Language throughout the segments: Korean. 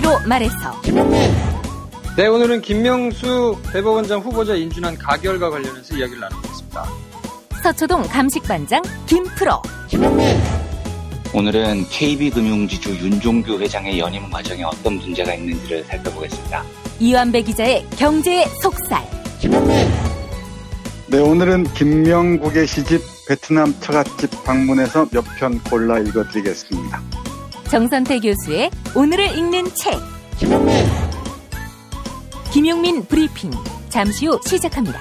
제대로 말해서. 네, 오늘은 김명수 대법원장 후보자 인준안 가결과 관련해서 이야기를 나누겠습니다. 서초동 감식반장 김프로. 오늘은 KB금융지주 윤종규 회장의 연임 과정에 어떤 문제가 있는지를 살펴보겠습니다. 이완배 기자의 경제의 속살. 네, 오늘은 김명국의 시집 베트남 처갓집 방문해서 몇 편 골라 읽어드리겠습니다. 정선태 교수의 오늘을 읽는 책. 김용민 브리핑. 잠시 후 시작합니다.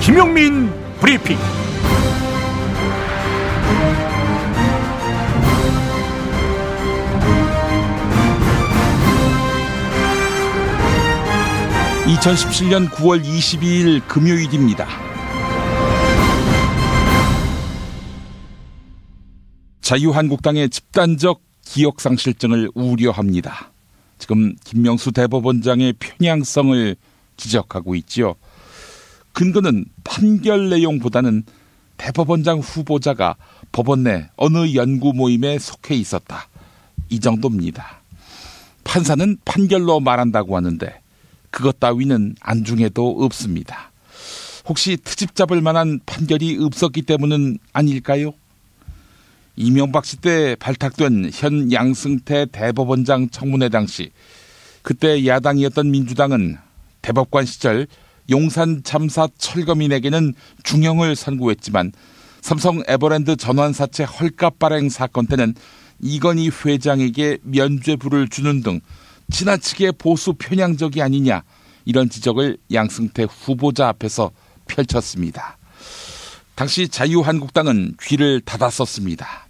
김용민 브리핑. (2017년 9월 22일) 금요일입니다. 자유한국당의 집단적 기억상실증을 우려합니다. 지금 김명수 대법원장의 편향성을 지적하고 있지요. 근거는 판결 내용보다는 대법원장 후보자가 법원 내 어느 연구 모임에 속해 있었다, 이 정도입니다. 판사는 판결로 말한다고 하는데 그것 따위는 안중에도 없습니다. 혹시 트집 잡을 만한 판결이 없었기 때문은 아닐까요? 이명박 씨 때 발탁된 현 양승태 대법원장 청문회 당시, 그때 야당이었던 민주당은 대법관 시절 용산 참사 철거민에게는 중형을 선고했지만 삼성 에버랜드 전환사채 헐값 발행 사건 때는 이건희 회장에게 면죄부를 주는 등 지나치게 보수 편향적이 아니냐, 이런 지적을 양승태 후보자 앞에서 펼쳤습니다. 당시 자유한국당은 귀를 닫았었습니다.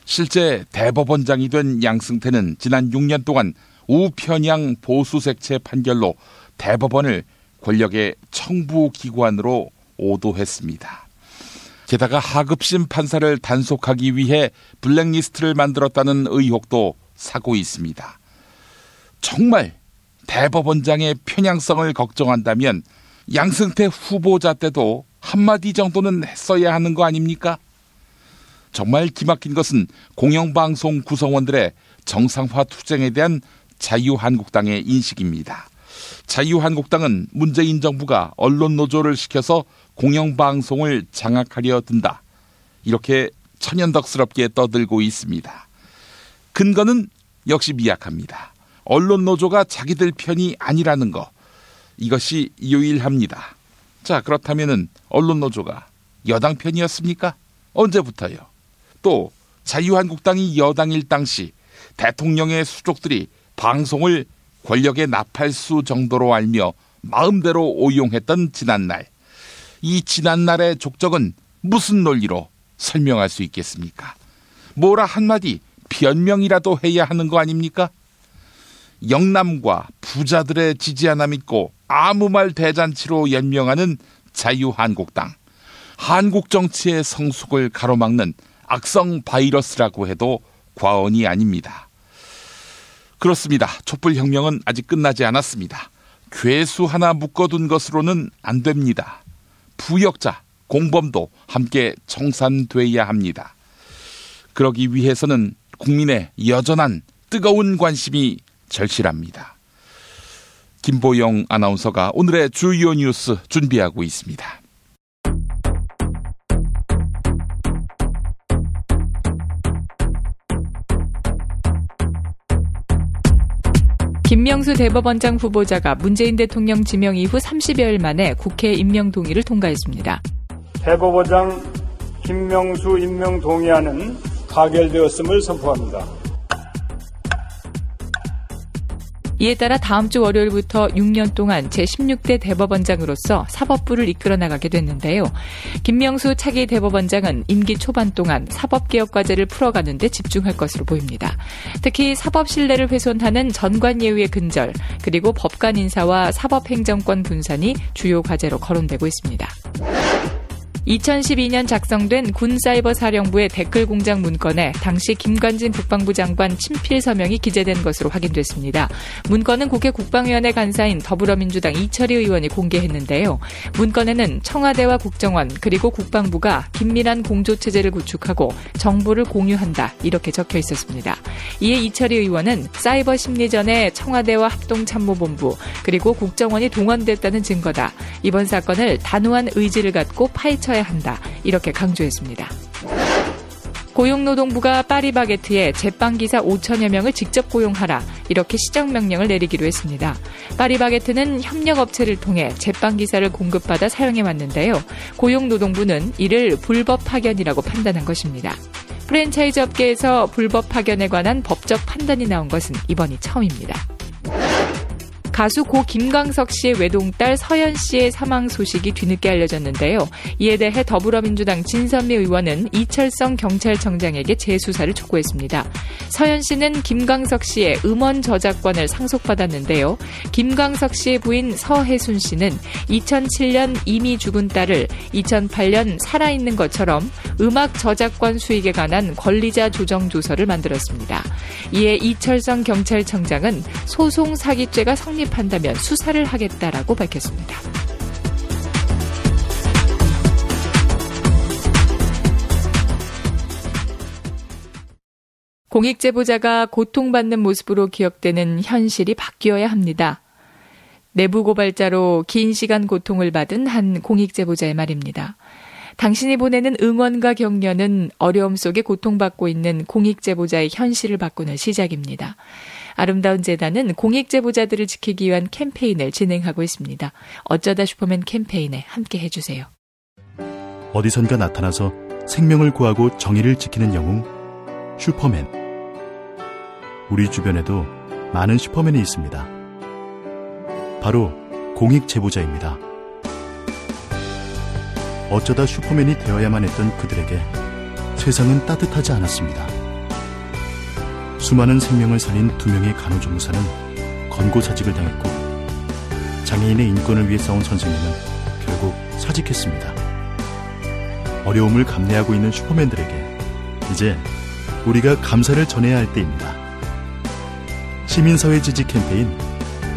실제 대법원장이 된 양승태는 지난 6년 동안 우편향 보수색채 판결로 대법원을 권력의 청부기관으로 오도했습니다. 게다가 하급심 판사를 단속하기 위해 블랙리스트를 만들었다는 의혹도 사고 있습니다. 정말 대법원장의 편향성을 걱정한다면 양승태 후보자 때도 한마디 정도는 했어야 하는 거 아닙니까? 정말 기막힌 것은 공영방송 구성원들의 정상화 투쟁에 대한 자유한국당의 인식입니다. 자유한국당은 문재인 정부가 언론노조를 시켜서 공영방송을 장악하려 든다, 이렇게 천연덕스럽게 떠들고 있습니다. 근거는 역시 미약합니다. 언론노조가 자기들 편이 아니라는 거, 이것이 유일합니다. 자, 그렇다면은 언론노조가 여당 편이었습니까? 언제부터요? 또 자유한국당이 여당일 당시 대통령의 수족들이 방송을 권력의 나팔수 정도로 알며 마음대로 오용했던 지난날, 이 지난날의 족적은 무슨 논리로 설명할 수 있겠습니까? 뭐라 한마디 변명이라도 해야 하는 거 아닙니까? 영남과 부자들의 지지 하나 믿고 아무 말 대잔치로 연명하는 자유한국당, 한국 정치의 성숙을 가로막는 악성 바이러스라고 해도 과언이 아닙니다. 그렇습니다. 촛불혁명은 아직 끝나지 않았습니다. 괴수 하나 묶어둔 것으로는 안 됩니다. 부역자, 공범도 함께 청산돼야 합니다. 그러기 위해서는 국민의 여전한 뜨거운 관심이 절실합니다. 김보영 아나운서가 오늘의 주요 뉴스 준비하고 있습니다. 김명수 대법원장 후보자가 문재인 대통령 지명 이후 30여일 만에 국회 임명 동의를 통과했습니다. 대법원장 김명수 임명 동의안은 가결되었음을 선포합니다. 이에 따라 다음 주 월요일부터 6년 동안 제16대 대법원장으로서 사법부를 이끌어 나가게 됐는데요. 김명수 차기 대법원장은 임기 초반 동안 사법개혁 과제를 풀어가는 데 집중할 것으로 보입니다. 특히 사법 신뢰를 훼손하는 전관예우의 근절, 그리고 법관 인사와 사법행정권 분산이 주요 과제로 거론되고 있습니다. 2012년 작성된 군사이버사령부의 댓글공장 문건에 당시 김관진 국방부 장관 친필 서명이 기재된 것으로 확인됐습니다. 문건은 국회 국방위원회 간사인 더불어민주당 이철희 의원이 공개했는데요. 문건에는 청와대와 국정원 그리고 국방부가 긴밀한 공조체제를 구축하고 정보를 공유한다 이렇게 적혀 있었습니다. 이에 이철희 의원은 사이버 심리전에 청와대와 합동참모본부 그리고 국정원이 동원됐다는 증거다. 이번 사건을 단호한 의지를 갖고 파헤쳐야 한다. 이렇게 강조했습니다. 고용노동부가 파리바게트에 제빵기사 5천여 명을 직접 고용하라. 이렇게 시정명령을 내리기로 했습니다. 파리바게트는 협력업체를 통해 제빵기사를 공급받아 사용해왔는데요. 고용노동부는 이를 불법 파견이라고 판단한 것입니다. 프랜차이즈 업계에서 불법 파견에 관한 법적 판단이 나온 것은 이번이 처음입니다. 가수 고 김광석 씨의 외동딸 서연 씨의 사망 소식이 뒤늦게 알려졌는데요. 이에 대해 더불어민주당 진선미 의원은 이철성 경찰청장에게 재수사를 촉구했습니다. 서연 씨는 김광석 씨의 음원 저작권을 상속받았는데요. 김광석 씨의 부인 서혜순 씨는 2007년 이미 죽은 딸을 2008년 살아있는 것처럼 음악 저작권 수익에 관한 권리자 조정 조서를 만들었습니다. 이에 이철성 경찰청장은 소송 사기죄가 성립한다면 수사를 하겠다라고 밝혔습니다. 공익제보자가 고통받는 모습으로 기억되는 현실이 바뀌어야 합니다. 내부 고발자로 긴 시간 고통을 받은 한 공익제보자의 말입니다. 당신이 보내는 응원과 격려는 어려움 속에 고통받고 있는 공익제보자의 현실을 바꾸는 시작입니다. 아름다운 재단은 공익제보자들을 지키기 위한 캠페인을 진행하고 있습니다. 어쩌다 슈퍼맨 캠페인에 함께 해주세요. 어디선가 나타나서 생명을 구하고 정의를 지키는 영웅, 슈퍼맨. 우리 주변에도 많은 슈퍼맨이 있습니다. 바로 공익제보자입니다. 어쩌다 슈퍼맨이 되어야만 했던 그들에게 세상은 따뜻하지 않았습니다. 수많은 생명을 살린 2명의 간호조무사는 권고사직을 당했고, 장애인의 인권을 위해 싸운 선생님은 결국 사직했습니다. 어려움을 감내하고 있는 슈퍼맨들에게 이제 우리가 감사를 전해야 할 때입니다. 시민사회 지지 캠페인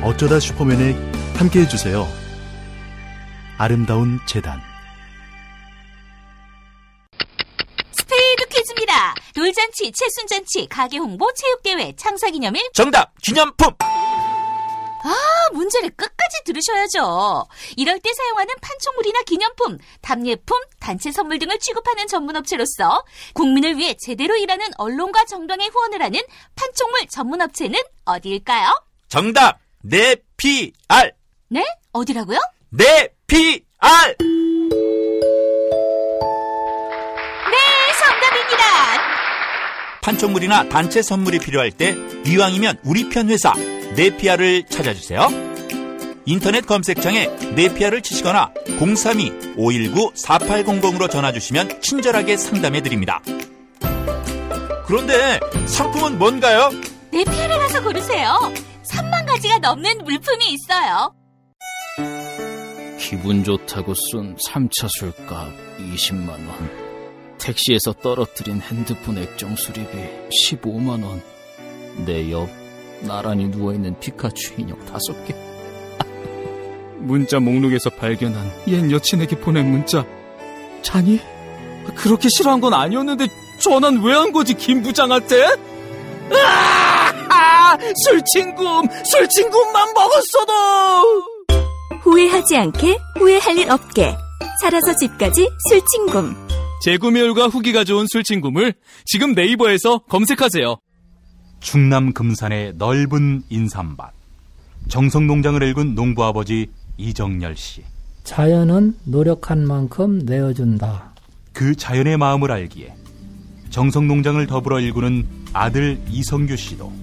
어쩌다 슈퍼맨에 함께해주세요. 아름다운 재단. 스페이드 퀴즈입니다. 돌잔치, 칠순잔치, 가게홍보, 체육대회, 창사기념일. 정답! 기념품! 문제를 끝까지 들으셔야죠. 이럴 때 사용하는 판촉물이나 기념품, 답례품, 단체 선물 등을 취급하는 전문업체로서 국민을 위해 제대로 일하는 언론과 정당에 후원을 하는 판촉물 전문업체는 어디일까요? 정답! 네피알! 네? 어디라고요? 네피알! 네, 정답입니다. 판촉물이나 단체 선물이 필요할 때 이왕이면 우리 편 회사 네피알을 찾아주세요. 인터넷 검색창에 네피알을 치시거나 032-519-4800으로 전화주시면 친절하게 상담해드립니다. 그런데 상품은 뭔가요? 네피알에 가서 고르세요. 3만 가지가 넘는 물품이 있어요. 기분 좋다고 쏜 3차 술값 20만 원. 택시에서 떨어뜨린 핸드폰 액정 수리비 15만 원. 내 옆 나란히 누워있는 피카츄 인형 5개. 문자 목록에서 발견한 옛 여친에게 보낸 문자. 자니? 그렇게 싫어한 건 아니었는데 전화는 왜 한 거지, 김 부장한테? 술친구만 먹었어도! 후회하지 않게 후회할 일 없게 살아서 집까지 술친굼. 재구매율과 후기가 좋은 술친굼을 지금 네이버에서 검색하세요. 충남 금산의 넓은 인삼밭, 정성농장을 일군 농부아버지 이정열 씨. 자연은 노력한 만큼 내어준다. 그 자연의 마음을 알기에 정성농장을 더불어 일구는 아들 이성규 씨도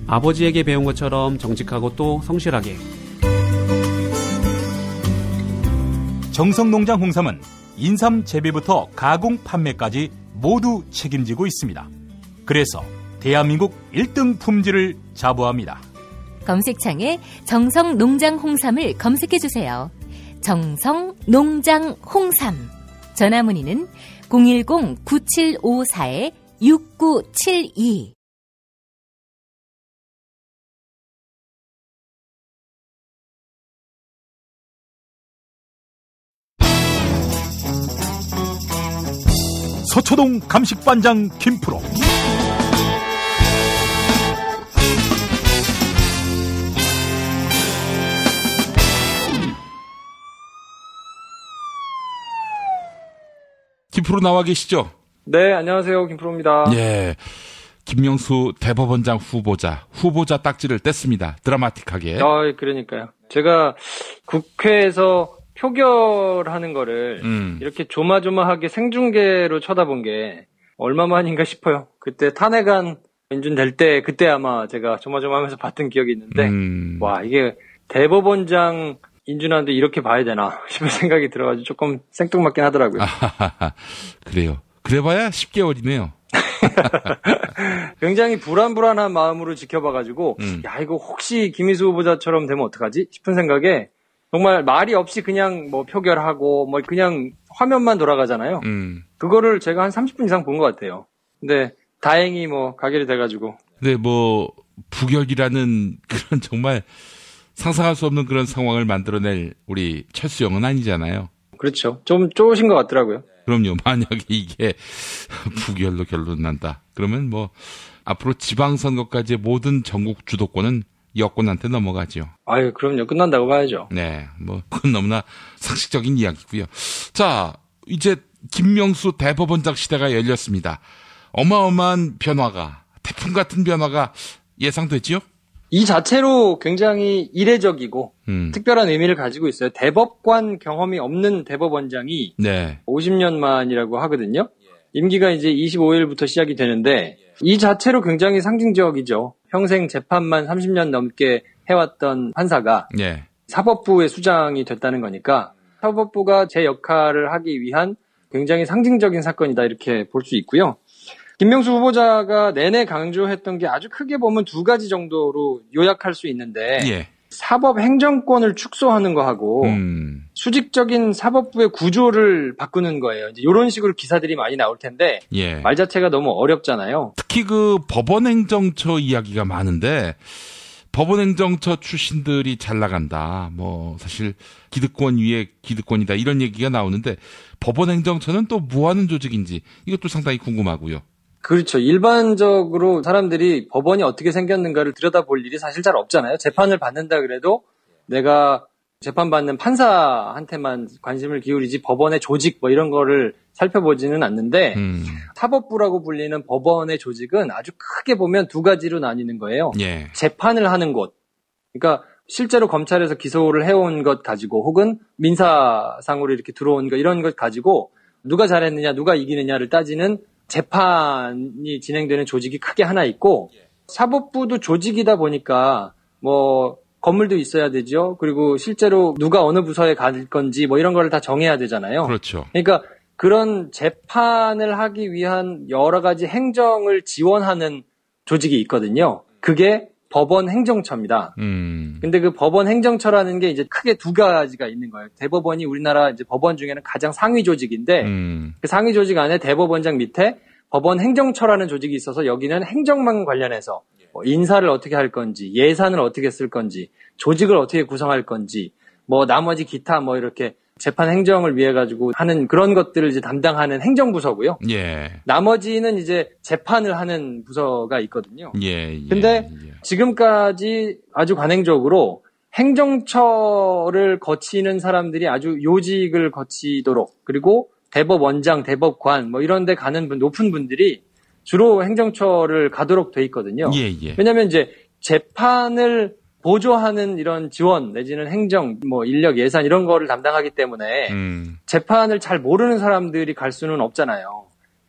아버지에게 배운 것처럼 정직하고 또 성실하게. 정성농장 홍삼은 인삼 재배부터 가공 판매까지 모두 책임지고 있습니다. 그래서 대한민국 1등 품질을 자부합니다. 검색창에 정성농장 홍삼을 검색해주세요. 정성농장 홍삼. 전화 문의는 010-9754-6972. 서초동 감식반장 김프로. 김프로 나와 계시죠? 네, 안녕하세요. 김프로입니다. 예. 김명수 대법원장 후보자 딱지를 뗐습니다. 드라마틱하게. 그러니까요. 제가 국회에서 표결하는 거를 이렇게 조마조마하게 생중계로 쳐다본 게 얼마만인가 싶어요. 그때 탄핵안 인준될 때 그때 아마 제가 조마조마하면서 봤던 기억이 있는데 와, 이게 대법원장 인준하는데 이렇게 봐야 되나 싶은 생각이 들어가지고 조금 생뚱맞긴 하더라고요. 그래요. 그래봐야 10개월이네요. 굉장히 불안한 마음으로 지켜봐가지고 야, 이거 혹시 김희수 후보자처럼 되면 어떡하지 싶은 생각에 정말 말이 없이 그냥 뭐 표결하고 뭐 그냥 화면만 돌아가잖아요. 그거를 제가 한 30분 이상 본 것 같아요. 근데 다행히 뭐 가결이 돼가지고. 근데 뭐 부결이라는 그런 정말 상상할 수 없는 그런 상황을 만들어낼 우리 철수영은 아니잖아요. 그렇죠. 좀 좋으신 것 같더라고요. 그럼요. 만약에 이게 부결로 결론 난다. 그러면 뭐 앞으로 지방선거까지의 모든 전국 주도권은 여권한테 넘어가죠. 아유, 그럼요. 끝난다고 봐야죠. 네, 뭐 그건 너무나 상식적인 이야기고요. 자, 이제 김명수 대법원장 시대가 열렸습니다. 어마어마한 변화가, 태풍 같은 변화가 예상되지요? 이 자체로 굉장히 이례적이고 특별한 의미를 가지고 있어요. 대법관 경험이 없는 대법원장이 50년 만이라고 하거든요. 임기가 이제 25일부터 시작이 되는데 이 자체로 굉장히 상징적이죠. 평생 재판만 30년 넘게 해왔던 판사가 사법부의 수장이 됐다는 거니까 사법부가 제 역할을 하기 위한 굉장히 상징적인 사건이다 이렇게 볼 수 있고요. 김명수 후보자가 내내 강조했던 게 아주 크게 보면 두 가지 정도로 요약할 수 있는데 사법 행정권을 축소하는 거하고 수직적인 사법부의 구조를 바꾸는 거예요. 이제 이런 식으로 기사들이 많이 나올 텐데 말 자체가 너무 어렵잖아요. 특히 그 법원행정처 이야기가 많은데 법원행정처 출신들이 잘 나간다. 뭐 사실 기득권 위에 기득권이다 이런 얘기가 나오는데 법원행정처는 또 뭐하는 조직인지 이것도 상당히 궁금하고요. 그렇죠. 일반적으로 사람들이 법원이 어떻게 생겼는가를 들여다볼 일이 사실 잘 없잖아요. 재판을 받는다 그래도 내가 재판받는 판사한테만 관심을 기울이지 법원의 조직 뭐 이런 거를 살펴보지는 않는데 사법부라고 불리는 법원의 조직은 아주 크게 보면 두 가지로 나뉘는 거예요. 재판을 하는 곳. 그러니까 실제로 검찰에서 기소를 해온 것 가지고 혹은 민사상으로 이렇게 들어온 거 이런 것 가지고 누가 잘했느냐 누가 이기느냐를 따지는 재판이 진행되는 조직이 크게 하나 있고 사법부도 조직이다 보니까 뭐 건물도 있어야 되죠. 그리고 실제로 누가 어느 부서에 갈 건지 뭐 이런 거를 다 정해야 되잖아요. 그렇죠. 그러니까 그런 재판을 하기 위한 여러 가지 행정을 지원하는 조직이 있거든요. 그게 법원 행정처입니다. 근데 그 법원 행정처라는 게 이제 크게 두 가지가 있는 거예요. 대법원이 우리나라 이제 법원 중에는 가장 상위 조직인데 그 상위 조직 안에 대법원장 밑에 법원 행정처라는 조직이 있어서 여기는 행정만 관련해서 뭐 인사를 어떻게 할 건지, 예산을 어떻게 쓸 건지, 조직을 어떻게 구성할 건지, 뭐 나머지 기타 뭐 이렇게 재판 행정을 위해 가지고 하는 그런 것들을 이제 담당하는 행정부서고요. 나머지는 이제 재판을 하는 부서가 있거든요. 근데 지금까지 아주 관행적으로 행정처를 거치는 사람들이 아주 요직을 거치도록 그리고 대법원장, 대법관 뭐 이런 데 가는 높은 분들이 주로 행정처를 가도록 돼 있거든요. 왜냐하면 이제 재판을 보조하는 이런 지원 내지는 행정, 뭐 인력, 예산 이런 거를 담당하기 때문에 재판을 잘 모르는 사람들이 갈 수는 없잖아요.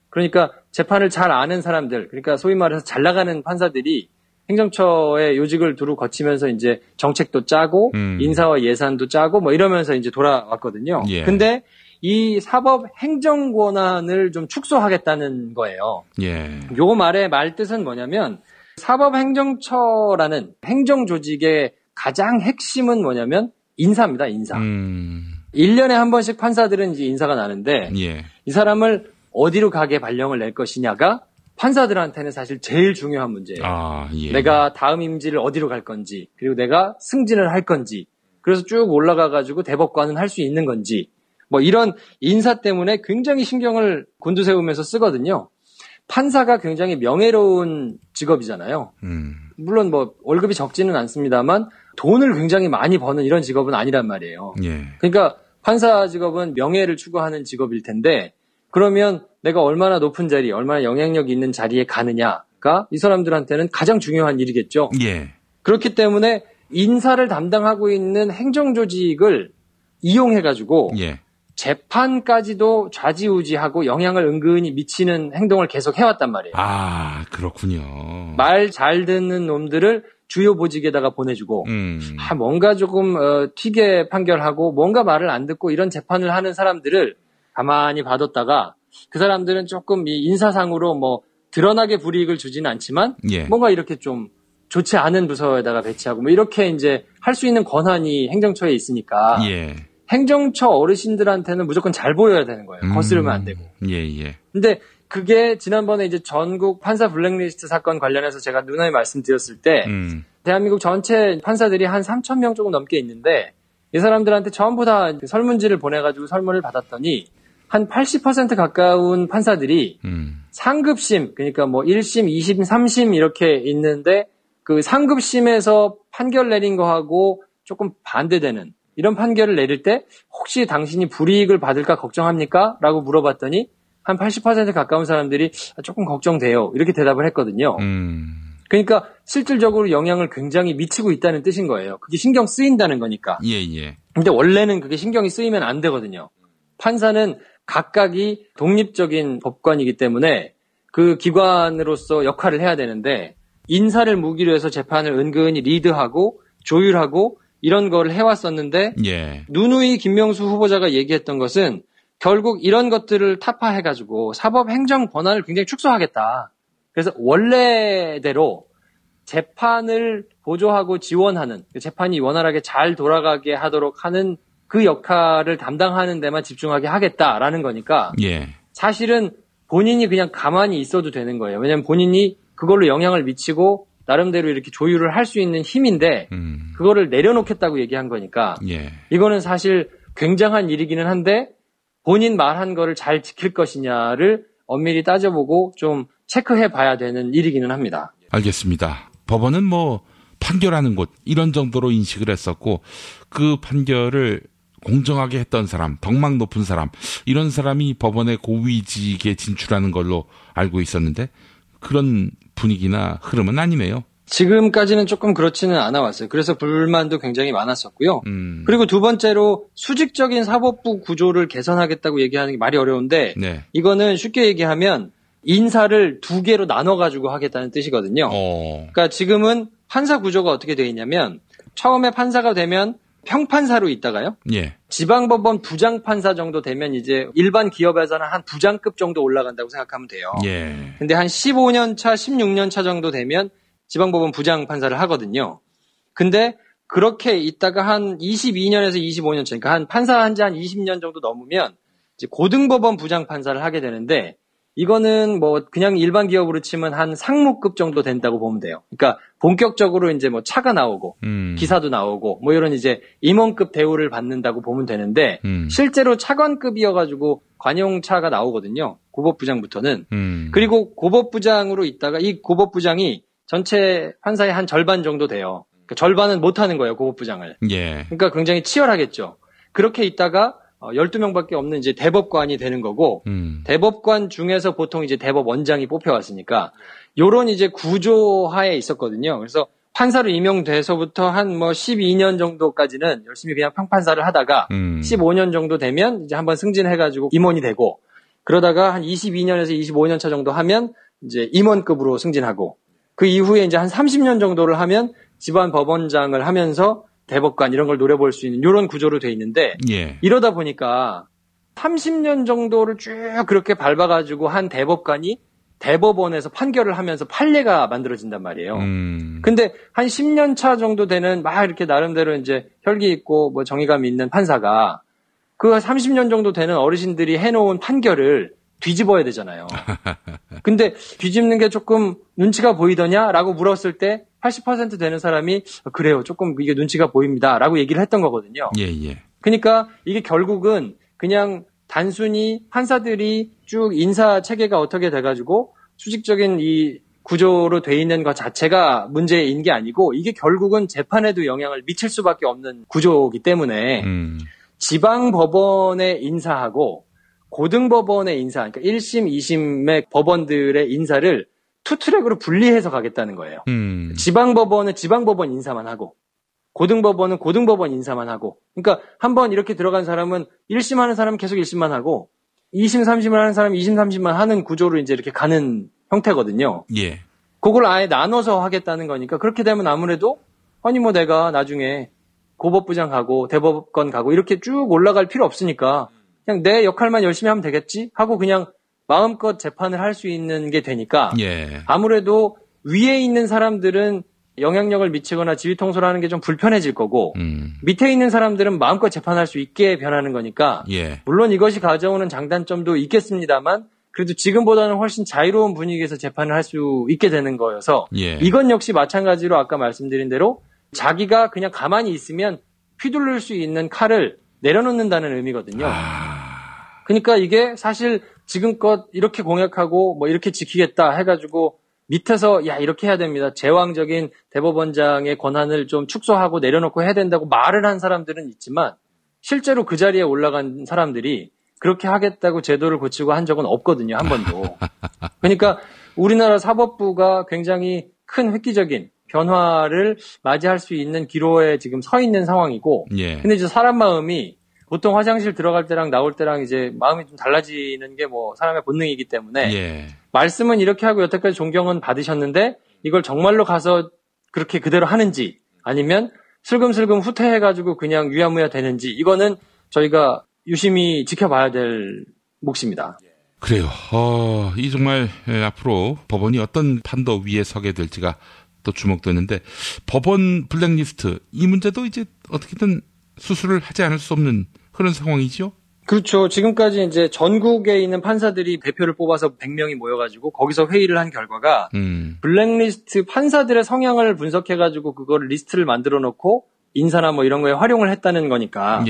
그러니까 재판을 잘 아는 사람들, 그러니까 소위 말해서 잘 나가는 판사들이 행정처의 요직을 두루 거치면서 이제 정책도 짜고 인사와 예산도 짜고 뭐 이러면서 이제 돌아왔거든요. 근데 이 사법 행정 권한을 좀 축소하겠다는 거예요. 요 말의 말뜻은 뭐냐면 사법행정처라는 행정조직의 가장 핵심은 뭐냐면 인사입니다. 인사. 1년에 한 번씩 판사들은 이제 인사가 나는데 예. 이 사람을 어디로 가게 발령을 낼 것이냐가 판사들한테는 사실 제일 중요한 문제예요. 예. 내가 다음 임지를 어디로 갈 건지, 그리고 내가 승진을 할 건지, 그래서 쭉 올라가가지고 대법관은 할 수 있는 건지, 뭐 이런 인사 때문에 굉장히 신경을 곤두세우면서 쓰거든요. 판사가 굉장히 명예로운 직업이잖아요. 물론 뭐 월급이 적지는 않습니다만 돈을 굉장히 많이 버는 이런 직업은 아니란 말이에요. 예. 그러니까 판사 직업은 명예를 추구하는 직업일 텐데 그러면 내가 얼마나 높은 자리, 얼마나 영향력 있는 자리에 가느냐가 이 사람들한테는 가장 중요한 일이겠죠. 예. 그렇기 때문에 인사를 담당하고 있는 행정조직을 이용해가지고 예. 재판까지도 좌지우지하고 영향을 은근히 미치는 행동을 계속 해왔단 말이에요. 그렇군요. 말 잘 듣는 놈들을 주요 보직에다가 보내주고 뭔가 조금 튀게 판결하고 뭔가 말을 안 듣고 이런 재판을 하는 사람들을 가만히 봐뒀다가 그 사람들은 조금 이 인사상으로 뭐 드러나게 불이익을 주지는 않지만 예. 뭔가 이렇게 좀 좋지 않은 부서에다가 배치하고 뭐 이렇게 이제 할 수 있는 권한이 행정처에 있으니까 예. 행정처 어르신들한테는 무조건 잘 보여야 되는 거예요. 거스르면 안 되고. 예. 근데 그게 지난번에 이제 전국 판사 블랙리스트 사건 관련해서 제가 누누이 말씀드렸을 때 대한민국 전체 판사들이 한 3,000명 조금 넘게 있는데 이 사람들한테 전부 다 설문지를 보내가지고 설문을 받았더니 한 80% 가까운 판사들이 상급심, 그러니까 뭐 1심, 2심, 3심 이렇게 있는데 그 상급심에서 판결 내린 거하고 조금 반대되는 이런 판결을 내릴 때 혹시 당신이 불이익을 받을까 걱정합니까? 라고 물어봤더니 한 80% 가까운 사람들이 조금 걱정돼요. 이렇게 대답을 했거든요. 그러니까 실질적으로 영향을 굉장히 미치고 있다는 뜻인 거예요. 그게 신경 쓰인다는 거니까. 예. 근데 원래는 그게 신경이 쓰이면 안 되거든요. 판사는 각각이 독립적인 법관이기 때문에 그 기관으로서 역할을 해야 되는데 인사를 무기로 해서 재판을 은근히 리드하고 조율하고 이런 거를 해왔었는데 예. 누누이 김명수 후보자가 얘기했던 것은 결국 이런 것들을 타파해가지고 사법행정 권한을 굉장히 축소하겠다. 그래서 원래대로 재판을 보조하고 지원하는, 재판이 원활하게 잘 돌아가게 하도록 하는 그 역할을 담당하는 데만 집중하게 하겠다라는 거니까 예. 사실은 본인이 그냥 가만히 있어도 되는 거예요. 왜냐하면 본인이 그걸로 영향을 미치고 나름대로 이렇게 조율을 할 수 있는 힘인데 그거를 내려놓겠다고 얘기한 거니까 예. 이거는 사실 굉장한 일이기는 한데 본인 말한 거를 잘 지킬 것이냐를 엄밀히 따져보고 좀 체크해 봐야 되는 일이기는 합니다. 알겠습니다. 법원은 뭐 판결하는 곳 이런 정도로 인식을 했었고 그 판결을 공정하게 했던 사람, 덕망 높은 사람 이런 사람이 법원의 고위직에 진출하는 걸로 알고 있었는데 그런 분위기나 흐름은 아니네요. 지금까지는 조금 그렇지는 않아 왔어요. 그래서 불만도 굉장히 많았었고요. 그리고 두 번째로 수직적인 사법부 구조를 개선하겠다고 얘기하는 게 말이 어려운데 네. 이거는 쉽게 얘기하면 인사를 두 개로 나눠가지고 하겠다는 뜻이거든요. 그러니까 지금은 판사 구조가 어떻게 되어 있냐면 처음에 판사가 되면 평판사로 있다가요. 예. 지방법원 부장판사 정도 되면 이제 일반 기업에서는 한 부장급 정도 올라간다고 생각하면 돼요. 예. 근데 한 15년 차, 16년 차 정도 되면 지방법원 부장판사를 하거든요. 근데 그렇게 있다가 한 22년에서 25년 차, 그러니까 한 판사 한 지 한 20년 정도 넘으면 이제 고등법원 부장판사를 하게 되는데 이거는 뭐 그냥 일반 기업으로 치면 한 상무급 정도 된다고 보면 돼요. 그러니까 본격적으로 이제 뭐 차가 나오고 기사도 나오고 뭐 이런 이제 임원급 대우를 받는다고 보면 되는데 실제로 차관급이어가지고 관용차가 나오거든요. 고법부장부터는. 그리고 고법부장으로 있다가 이 고법부장이 전체 판사의 한 절반 정도 돼요. 그러니까 절반은 못하는 거예요, 고법부장을. 예. 그러니까 굉장히 치열하겠죠. 그렇게 있다가 12명밖에 없는 이제 대법관이 되는 거고, 대법관 중에서 보통 이제 대법원장이 뽑혀왔으니까, 요런 이제 구조하에 있었거든요. 그래서 판사로 임용돼서부터 한 뭐 12년 정도까지는 열심히 그냥 평판사를 하다가, 15년 정도 되면 이제 한번 승진해가지고 임원이 되고, 그러다가 한 22년에서 25년 차 정도 하면 이제 임원급으로 승진하고, 그 이후에 이제 한 30년 정도를 하면 집안 법원장을 하면서 대법관 이런 걸 노려볼 수 있는 이런 구조로 돼 있는데 예. 이러다 보니까 30년 정도를 쭉 그렇게 밟아가지고 한 대법관이 대법원에서 판결을 하면서 판례가 만들어진단 말이에요. 근데 한 10년 차 정도 되는 막 이렇게 나름대로 이제 혈기 있고 뭐 정의감 있는 판사가 그 30년 정도 되는 어르신들이 해놓은 판결을 뒤집어야 되잖아요. 근데 뒤집는 게 조금 눈치가 보이더냐라고 물었을 때 80% 되는 사람이 그래요. 조금 이게 눈치가 보입니다라고 얘기를 했던 거거든요. 예. 그러니까 이게 결국은 그냥 단순히 판사들이 쭉 인사 체계가 어떻게 돼가지고 수직적인 이 구조로 돼 있는 것 자체가 문제인 게 아니고 이게 결국은 재판에도 영향을 미칠 수밖에 없는 구조이기 때문에 지방 법원의 인사하고 고등법원의 인사, 그러니까 1심, 2심의 법원들의 인사를 투트랙으로 분리해서 가겠다는 거예요. 지방법원은 지방법원 인사만 하고 고등법원은 고등법원 인사만 하고 그러니까 한번 이렇게 들어간 사람은 1심 하는 사람은 계속 1심만 하고 2심, 3심을 하는 사람은 2심, 3심만 하는 구조로 이제 이렇게 가는 형태거든요. 예. 그걸 아예 나눠서 하겠다는 거니까 그렇게 되면 아무래도 아니 뭐 내가 나중에 고법부장 가고 대법관 가고 이렇게 쭉 올라갈 필요 없으니까 그냥 내 역할만 열심히 하면 되겠지 하고 그냥 마음껏 재판을 할 수 있는 게 되니까 아무래도 위에 있는 사람들은 영향력을 미치거나 지휘통솔 하는 게 좀 불편해질 거고 밑에 있는 사람들은 마음껏 재판할 수 있게 변하는 거니까 물론 이것이 가져오는 장단점도 있겠습니다만 그래도 지금보다는 훨씬 자유로운 분위기에서 재판을 할 수 있게 되는 거여서 이건 역시 마찬가지로 아까 말씀드린 대로 자기가 그냥 가만히 있으면 휘둘릴 수 있는 칼을 내려놓는다는 의미거든요. 그러니까 이게 사실 지금껏 이렇게 공약하고 뭐 이렇게 지키겠다 해가지고 밑에서 야 이렇게 해야 됩니다. 제왕적인 대법원장의 권한을 좀 축소하고 내려놓고 해야 된다고 말을 한 사람들은 있지만 실제로 그 자리에 올라간 사람들이 그렇게 하겠다고 제도를 고치고 한 적은 없거든요. 한 번도. 그러니까 우리나라 사법부가 굉장히 큰 획기적인 변화를 맞이할 수 있는 기로에 지금 서 있는 상황이고 근데 이제 사람 마음이 보통 화장실 들어갈 때랑 나올 때랑 이제 마음이 좀 달라지는 게 뭐 사람의 본능이기 때문에 말씀은 이렇게 하고 여태까지 존경은 받으셨는데 이걸 정말로 가서 그렇게 그대로 하는지 아니면 슬금슬금 후퇴해가지고 그냥 유야무야 되는지 이거는 저희가 유심히 지켜봐야 될 몫입니다. 그래요. 이 정말 앞으로 법원이 어떤 판도 위에 서게 될지가 또 주목되는데 법원 블랙리스트 이 문제도 이제 어떻게든 수술을 하지 않을 수 없는 그런 상황이죠? 그렇죠. 지금까지 이제 전국에 있는 판사들이 대표를 뽑아서 100명이 모여가지고 거기서 회의를 한 결과가 블랙리스트 판사들의 성향을 분석해가지고 그거를 리스트를 만들어 놓고 인사나 뭐 이런 거에 활용을 했다는 거니까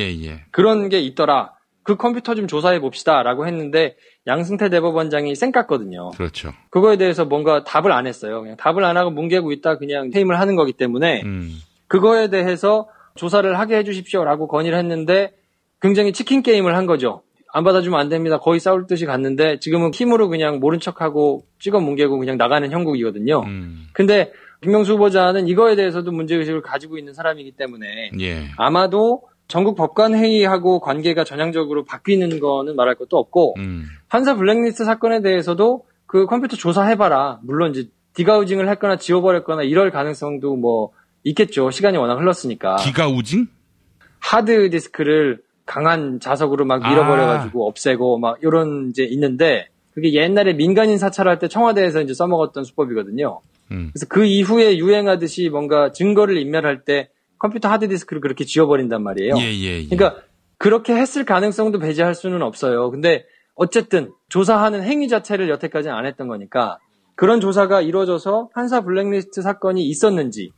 그런 게 있더라. 그 컴퓨터 좀 조사해 봅시다라고 했는데 양승태 대법원장이 쌩깠거든요. 그렇죠. 그거에 대해서 뭔가 답을 안 했어요. 그냥 답을 안 하고 뭉개고 있다 그냥 퇴임을 하는 거기 때문에 그거에 대해서 조사를 하게 해주십시오라고 건의를 했는데 굉장히 치킨 게임을 한 거죠. 안 받아주면 안 됩니다. 거의 싸울 듯이 갔는데 지금은 힘으로 그냥 모른 척하고 찍어 뭉개고 그냥 나가는 형국이거든요. 근데 김명수 후보자는 이거에 대해서도 문제의식을 가지고 있는 사람이기 때문에 아마도 전국 법관회의하고 관계가 전향적으로 바뀌는 거는 말할 것도 없고 판사 블랙리스트 사건에 대해서도 그 컴퓨터 조사해봐라. 물론 이제 디가우징을 했거나 지워버렸거나 이럴 가능성도 뭐 있겠죠. 시간이 워낙 흘렀으니까. 디가우징? 하드디스크를 강한 자석으로 막 밀어버려가지고 없애고 막 이런 이제 있는데 그게 옛날에 민간인 사찰할 때 청와대에서 이제 써먹었던 수법이거든요. 그래서 그 이후에 유행하듯이 뭔가 증거를 인멸할 때 컴퓨터 하드디스크를 그렇게 지워버린단 말이에요. 그러니까 그렇게 했을 가능성도 배제할 수는 없어요. 근데 어쨌든 조사하는 행위 자체를 여태까지는 안 했던 거니까 그런 조사가 이루어져서 판사 블랙리스트 사건이 있었는지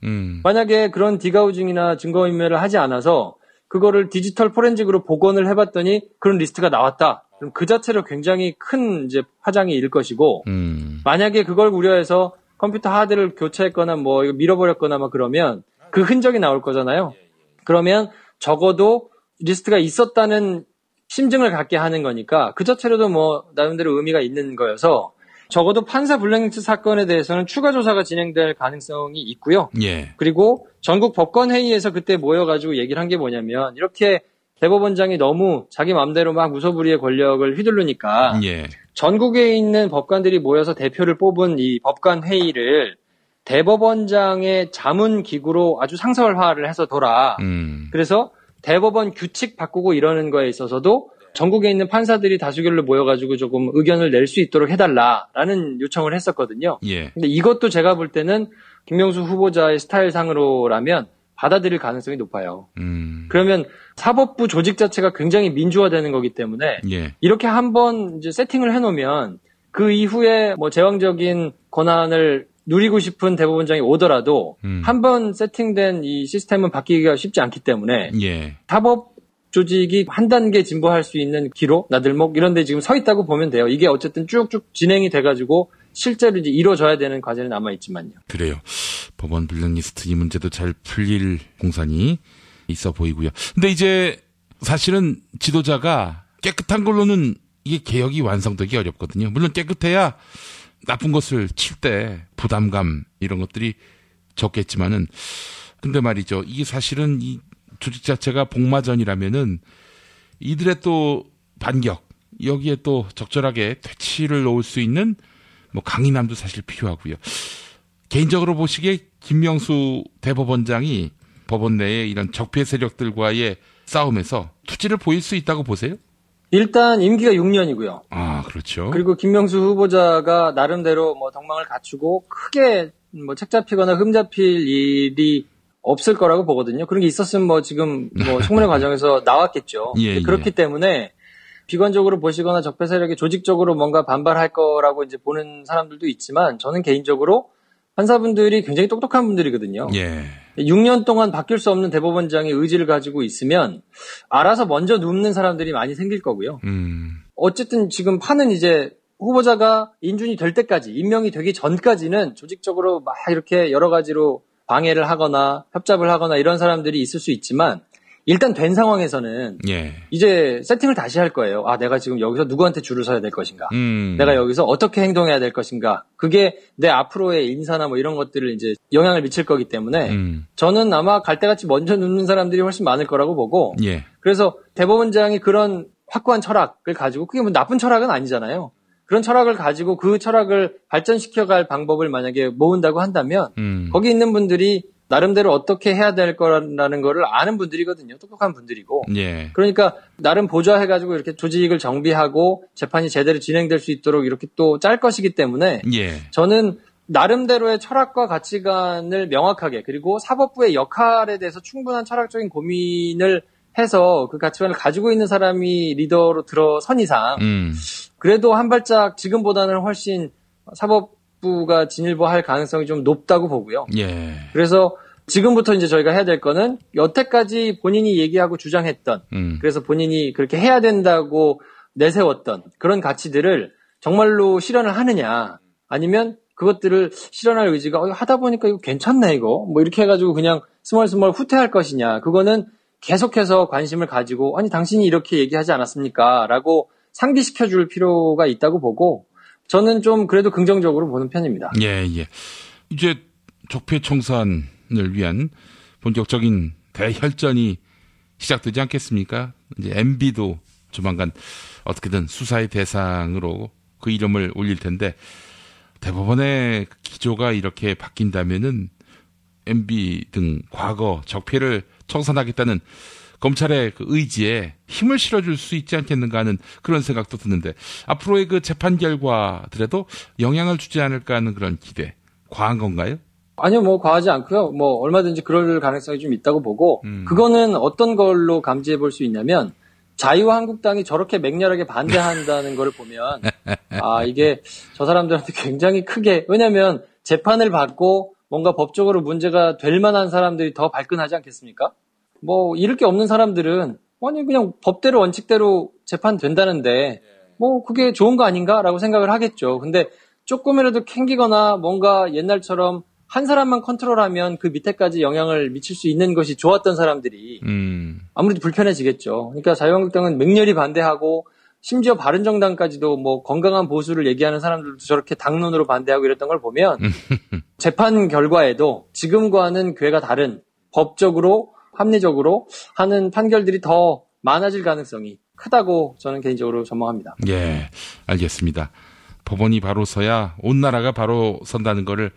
만약에 그런 디가우징이나 증거인멸을 하지 않아서 그거를 디지털 포렌식으로 복원을 해봤더니 그런 리스트가 나왔다. 그럼 그 자체로 굉장히 큰 이제 파장이 일 것이고 만약에 그걸 우려해서 컴퓨터 하드를 교체했거나 뭐 밀어버렸거나 막 그러면 그 흔적이 나올 거잖아요. 그러면 적어도 리스트가 있었다는 심증을 갖게 하는 거니까 그 자체로도 뭐 나름대로 의미가 있는 거여서 적어도 판사 블랙리스트 사건에 대해서는 추가 조사가 진행될 가능성이 있고요. 그리고 전국 법관회의에서 그때 모여가지고 얘기를 한 게 뭐냐면 이렇게 대법원장이 너무 자기 마음대로 막 무소불위의 권력을 휘두르니까 전국에 있는 법관들이 모여서 대표를 뽑은 이 법관회의를 대법원장의 자문기구로 아주 상설화를 해서 둬라. 그래서 대법원 규칙 바꾸고 이러는 거에 있어서도 전국에 있는 판사들이 다수결로 모여가지고 조금 의견을 낼 수 있도록 해달라라는 요청을 했었거든요. 근데 이것도 제가 볼 때는 김명수 후보자의 스타일상으로라면 받아들일 가능성이 높아요. 그러면 사법부 조직 자체가 굉장히 민주화되는 거기 때문에 예. 이렇게 한번 이제 세팅을 해놓으면 그 이후에 뭐 제왕적인 권한을 누리고 싶은 대법원장이 오더라도 한번 세팅된 이 시스템은 바뀌기가 쉽지 않기 때문에 예. 사법 조직이 한 단계 진보할 수 있는 기로, 나들목 이런 데 지금 서 있다고 보면 돼요. 이게 어쨌든 쭉쭉 진행이 돼가지고 실제로 이제 이루어져야 되는 과제는 남아있지만요. 그래요. 법원 블랙리스트 이 문제도 잘 풀릴 공산이 있어 보이고요. 근데 이제 사실은 지도자가 깨끗한 걸로는 이게 개혁이 완성되기 어렵거든요. 물론 깨끗해야 나쁜 것을 칠 때 부담감 이런 것들이 적겠지만은 근데 말이죠. 이게 사실은 이 조직 자체가 복마전이라면은 이들의 또 반격 여기에 또 적절하게 퇴치를 놓을 수 있는 뭐 강인함도 사실 필요하고요. 개인적으로 보시기에 김명수 대법원장이 법원 내에 이런 적폐 세력들과의 싸움에서 투지를 보일 수 있다고 보세요? 일단 임기가 6년이고요. 아, 그렇죠. 그리고 김명수 후보자가 나름대로 뭐 덕망을 갖추고 크게 뭐 책 잡히거나 흠 잡힐 일이 없을 거라고 보거든요. 그런 게 있었으면 뭐 지금 뭐 청문회 과정에서 나왔겠죠. 예, 그렇기 때문에 비관적으로 보시거나 적폐 세력이 조직적으로 뭔가 반발할 거라고 이제 보는 사람들도 있지만 저는 개인적으로 판사분들이 굉장히 똑똑한 분들이거든요. 예. 6년 동안 바뀔 수 없는 대법원장의 의지를 가지고 있으면 알아서 먼저 눕는 사람들이 많이 생길 거고요. 어쨌든 지금 판은 이제 후보자가 인준이 될 때까지, 임명이 되기 전까지는 조직적으로 막 이렇게 여러 가지로 방해를 하거나 협잡을 하거나 이런 사람들이 있을 수 있지만 일단 된 상황에서는 예. 이제 세팅을 다시 할 거예요. 아, 내가 지금 여기서 누구한테 줄을 서야 될 것인가? 내가 여기서 어떻게 행동해야 될 것인가? 그게 내 앞으로의 인사나 뭐 이런 것들을 이제 영향을 미칠 거기 때문에 저는 아마 갈대같이 먼저 눕는 사람들이 훨씬 많을 거라고 보고 예. 그래서 대법원장이 그런 확고한 철학을 가지고 그게 뭐 나쁜 철학은 아니잖아요. 그런 철학을 가지고 그 철학을 발전시켜갈 방법을 만약에 모은다고 한다면 거기 있는 분들이 나름대로 어떻게 해야 될 거라는 거를 아는 분들이거든요. 똑똑한 분들이고. 예. 그러니까 나름 보좌해가지고 이렇게 조직을 정비하고 재판이 제대로 진행될 수 있도록 이렇게 또 짤 것이기 때문에 예. 저는 나름대로의 철학과 가치관을 명확하게 그리고 사법부의 역할에 대해서 충분한 철학적인 고민을 해서 그 가치관을 가지고 있는 사람이 리더로 들어선 이상 그래도 한 발짝 지금보다는 훨씬 사법부가 진일보할 가능성이 좀 높다고 보고요. 예. 그래서 지금부터 이제 저희가 해야 될 거는 여태까지 본인이 얘기하고 주장했던 그래서 본인이 그렇게 해야 된다고 내세웠던 그런 가치들을 정말로 실현을 하느냐 아니면 그것들을 실현할 의지가 하다 보니까 이거 괜찮네 이거 뭐 이렇게 해가지고 그냥 스멀스멀 후퇴할 것이냐 그거는 계속해서 관심을 가지고 아니 당신이 이렇게 얘기하지 않았습니까? 라고 상기시켜 줄 필요가 있다고 보고 저는 좀 그래도 긍정적으로 보는 편입니다. 예, 예. 이제 적폐 청산을 위한 본격적인 대혈전이 시작되지 않겠습니까? 이제 MB도 조만간 어떻게든 수사의 대상으로 그 이름을 올릴 텐데 대법원의 기조가 이렇게 바뀐다면은 MB 등 과거 적폐를 청산하겠다는 검찰의 그 의지에 힘을 실어줄 수 있지 않겠는가 하는 그런 생각도 드는데 앞으로의 그 재판 결과들에도 영향을 주지 않을까 하는 그런 기대 과한 건가요? 아니요, 뭐 과하지 않고요. 뭐 얼마든지 그럴 가능성이 좀 있다고 보고 그거는 어떤 걸로 감지해 볼 수 있냐면 자유한국당이 저렇게 맹렬하게 반대한다는 걸 보면 아 이게 저 사람들한테 굉장히 크게 왜냐하면 재판을 받고 뭔가 법적으로 문제가 될 만한 사람들이 더 발끈하지 않겠습니까? 뭐 잃을 게 없는 사람들은 아니 그냥 법대로 원칙대로 재판된다는데 뭐 그게 좋은 거 아닌가라고 생각을 하겠죠. 근데 조금이라도 캥기거나 뭔가 옛날처럼 한 사람만 컨트롤하면 그 밑에까지 영향을 미칠 수 있는 것이 좋았던 사람들이 아무래도 불편해지겠죠. 그러니까 자유한국당은 맹렬히 반대하고 심지어 바른정당까지도 뭐 건강한 보수를 얘기하는 사람들도 저렇게 당론으로 반대하고 이랬던 걸 보면 재판 결과에도 지금과는 궤가 다른 법적으로 합리적으로 하는 판결들이 더 많아질 가능성이 크다고 저는 개인적으로 전망합니다. 예, 알겠습니다. 법원이 바로 서야 온 나라가 바로 선다는 거를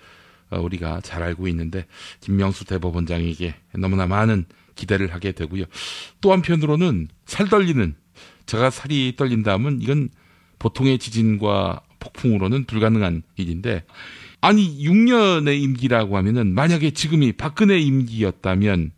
우리가 잘 알고 있는데 김명수 대법원장에게 너무나 많은 기대를 하게 되고요. 또 한편으로는 살 떨리는 제가 살이 떨린다면 이건 보통의 지진과 폭풍으로는 불가능한 일인데 아니 6년의 임기라고 하면은 만약에 지금이 박근혜 임기였다면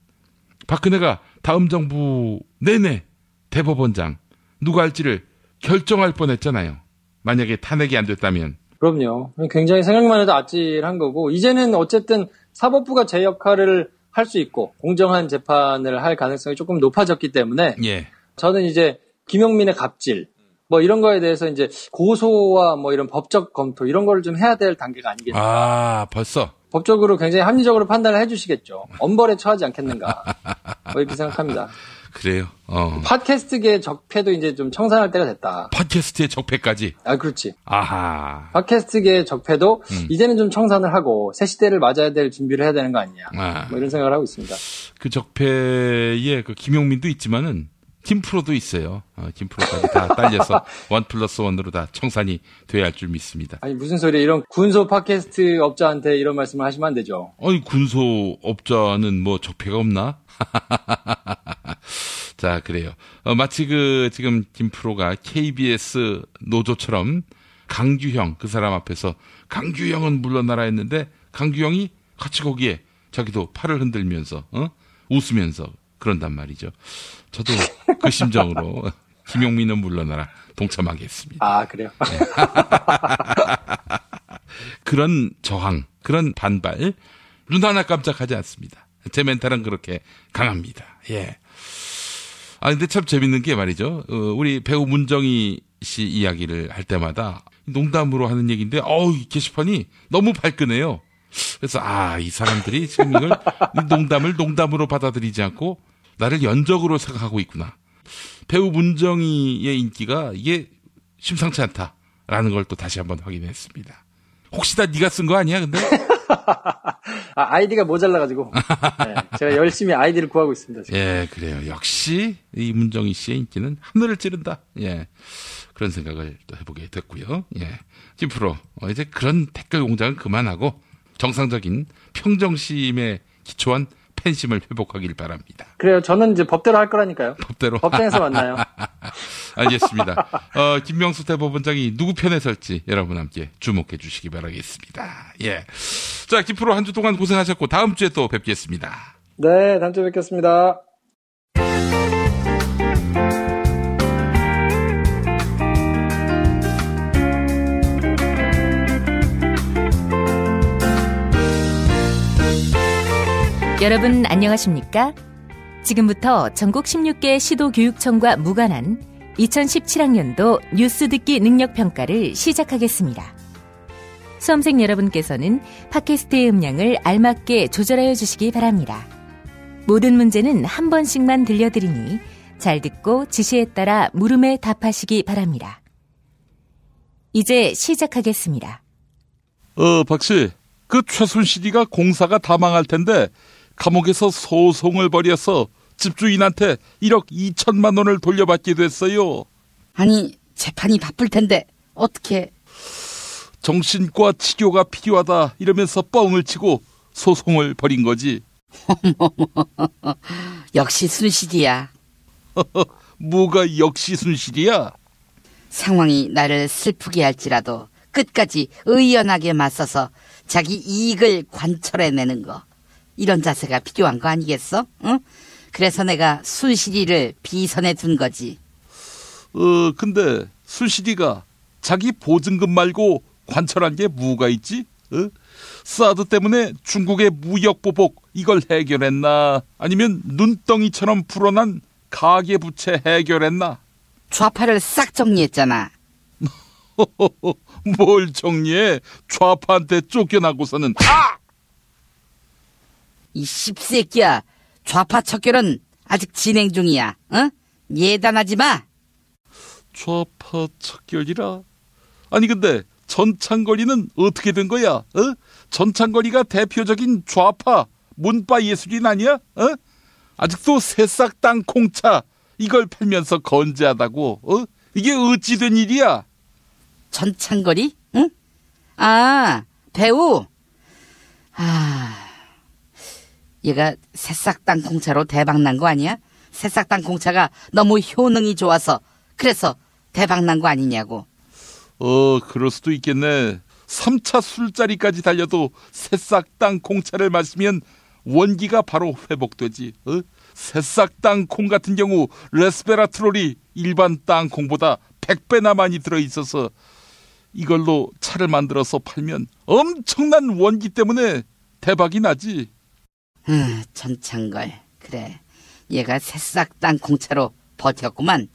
박근혜가 다음 정부 내내 대법원장 누가 할지를 결정할 뻔했잖아요. 만약에 탄핵이 안 됐다면. 그럼요. 굉장히 생각만 해도 아찔한 거고 이제는 어쨌든 사법부가 제 역할을 할 수 있고 공정한 재판을 할 가능성이 조금 높아졌기 때문에 예. 저는 이제 김용민의 갑질 뭐 이런 거에 대해서 이제 고소와 뭐 이런 법적 검토 이런 거를 좀 해야 될 단계가 아니겠는가. 아, 벌써 법적으로 굉장히 합리적으로 판단을 해주시겠죠. 엄벌에 처하지 않겠는가. 뭐 이렇게 생각합니다. 그래요. 팟캐스트계 적폐도 이제 좀 청산할 때가 됐다. 팟캐스트의 적폐까지. 아, 그렇지. 아하. 팟캐스트계 적폐도 이제는 좀 청산을 하고 새 시대를 맞아야 될 준비를 해야 되는 거 아니냐. 뭐 이런 생각을 하고 있습니다. 그 적폐에 그 김용민도 있지만은 김프로도 있어요. 김프로까지 다 딸려서 1+1으로 다 청산이 돼야 할 줄 믿습니다. 아니 무슨 소리야. 이런 군소 팟캐스트 업자한테 이런 말씀을 하시면 안 되죠. 아니 군소 업자는 뭐 적폐가 없나? 자, 그래요. 마치 그 지금 김프로가 KBS 노조처럼 강규형 그 사람 앞에서 강규형은 물러나라 했는데 강규형이 같이 거기에 자기도 팔을 흔들면서 웃으면서 그런단 말이죠. 저도 그 심정으로 김용민은 물러나라 동참하겠습니다. 아, 그래요? 네. 그런 저항, 그런 반발 눈 하나 깜짝하지 않습니다. 제 멘탈은 그렇게 강합니다. 예. 아, 근데 참 재밌는 게 말이죠. 우리 배우 문정희 씨 이야기를 할 때마다 농담으로 하는 얘기인데, 이 게시판이 너무 발끈해요. 그래서, 이 사람들이 지금 이걸 농담을 농담으로 받아들이지 않고 나를 연적으로 생각하고 있구나. 배우 문정희의 인기가 이게 심상치 않다라는 걸 또 다시 한번 확인했습니다. 혹시 다 네가 쓴 거 아니야, 근데? 아이디가 모자라가지고. 네, 제가 열심히 아이디를 구하고 있습니다, 지금. 예, 그래요. 역시 이 문정희 씨의 인기는 하늘을 찌른다. 예. 그런 생각을 또 해보게 됐고요. 예. 김프로, 이제 그런 댓글 공장은 그만하고 정상적인 평정심에 기초한 팬심을 회복하길 바랍니다. 그래요. 저는 이제 법대로 할 거라니까요. 법대로. 법정에서 만나요. 알겠습니다. 김명수 대법원장이 누구 편에 설지 여러분 함께 주목해 주시기 바라겠습니다. 예. 자, 김프로 한 주 동안 고생하셨고 다음 주에 또 뵙겠습니다. 네, 다음 주에 뵙겠습니다. 여러분 안녕하십니까? 지금부터 전국 16개 시도교육청과 무관한 2017학년도 뉴스 듣기 능력평가를 시작하겠습니다. 수험생 여러분께서는 팟캐스트의 음량을 알맞게 조절하여 주시기 바랍니다. 모든 문제는 한 번씩만 들려드리니 잘 듣고 지시에 따라 물음에 답하시기 바랍니다. 이제 시작하겠습니다. 박씨, 그 최순실이가 공사가 다 망할 텐데 감옥에서 소송을 벌여서 집주인한테 1억 2천만 원을 돌려받게 됐어요. 아니, 재판이 바쁠 텐데 어떻게? 정신과 치료가 필요하다 이러면서 뻥을 치고 소송을 벌인 거지. 역시 순실이야. 뭐가 역시 순실이야? 상황이 나를 슬프게 할지라도 끝까지 의연하게 맞서서 자기 이익을 관철해내는 거. 이런 자세가 필요한 거 아니겠어? 응? 그래서 내가 순실이를 비선에 둔 거지. 근데 순실이가 자기 보증금 말고 관철한 게 뭐가 있지? 사드 때문에 중국의 무역 보복 이걸 해결했나? 아니면 눈덩이처럼 불어난 가계부채 해결했나? 좌파를 싹 정리했잖아. 뭘 정리해? 좌파한테 쫓겨나고서는. 이 씹새끼야. 좌파 척결은 아직 진행 중이야. 응? 예단하지 마. 좌파 척결이라? 아니 근데 전창걸이는 어떻게 된 거야? 전창걸이가 대표적인 좌파 문파 예술인 아니야? 아직도 새싹 땅콩차 이걸 팔면서 건재하다고? 이게 어찌 된 일이야? 전창걸이? 응? 아, 배우. 얘가 새싹 땅콩차로 대박난 거 아니야? 새싹 땅콩차가 너무 효능이 좋아서 그래서 대박난 거 아니냐고. 그럴 수도 있겠네. 3차 술자리까지 달려도 새싹당 콩차를 마시면 원기가 바로 회복되지. 새싹당 콩 같은 경우 레스베라트롤이 일반 땅콩보다 100배나 많이 들어있어서 이걸로 차를 만들어서 팔면 엄청난 원기 때문에 대박이 나지. 전창걸, 그래, 얘가 새싹 땅콩차로 버텼구만.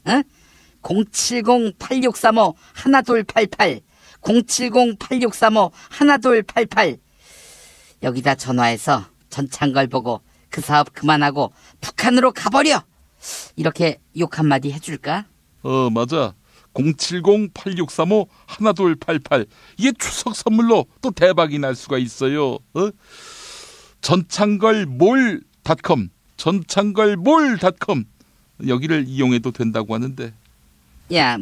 070-8635-1288 070-8635-1288 여기다 전화해서 전창걸 보고 그 사업 그만하고 북한으로 가버려, 이렇게 욕 한마디 해줄까? 맞아. 070-8635-1288 이게 추석 선물로 또 대박이 날 수가 있어요. 전창걸몰.com 전창걸몰.com 여기를 이용해도 된다고 하는데. 야,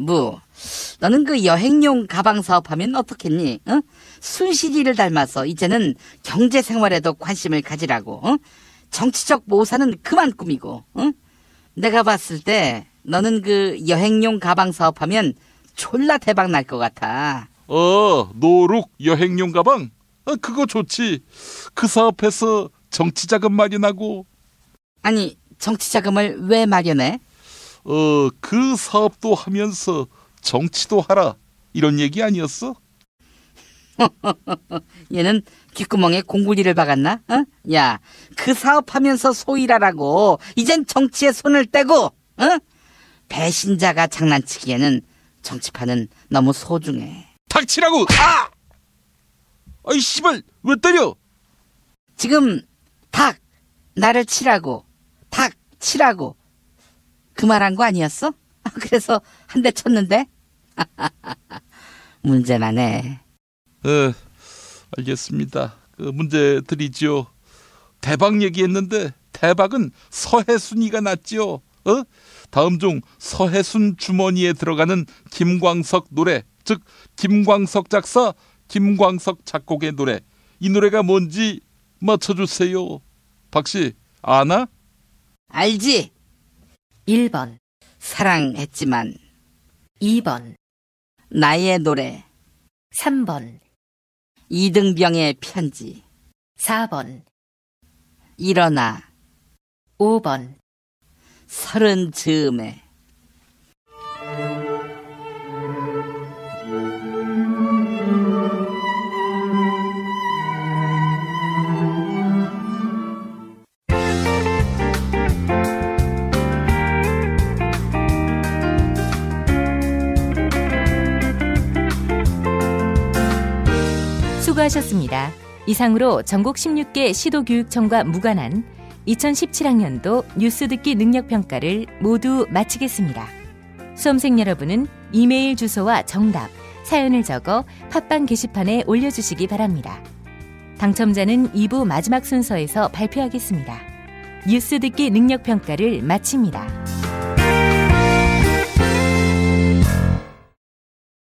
너는 그 여행용 가방 사업하면 어떻겠니? 순실이를 닮아서 이제는 경제생활에도 관심을 가지라고. 정치적 모사는 그만 꾸미고. 내가 봤을 때 너는 그 여행용 가방 사업하면 졸라 대박 날 것 같아. 노룩 여행용 가방? 그거 좋지. 그 사업해서 정치자금 마련하고. 아니, 정치자금을 왜 마련해? 그 사업도 하면서 정치도 하라, 이런 얘기 아니었어? 얘는 귓구멍에 공구리를 박았나? 야, 그 사업하면서 소일하라고 이젠 정치에 손을 떼고, 배신자가 장난치기에는 정치판은 너무 소중해. 닥치라고! 아이 씨발, 왜 때려? 지금 나를 치라고, 치라고 그 말한 거 아니었어? 그래서 한 대 쳤는데? 문제만 해. 알겠습니다. 문제 드리죠. 대박 얘기했는데 대박은 서해순이가 났지요. 다음 중 서해순 주머니에 들어가는 김광석 노래, 즉 김광석 작사, 김광석 작곡의 노래, 이 노래가 뭔지 맞춰주세요. 박씨, 아나? 알지? 1번 사랑했지만. 2번 나의 노래. 3번 이등병의 편지. 4번 일어나. 5번 서른 즈음에. 수고하셨습니다. 이상으로 전국 16개 시도교육청과 무관한 2017학년도 뉴스 듣기 능력평가를 모두 마치겠습니다. 수험생 여러분은 이메일 주소와 정답, 사연을 적어 팟빵 게시판에 올려주시기 바랍니다. 당첨자는 2부 마지막 순서에서 발표하겠습니다. 뉴스 듣기 능력평가를 마칩니다.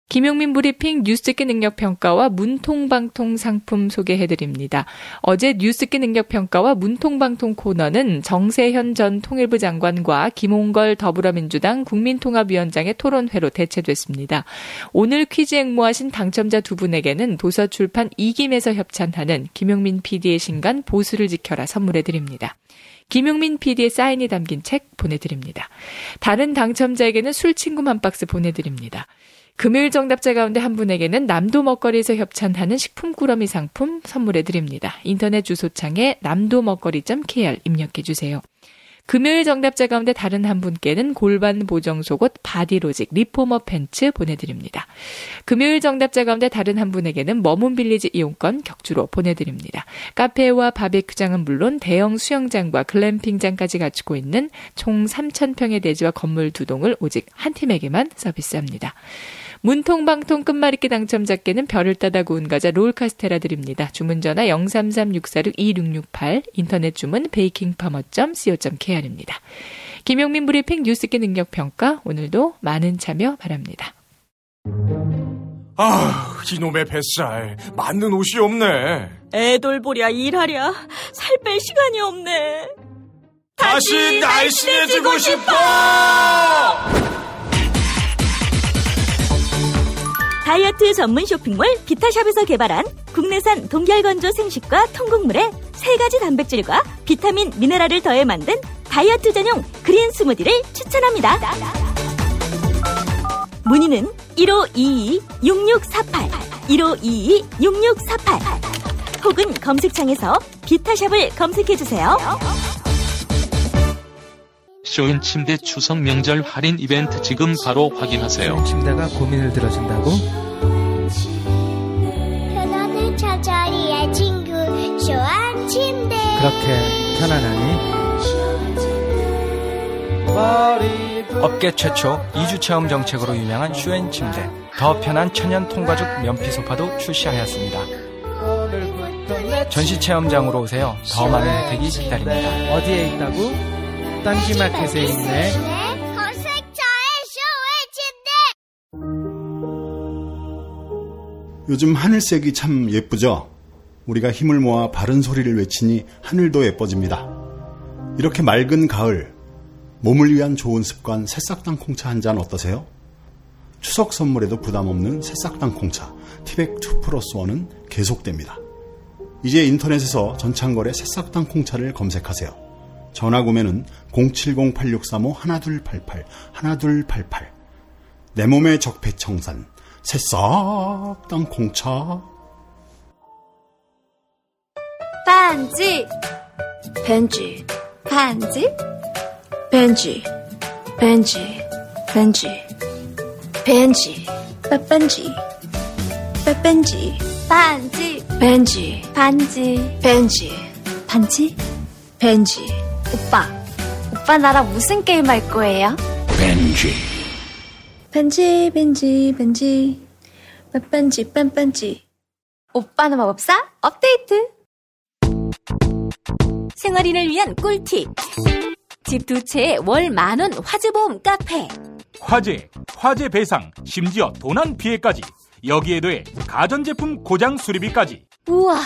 김용민 브리핑 뉴스듣기 능력평가와 문통방통 상품 소개해드립니다. 어제 뉴스듣기 능력평가와 문통방통 코너는 정세현 전 통일부 장관과 김홍걸 더불어민주당 국민통합위원장의 토론회로 대체됐습니다. 오늘 퀴즈 응모하신 당첨자 두 분에게는 도서출판 이김에서 협찬하는 김용민 PD의 신간 보수를 지켜라 선물해드립니다. 김용민 PD의 사인이 담긴 책 보내드립니다. 다른 당첨자에게는 술친구 한 박스 보내드립니다. 금요일 정답자 가운데 한 분에게는 남도 먹거리에서 협찬하는 식품꾸러미 상품 선물해드립니다. 인터넷 주소창에 남도먹거리.kr 입력해주세요. 금요일 정답자 가운데 다른 한 분께는 골반 보정 속옷 바디로직 리포머 팬츠 보내드립니다. 금요일 정답자 가운데 다른 한 분에게는 머문빌리지 이용권 격주로 보내드립니다. 카페와 바베큐장은 물론 대형 수영장과 글램핑장까지 갖추고 있는 총 3,000평의 대지와 건물 2동을 오직 한 팀에게만 서비스합니다. 문통방통 끝말잇기 당첨자께는 별을 따다 구운 과자 롤카스테라 드립니다. 주문 전화 033-646-2668, 인터넷 주문 베이킹파머.co.kr입니다. 김용민 브리핑 뉴스듣기 능력평가, 오늘도 많은 참여 바랍니다. 이놈의 뱃살, 맞는 옷이 없네. 애 돌보랴 일하랴 살 뺄 시간이 없네. 다시 날씬해지고 싶어! 다이어트 전문 쇼핑몰 비타샵에서 개발한 국내산 동결건조 생식과 통곡물에 3가지 단백질과 비타민, 미네랄을 더해 만든 다이어트 전용 그린 스무디를 추천합니다. 문의는 1522-6648, 1522-6648 혹은 검색창에서 비타샵을 검색해주세요. 쇼인 침대 추석 명절 할인 이벤트 지금 바로 확인하세요. 쇼인 침대가 고민을 들어준다고? 편안한 저자리의 친구 쇼인 침대. 그렇게 편안하니? 업계 최초 2주 체험 정책으로 유명한 쇼인 침대. 더 편한 천연 통과죽 면피 소파도 출시하였습니다. 전시 체험장으로 오세요. 더 많은 혜택이 기다립니다. 어디에 있다고? 딴지마켓에 있네. 검색창에 쇼인 침대. 요즘 하늘색이 참 예쁘죠? 우리가 힘을 모아 바른 소리를 외치니 하늘도 예뻐집니다. 이렇게 맑은 가을, 몸을 위한 좋은 습관 새싹당 콩차 한 잔 어떠세요? 추석 선물에도 부담 없는 새싹당 콩차 티백 2+1은 계속됩니다. 이제 인터넷에서 전창걸의 새싹당 콩차를 검색하세요. 전화 구매는 070-8635-1288 1288. 내 몸의 적폐청산 새싹당 콩차. 반지 벤지 반지 벤지 벤지 벤지 벤지 빠빤지 빠빤지 반지 벤지 반지 벤지 반지 벤지. 오빠 나랑 무슨 게임 할 거예요? 벤지 벤지 빠빤지 빤빤지. 오빠는 마법사 업데이트. 생활인을 위한 꿀팁. 집 두 채에 월 10,000원 화재보험 카페. 화재 배상, 심지어 도난 피해까지. 여기에 더해 가전제품 고장 수리비까지. 우와,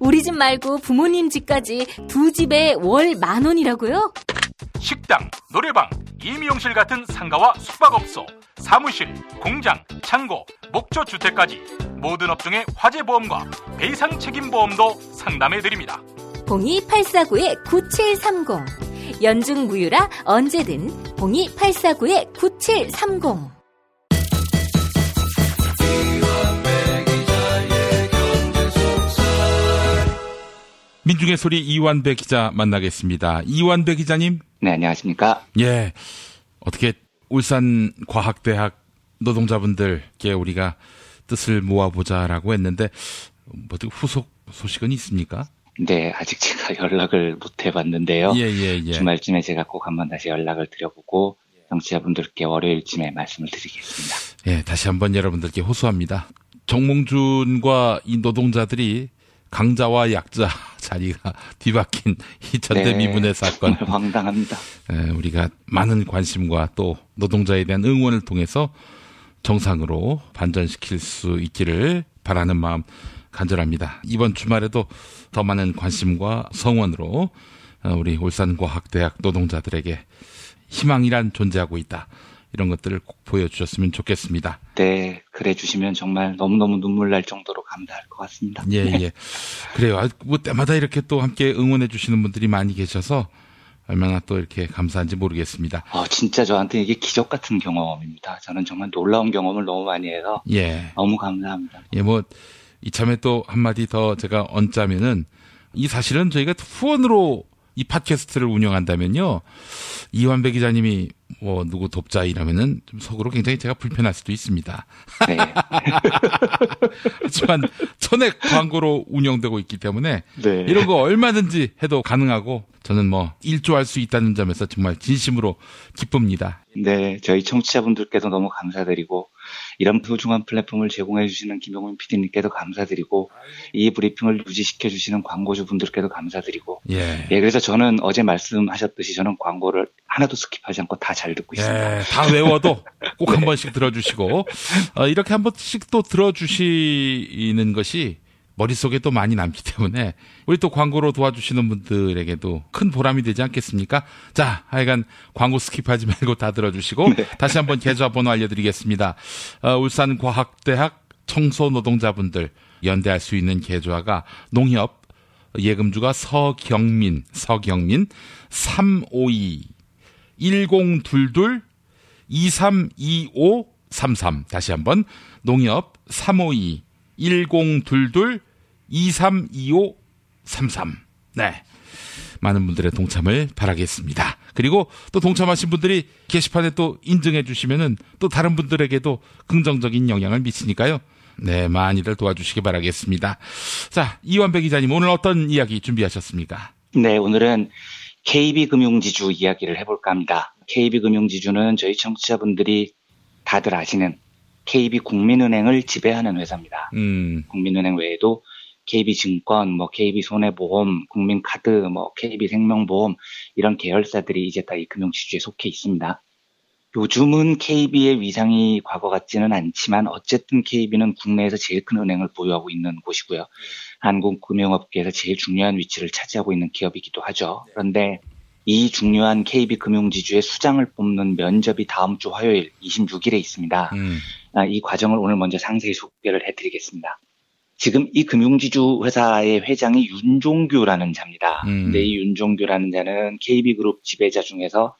우리 집 말고 부모님 집까지 두 집에 월 10,000원이라고요? 식당, 노래방, 임용실 같은 상가와 숙박업소, 사무실, 공장, 창고, 목조주택까지 모든 업종의 화재보험과 배상 책임보험도 상담해드립니다. 02849-9730. 연중 무휴라 언제든 02849-9730. 민중의 소리 이완배 기자 만나겠습니다. 이완배 기자님. 네, 안녕하십니까. 예. 어떻게 울산과학대학 노동자분들께 우리가 뜻을 모아보자라고 했는데 뭐 후속 소식은 있습니까? 네, 아직 제가 연락을 못 해봤는데요. 예. 주말쯤에 제가 꼭 한번 다시 연락을 드려보고 청취자분들께 월요일쯤에 말씀을 드리겠습니다. 예, 다시 한번 여러분들께 호소합니다. 정몽준과 이 노동자들이 강자와 약자 자리가 뒤바뀐 이 전대미문의 사건. 정말 황당합니다. 우리가 많은 관심과 또 노동자에 대한 응원을 통해서 정상으로 반전시킬 수 있기를 바라는 마음 간절합니다. 이번 주말에도 더 많은 관심과 성원으로 우리 울산과학대학 노동자들에게 희망이란 존재하고 있다. 이런 것들을 꼭 보여주셨으면 좋겠습니다. 네, 그래 주시면 정말 너무너무 눈물 날 정도로 감사할 것 같습니다. 예. 그래요. 뭐 때마다 이렇게 또 함께 응원해 주시는 분들이 많이 계셔서 얼마나 또 이렇게 감사한지 모르겠습니다. 진짜 저한테 이게 기적 같은 경험입니다. 저는 정말 놀라운 경험을 너무 많이 해서 너무 감사합니다. 예, 뭐 이참에 또 한마디 더 제가 얹자면은 이 사실은 저희가 후원으로 이 팟캐스트를 운영한다면요. 이완배 기자님이 뭐 누구 돕자 이러면은 좀 속으로 굉장히 제가 불편할 수도 있습니다. 네. 하지만 전액 광고로 운영되고 있기 때문에 이런 거 얼마든지 해도 가능하고 저는 뭐 일조할 수 있다는 점에서 정말 진심으로 기쁩니다. 네, 저희 청취자분들께도 너무 감사드리고 이런 소중한 플랫폼을 제공해 주시는 김용민 PD님께도 감사드리고 이 브리핑을 유지시켜 주시는 광고주분들께도 감사드리고 그래서 저는 어제 말씀하셨듯이 저는 광고를 하나도 스킵하지 않고 다 잘 듣고 있습니다. 다 외워도 꼭 한 번씩 들어주시고 이렇게 한 번씩 또 들어주시는 것이 머릿속에 또 많이 남기 때문에 우리 또 광고로 도와주시는 분들에게도 큰 보람이 되지 않겠습니까? 자, 하여간 광고 스킵하지 말고 다 들어주시고 다시 한번 계좌번호 알려드리겠습니다. 울산과학대학 청소 노동자분들 연대할 수 있는 계좌가 농협 예금주가 서경민 352-1022-232533 다시 한번 농협 352-1022-232533 네. 많은 분들의 동참을 바라겠습니다. 그리고 또 동참하신 분들이 게시판에 또 인증해 주시면은 또 다른 분들에게도 긍정적인 영향을 미치니까요. 네, 많이들 도와주시기 바라겠습니다. 자, 이완배 기자님 오늘 어떤 이야기 준비하셨습니까? 네, 오늘은 KB금융지주 이야기를 해볼까 합니다. KB금융지주는 저희 청취자분들이 다들 아시는 KB국민은행을 지배하는 회사입니다. 국민은행 외에도 KB증권, KB손해보험, 국민카드, KB생명보험 이런 계열사들이 이제 다 이 금융지주에 속해 있습니다. 요즘은 KB의 위상이 과거 같지는 않지만 어쨌든 KB는 국내에서 제일 큰 은행을 보유하고 있는 곳이고요. 한국 금융업계에서 제일 중요한 위치를 차지하고 있는 기업이기도 하죠. 그런데 이 중요한 KB금융지주의 수장을 뽑는 면접이 다음 주 화요일 26일에 있습니다. 이 과정을 오늘 먼저 상세히 소개를 해드리겠습니다. 지금 이 금융지주 회사의 회장이 윤종규라는 자입니다. 근데 이 윤종규라는 자는 KB그룹 지배자 중에서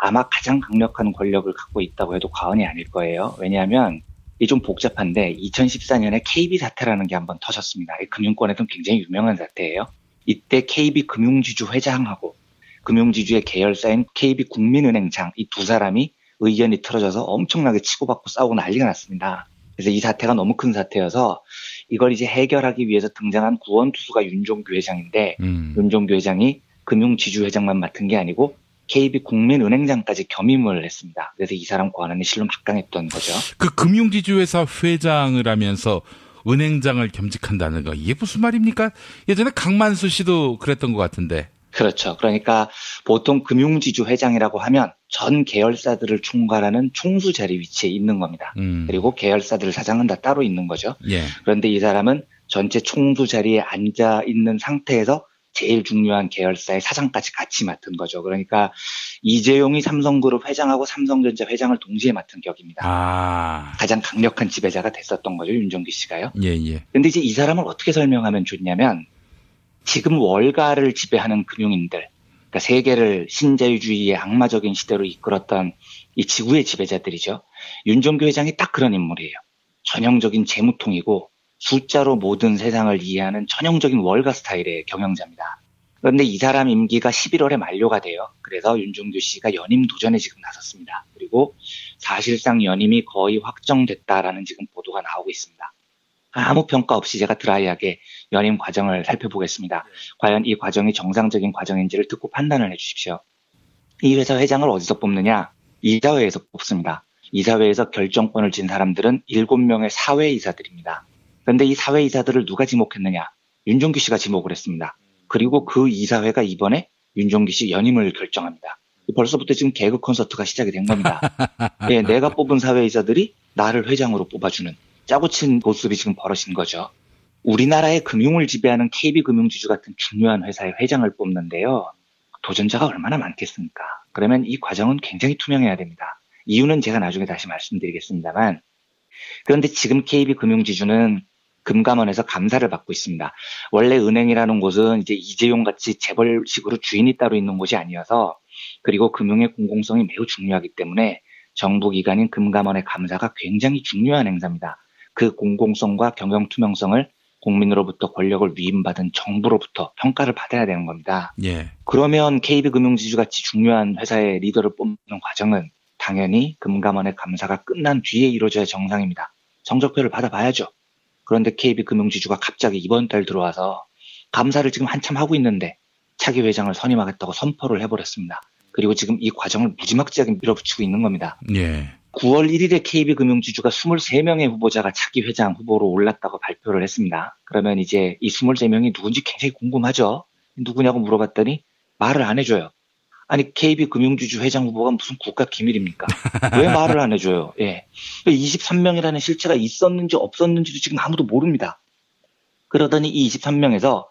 아마 가장 강력한 권력을 갖고 있다고 해도 과언이 아닐 거예요. 왜냐하면 이게 좀 복잡한데 2014년에 KB 사태라는 게 한번 터졌습니다. 금융권에서는 굉장히 유명한 사태예요. 이때 KB금융지주 회장하고 금융지주의 계열사인 KB국민은행장 이 두 사람이 의견이 틀어져서 엄청나게 치고받고 싸우고 난리가 났습니다. 그래서 이 사태가 너무 큰 사태여서 이걸 이제 해결하기 위해서 등장한 구원투수가 윤종규 회장인데 윤종규 회장이 금융지주 회장만 맡은 게 아니고 KB국민은행장까지 겸임을 했습니다. 그래서 이 사람 권한이 실로 막강했던 거죠. 그 금융지주회사 회장을 하면서 은행장을 겸직한다는 거 이게 무슨 말입니까? 예전에 강만수 씨도 그랬던 것 같은데. 그렇죠. 그러니까 보통 금융지주 회장이라고 하면 전 계열사들을 총괄하는 총수 자리 위치에 있는 겁니다. 그리고 계열사들 사장은 다 따로 있는 거죠. 예. 그런데 이 사람은 전체 총수 자리에 앉아 있는 상태에서 제일 중요한 계열사의 사장까지 같이 맡은 거죠. 그러니까 이재용이 삼성그룹 회장하고 삼성전자 회장을 동시에 맡은 격입니다. 가장 강력한 지배자가 됐었던 거죠. 윤종규 씨가요. 예. 근데 이제 이 사람을 어떻게 설명하면 좋냐면 지금 월가를 지배하는 금융인들, 그러니까 세계를 신자유주의의 악마적인 시대로 이끌었던 이 지구의 지배자들이죠. 윤종규 회장이 딱 그런 인물이에요. 전형적인 재무통이고 숫자로 모든 세상을 이해하는 전형적인 월가 스타일의 경영자입니다. 그런데 이 사람 임기가 11월에 만료가 돼요. 그래서 윤종규 씨가 연임 도전에 지금 나섰습니다. 그리고 사실상 연임이 거의 확정됐다라는 지금 보도가 나오고 있습니다. 아무 평가 없이 제가 드라이하게 연임 과정을 살펴보겠습니다. 과연 이 과정이 정상적인 과정인지를 듣고 판단을 해주십시오. 이 회사 회장을 어디서 뽑느냐? 이사회에서 뽑습니다. 이사회에서 결정권을 쥔 사람들은 7명의 사회이사들입니다. 그런데 이 사회이사들을 누가 지목했느냐? 윤종규 씨가 지목을 했습니다. 그리고 그 이사회가 이번에 윤종규 씨 연임을 결정합니다. 벌써부터 지금 개그 콘서트가 시작이 된 겁니다. 예, 내가 뽑은 사회이사들이 나를 회장으로 뽑아주는 짜고 친 모습이 지금 벌어진 거죠. 우리나라의 금융을 지배하는 KB금융지주 같은 중요한 회사의 회장을 뽑는데요. 도전자가 얼마나 많겠습니까? 그러면 이 과정은 굉장히 투명해야 됩니다. 이유는 제가 나중에 다시 말씀드리겠습니다만 그런데 지금 KB금융지주는 금감원에서 감사를 받고 있습니다. 원래 은행이라는 곳은 이제 이재용 같이 재벌식으로 주인이 따로 있는 곳이 아니어서 그리고 금융의 공공성이 매우 중요하기 때문에 정부기관인 금감원의 감사가 굉장히 중요한 행사입니다. 그 공공성과 경영 투명성을 국민으로부터 권력을 위임받은 정부로부터 평가를 받아야 되는 겁니다. 예. 그러면 KB금융지주 같이 중요한 회사의 리더를 뽑는 과정은 당연히 금감원의 감사가 끝난 뒤에 이루어져야 정상입니다. 성적표를 받아봐야죠. 그런데 KB금융지주가 갑자기 이번 달 들어와서 감사를 지금 한참 하고 있는데 차기 회장을 선임하겠다고 선포를 해버렸습니다. 그리고 지금 이 과정을 무지막지하게 밀어붙이고 있는 겁니다. 예. 9월 1일에 KB금융지주가 23명의 후보자가 차기 회장 후보로 올랐다고 발표를 했습니다. 그러면 이제 이 23명이 누군지 굉장히 궁금하죠. 누구냐고 물어봤더니 말을 안 해줘요. 아니 KB금융지주 회장 후보가 무슨 국가 기밀입니까? 왜 말을 안 해줘요? 예. 23명이라는 실체가 있었는지 없었는지도 지금 아무도 모릅니다. 그러더니 이 23명에서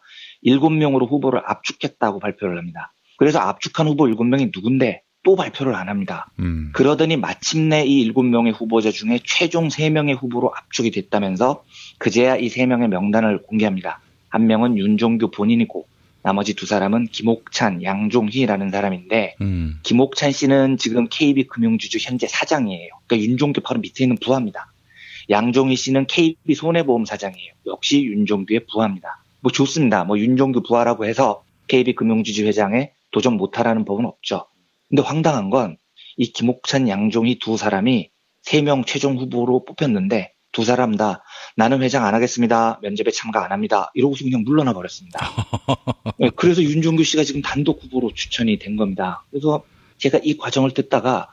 7명으로 후보를 압축했다고 발표를 합니다. 그래서 압축한 후보 7명이 누군데 또 발표를 안 합니다. 그러더니 마침내 이 7명의 후보자 중에 최종 3명의 후보로 압축이 됐다면서 그제야 이 3명의 명단을 공개합니다. 한 명은 윤종규 본인이고 나머지 2사람은 김옥찬, 양종희라는 사람인데 김옥찬 씨는 지금 KB금융지주 현재 사장이에요. 그러니까 윤종규 바로 밑에 있는 부하입니다. 양종희 씨는 KB 손해보험 사장이에요. 역시 윤종규의 부하입니다. 뭐 좋습니다. 뭐 윤종규 부하라고 해서 KB금융지주 회장에 도전 못하라는 법은 없죠. 근데 황당한 건 이 김옥찬, 양종희 2사람이 3명 최종 후보로 뽑혔는데 2사람 다 나는 회장 안 하겠습니다. 면접에 참가 안 합니다. 이러고서 그냥 물러나 버렸습니다. 네, 그래서 윤종규 씨가 지금 단독 후보로 추천이 된 겁니다. 그래서 제가 이 과정을 듣다가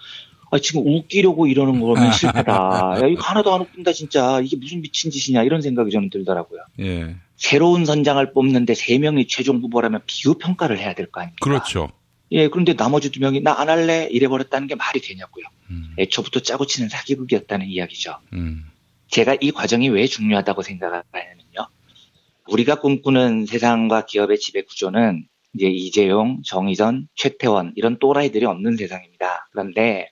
지금 웃기려고 이러는 거면 실패다. 야, 이거 하나도 안 웃긴다 진짜. 이게 무슨 미친 짓이냐 이런 생각이 저는 들더라고요. 예. 새로운 선장을 뽑는데 3명이 최종 후보라면 비교평가를 해야 될 거 아닙니까? 그렇죠. 예, 그런데 나머지 2명이 나 안 할래 이래버렸다는 게 말이 되냐고요. 애초부터 짜고 치는 사기극이었다는 이야기죠. 제가 이 과정이 왜 중요하다고 생각하냐면요. 우리가 꿈꾸는 세상과 기업의 지배 구조는 이제 이재용, 정의전, 최태원 이런 또라이들이 없는 세상입니다. 그런데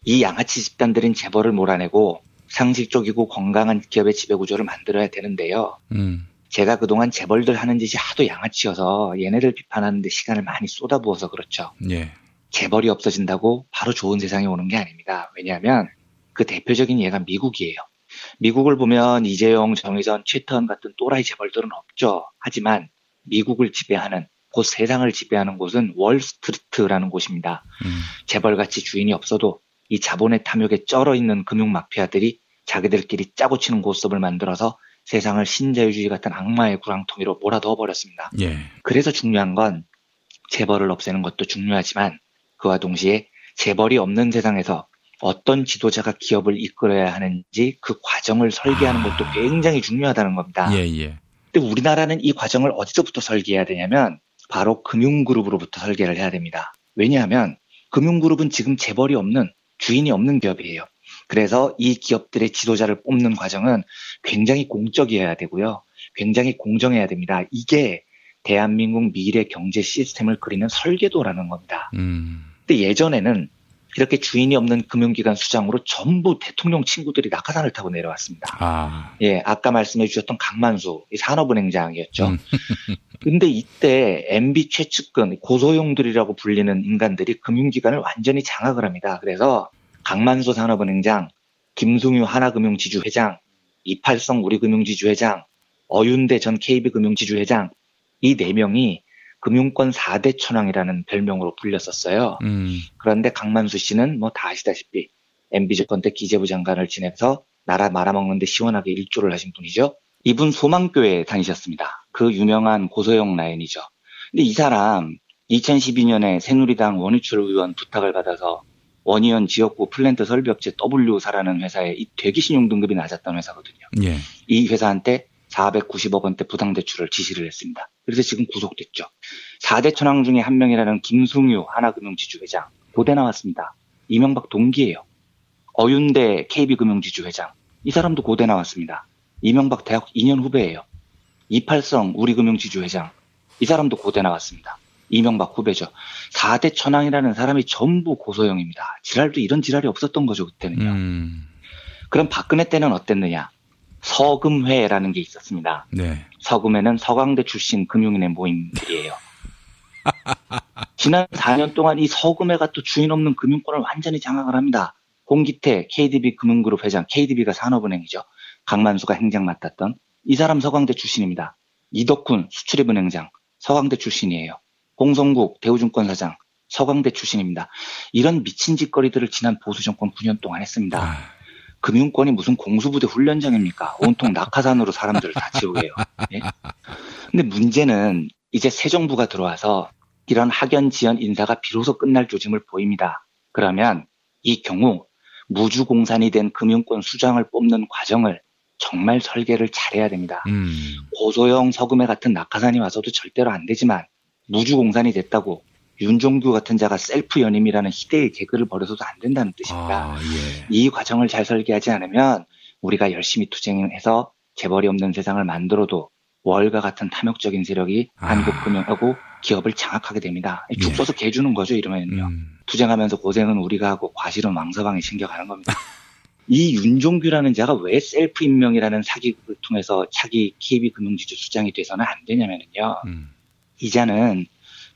이 양아치 집단들인 재벌을 몰아내고 상식적이고 건강한 기업의 지배 구조를 만들어야 되는데요. 제가 그동안 재벌들 하는 짓이 하도 양아치여서 얘네들 비판하는데 시간을 많이 쏟아부어서 그렇죠. 예. 재벌이 없어진다고 바로 좋은 세상이 오는 게 아닙니다. 왜냐하면 그 대표적인 예가 미국이에요. 미국을 보면 이재용, 정의전, 최태원 같은 또라이 재벌들은 없죠. 하지만 미국을 지배하는 곧 세상을 지배하는 곳은 월스트리트라는 곳입니다. 재벌같이 주인이 없어도 이 자본의 탐욕에 쩔어있는 금융마피아들이 자기들끼리 짜고 치는 고스톱을 만들어서 세상을 신자유주의 같은 악마의 구렁텅이로 몰아넣어버렸습니다. 예. 그래서 중요한 건 재벌을 없애는 것도 중요하지만 그와 동시에 재벌이 없는 세상에서 어떤 지도자가 기업을 이끌어야 하는지 그 과정을 설계하는 것도 굉장히 중요하다는 겁니다. 예, 예. 근데 우리나라는 이 과정을 어디서부터 설계해야 되냐면 바로 금융그룹으로부터 설계를 해야 됩니다. 왜냐하면 금융그룹은 지금 재벌이 없는 주인이 없는 기업이에요. 그래서 이 기업들의 지도자를 뽑는 과정은 굉장히 공적이어야 되고요. 굉장히 공정해야 됩니다. 이게 대한민국 미래 경제 시스템을 그리는 설계도라는 겁니다. 근데 예전에는 이렇게 주인이 없는 금융기관 수장으로 전부 대통령 친구들이 낙하산을 타고 내려왔습니다. 예, 아까 말씀해 주셨던 강만수 산업은행장이었죠. 근데 이때 MB 최측근 고소용들이라고 불리는 인간들이 금융기관을 완전히 장악을 합니다. 그래서 강만수 산업은행장, 김승유 하나금융지주회장, 이팔성 우리금융지주회장, 어윤대 전 KB금융지주회장 이 4명이 금융권 4대 천왕이라는 별명으로 불렸었어요. 그런데 강만수 씨는 뭐 다 아시다시피 MB정권 때 기재부 장관을 지내서 나라 말아먹는데 시원하게 일조를 하신 분이죠. 이분 소망교회 다니셨습니다. 그 유명한 고소영 라인이죠. 근데 이 사람 2012년에 새누리당 원유철 의원 부탁을 받아서 원의원 지역구 플랜트 설비업체 W사라는 회사에 이 대기신용 등급이 낮았던 회사거든요. 예. 이 회사한테 490억 원대 부당대출을 지시를 했습니다. 그래서 지금 구속됐죠. 4대 천왕 중에 한 명이라는 김승유 하나금융지주회장 고대 나왔습니다. 이명박 동기예요. 어윤대 KB금융지주회장 이 사람도 고대 나왔습니다. 이명박 대학 2년 후배예요. 이팔성 우리금융지주회장 이 사람도 고대 나왔습니다. 이명박 후배죠. 4대 천왕이라는 사람이 전부 고소형입니다. 지랄도 이런 지랄이 없었던 거죠, 그때는요. 그럼 박근혜 때는 어땠느냐? 서금회라는 게 있었습니다. 네. 서금회는 서강대 출신 금융인의 모임들이에요. 지난 4년 동안 이 서금회가 또 주인 없는 금융권을 완전히 장악을 합니다. 홍기태 KDB 금융그룹 회장, KDB가 산업은행이죠. 강만수가 행장 맡았던 이 사람 서강대 출신입니다. 이덕훈 수출입은행장, 서강대 출신이에요. 홍성국 대우증권 사장, 서강대 출신입니다. 이런 미친 짓거리들을 지난 보수정권 9년 동안 했습니다. 금융권이 무슨 공수부대 훈련장입니까? 온통 낙하산으로 사람들을 다 채우게요. 예? 근데 문제는 이제 새 정부가 들어와서 이런 학연, 지연, 인사가 비로소 끝날 조짐을 보입니다. 그러면 이 경우 무주공산이 된 금융권 수장을 뽑는 과정을 정말 설계를 잘해야 됩니다. 고소영, 서금회 같은 낙하산이 와서도 절대로 안 되지만 무주공산이 됐다고 윤종규 같은 자가 셀프 연임이라는 희대의 개그를 벌여서도 안 된다는 뜻입니다. 예. 이 과정을 잘 설계하지 않으면 우리가 열심히 투쟁해서 재벌이 없는 세상을 만들어도 월과 같은 탐욕적인 세력이 한국 금융하고 기업을 장악하게 됩니다. 죽 써서 개 주는 거죠, 이러면요. 투쟁하면서 고생은 우리가 하고 과실은 왕서방이 챙겨가는 겁니다. 이 윤종규라는 자가 왜 셀프 임명이라는 사기극을 통해서 차기 KB금융지주 수장이 돼서는 안 되냐면요. 이 자는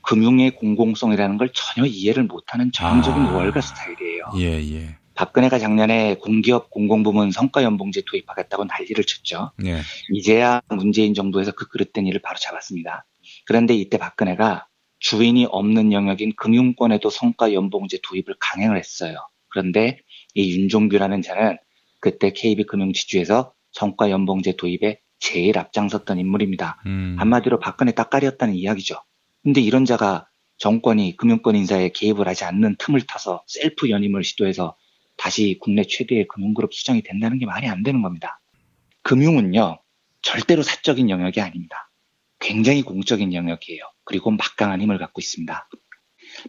금융의 공공성이라는 걸 전혀 이해를 못하는 전형적인 월가 스타일이에요. 예. 박근혜가 작년에 공기업 공공부문 성과연봉제 도입하겠다고 난리를 쳤죠. 예. 이제야 문재인 정부에서 그 그릇된 일을 바로 잡았습니다. 그런데 이때 박근혜가 주인이 없는 영역인 금융권에도 성과연봉제 도입을 강행을 했어요. 그런데 이 윤종규라는 자는 그때 KB금융지주에서 성과연봉제 도입에 제일 앞장섰던 인물입니다. 한마디로 박근혜 따까리였다는 이야기죠. 근데 이런 자가 정권이 금융권 인사에 개입을 하지 않는 틈을 타서 셀프 연임을 시도해서 다시 국내 최대의 금융그룹 수장이 된다는 게 말이 안 되는 겁니다. 금융은요, 절대로 사적인 영역이 아닙니다. 굉장히 공적인 영역이에요. 그리고 막강한 힘을 갖고 있습니다.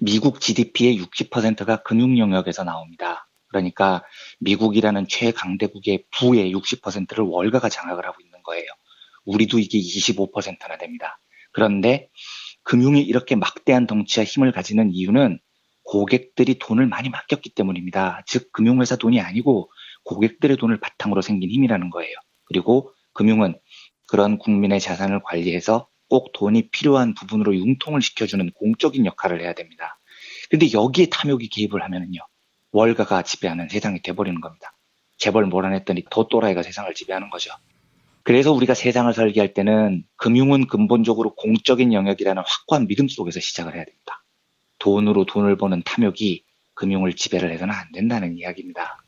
미국 GDP의 60%가 금융 영역에서 나옵니다. 그러니까 미국이라는 최강대국의 부의 60%를 월가가 장악을 하고 있는 거예요. 우리도 이게 25%나 됩니다. 그런데 금융이 이렇게 막대한 덩치와 힘을 가지는 이유는 고객들이 돈을 많이 맡겼기 때문입니다. 즉 금융회사 돈이 아니고 고객들의 돈을 바탕으로 생긴 힘이라는 거예요. 그리고 금융은 그런 국민의 자산을 관리해서 꼭 돈이 필요한 부분으로 융통을 시켜주는 공적인 역할을 해야 됩니다. 그런데 여기에 탐욕이 개입을 하면은요, 월가가 지배하는 세상이 돼버리는 겁니다. 재벌 몰아냈더니 더 또라이가 세상을 지배하는 거죠. 그래서 우리가 세상을 설계할 때는 금융은 근본적으로 공적인 영역이라는 확고한 믿음 속에서 시작을 해야 됩니다. 돈으로 돈을 버는 탐욕이 금융을 지배를 해서는 안 된다는 이야기입니다.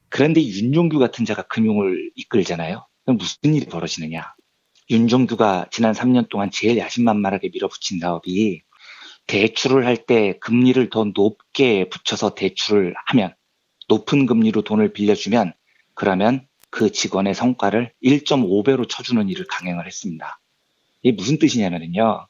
그런데 윤종규 같은 자가 금융을 이끌잖아요. 그럼 무슨 일이 벌어지느냐. 윤종규가 지난 3년 동안 제일 야심만만하게 밀어붙인 사업이 대출을 할 때 금리를 더 높게 붙여서 대출을 하면, 높은 금리로 돈을 빌려주면, 그러면 그 직원의 성과를 1.5배로 쳐주는 일을 강행을 했습니다. 이게 무슨 뜻이냐면요.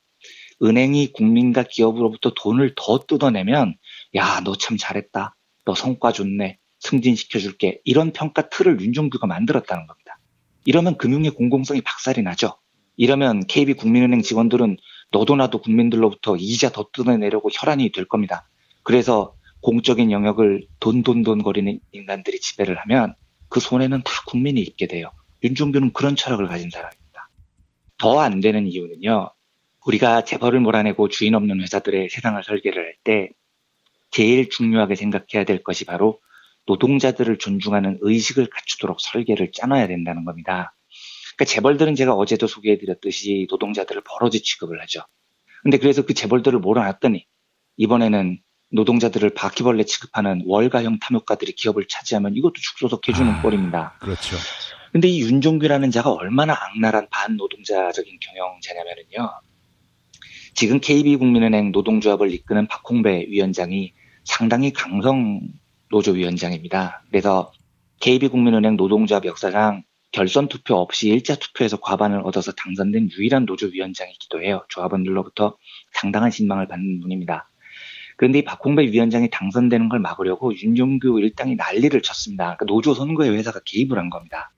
은행이 국민과 기업으로부터 돈을 더 뜯어내면, 야, 너 참 잘했다. 너 성과 좋네. 승진시켜줄게. 이런 평가 틀을 윤종규가 만들었다는 겁니다. 이러면 금융의 공공성이 박살이 나죠. 이러면 KB국민은행 직원들은 너도 나도 국민들로부터 이자 더 뜯어내려고 혈안이 될 겁니다. 그래서 공적인 영역을 돈거리는 인간들이 지배를 하면 그 손해는 다 국민이 입게 돼요. 윤종규는 그런 철학을 가진 사람입니다. 더 안 되는 이유는요. 우리가 재벌을 몰아내고 주인 없는 회사들의 세상을 설계를 할 때 제일 중요하게 생각해야 될 것이 바로 노동자들을 존중하는 의식을 갖추도록 설계를 짜놔야 된다는 겁니다. 그러니까 재벌들은 제가 어제도 소개해드렸듯이 노동자들을 버러지 취급을 하죠. 근데 그래서 그 재벌들을 몰아놨더니 이번에는 노동자들을 바퀴벌레 취급하는 월가형 탐욕가들이 기업을 차지하면 이것도 죽소석해주는 꼴입니다. 그렇죠. 근데 이 윤종규라는 자가 얼마나 악랄한 반노동자적인 경영자냐면요. 지금 KB국민은행 노동조합을 이끄는 박홍배 위원장이 상당히 강성 노조위원장입니다. 그래서 KB국민은행 노동조합 역사상 결선 투표 없이 1차 투표에서 과반을 얻어서 당선된 유일한 노조위원장이기도 해요. 조합원들로부터 상당한 신망을 받는 분입니다. 그런데 이 박홍배 위원장이 당선되는 걸 막으려고 윤종규 일당이 난리를 쳤습니다. 그러니까 노조 선거에 회사가 개입을 한 겁니다.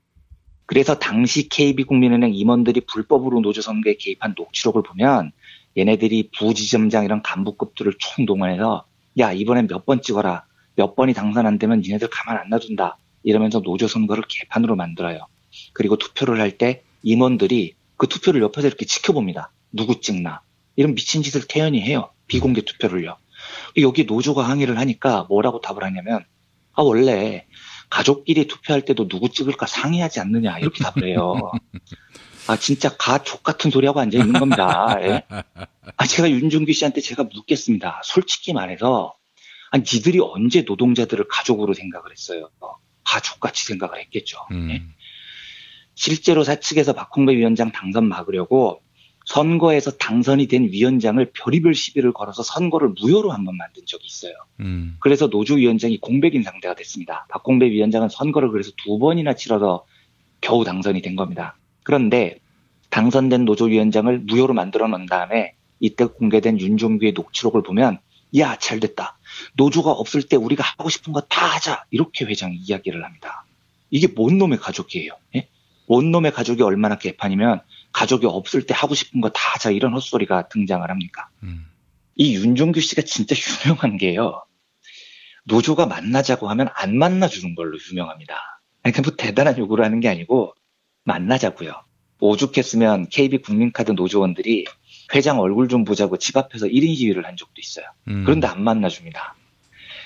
그래서 당시 KB국민은행 임원들이 불법으로 노조 선거에 개입한 녹취록을 보면 얘네들이 부지점장 이런 간부급들을 총동원해서 야, 이번엔 몇 번 찍어라. 몇 번이 당선 안 되면 니네들 가만 안 놔둔다. 이러면서 노조 선거를 개판으로 만들어요. 그리고 투표를 할 때 임원들이 그 투표를 옆에서 이렇게 지켜봅니다. 누구 찍나. 이런 미친 짓을 태연히 해요. 비공개 투표를요. 여기 노조가 항의를 하니까 뭐라고 답을 하냐면 원래 가족끼리 투표할 때도 누구 찍을까 상의하지 않느냐 이렇게 답을 해요. 진짜 가족 같은 소리하고 앉아있는 겁니다. 예? 제가 윤종규 씨한테 제가 묻겠습니다. 솔직히 말해서 니들이 언제 노동자들을 가족으로 생각을 했어요? 가족같이 생각을 했겠죠. 예? 실제로 사측에서 박홍배 위원장 당선 막으려고 선거에서 당선이 된 위원장을 별의별 시비를 걸어서 선거를 무효로 한번 만든 적이 있어요. 그래서 노조위원장이 공백인 상태가 됐습니다. 박홍배 위원장은 선거를 그래서 2번이나 치러서 겨우 당선이 된 겁니다. 그런데 당선된 노조위원장을 무효로 만들어 놓은 다음에 이때 공개된 윤종규의 녹취록을 보면 야, 잘됐다. 노조가 없을 때 우리가 하고 싶은 거 다 하자. 이렇게 회장이 이야기를 합니다. 이게 뭔 놈의 가족이에요? 예? 뭔 놈의 가족이 얼마나 개판이면 가족이 없을 때 하고 싶은 거 다 하자 이런 헛소리가 등장을 합니까? 이 윤종규 씨가 진짜 유명한 게요. 노조가 만나자고 하면 안 만나주는 걸로 유명합니다. 그러니까 뭐 대단한 요구를 하는 게 아니고 만나자고요. 오죽했으면 KB 국민카드 노조원들이 회장 얼굴 좀 보자고 집 앞에서 1인 시위를 한 적도 있어요. 그런데 안 만나줍니다.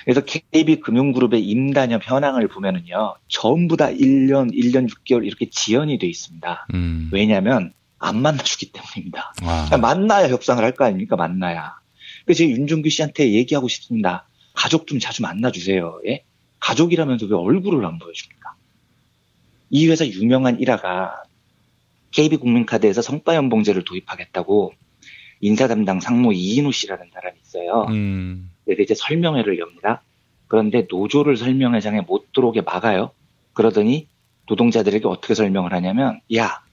그래서 KB금융그룹의 임단협 현황을 보면은요, 전부 다 1년 6개월 이렇게 지연이 돼 있습니다. 왜냐하면 안 만나주기 때문입니다. 만나야 협상을 할 거 아닙니까? 만나야. 그래서 제가 윤종규 씨한테 얘기하고 싶습니다. 가족 좀 자주 만나주세요. 예? 가족이라면서 왜 얼굴을 안 보여줍니까? 이 회사 유명한 일화가 KB국민카드에서 성과연봉제를 도입하겠다고 인사 담당 상무 이인호 씨라는 사람이 있어요. 그래서 이제 설명회를 엽니다. 그런데 노조를 설명회장에 못 들어오게 막아요. 그러더니 노동자들에게 어떻게 설명을 하냐면, 야,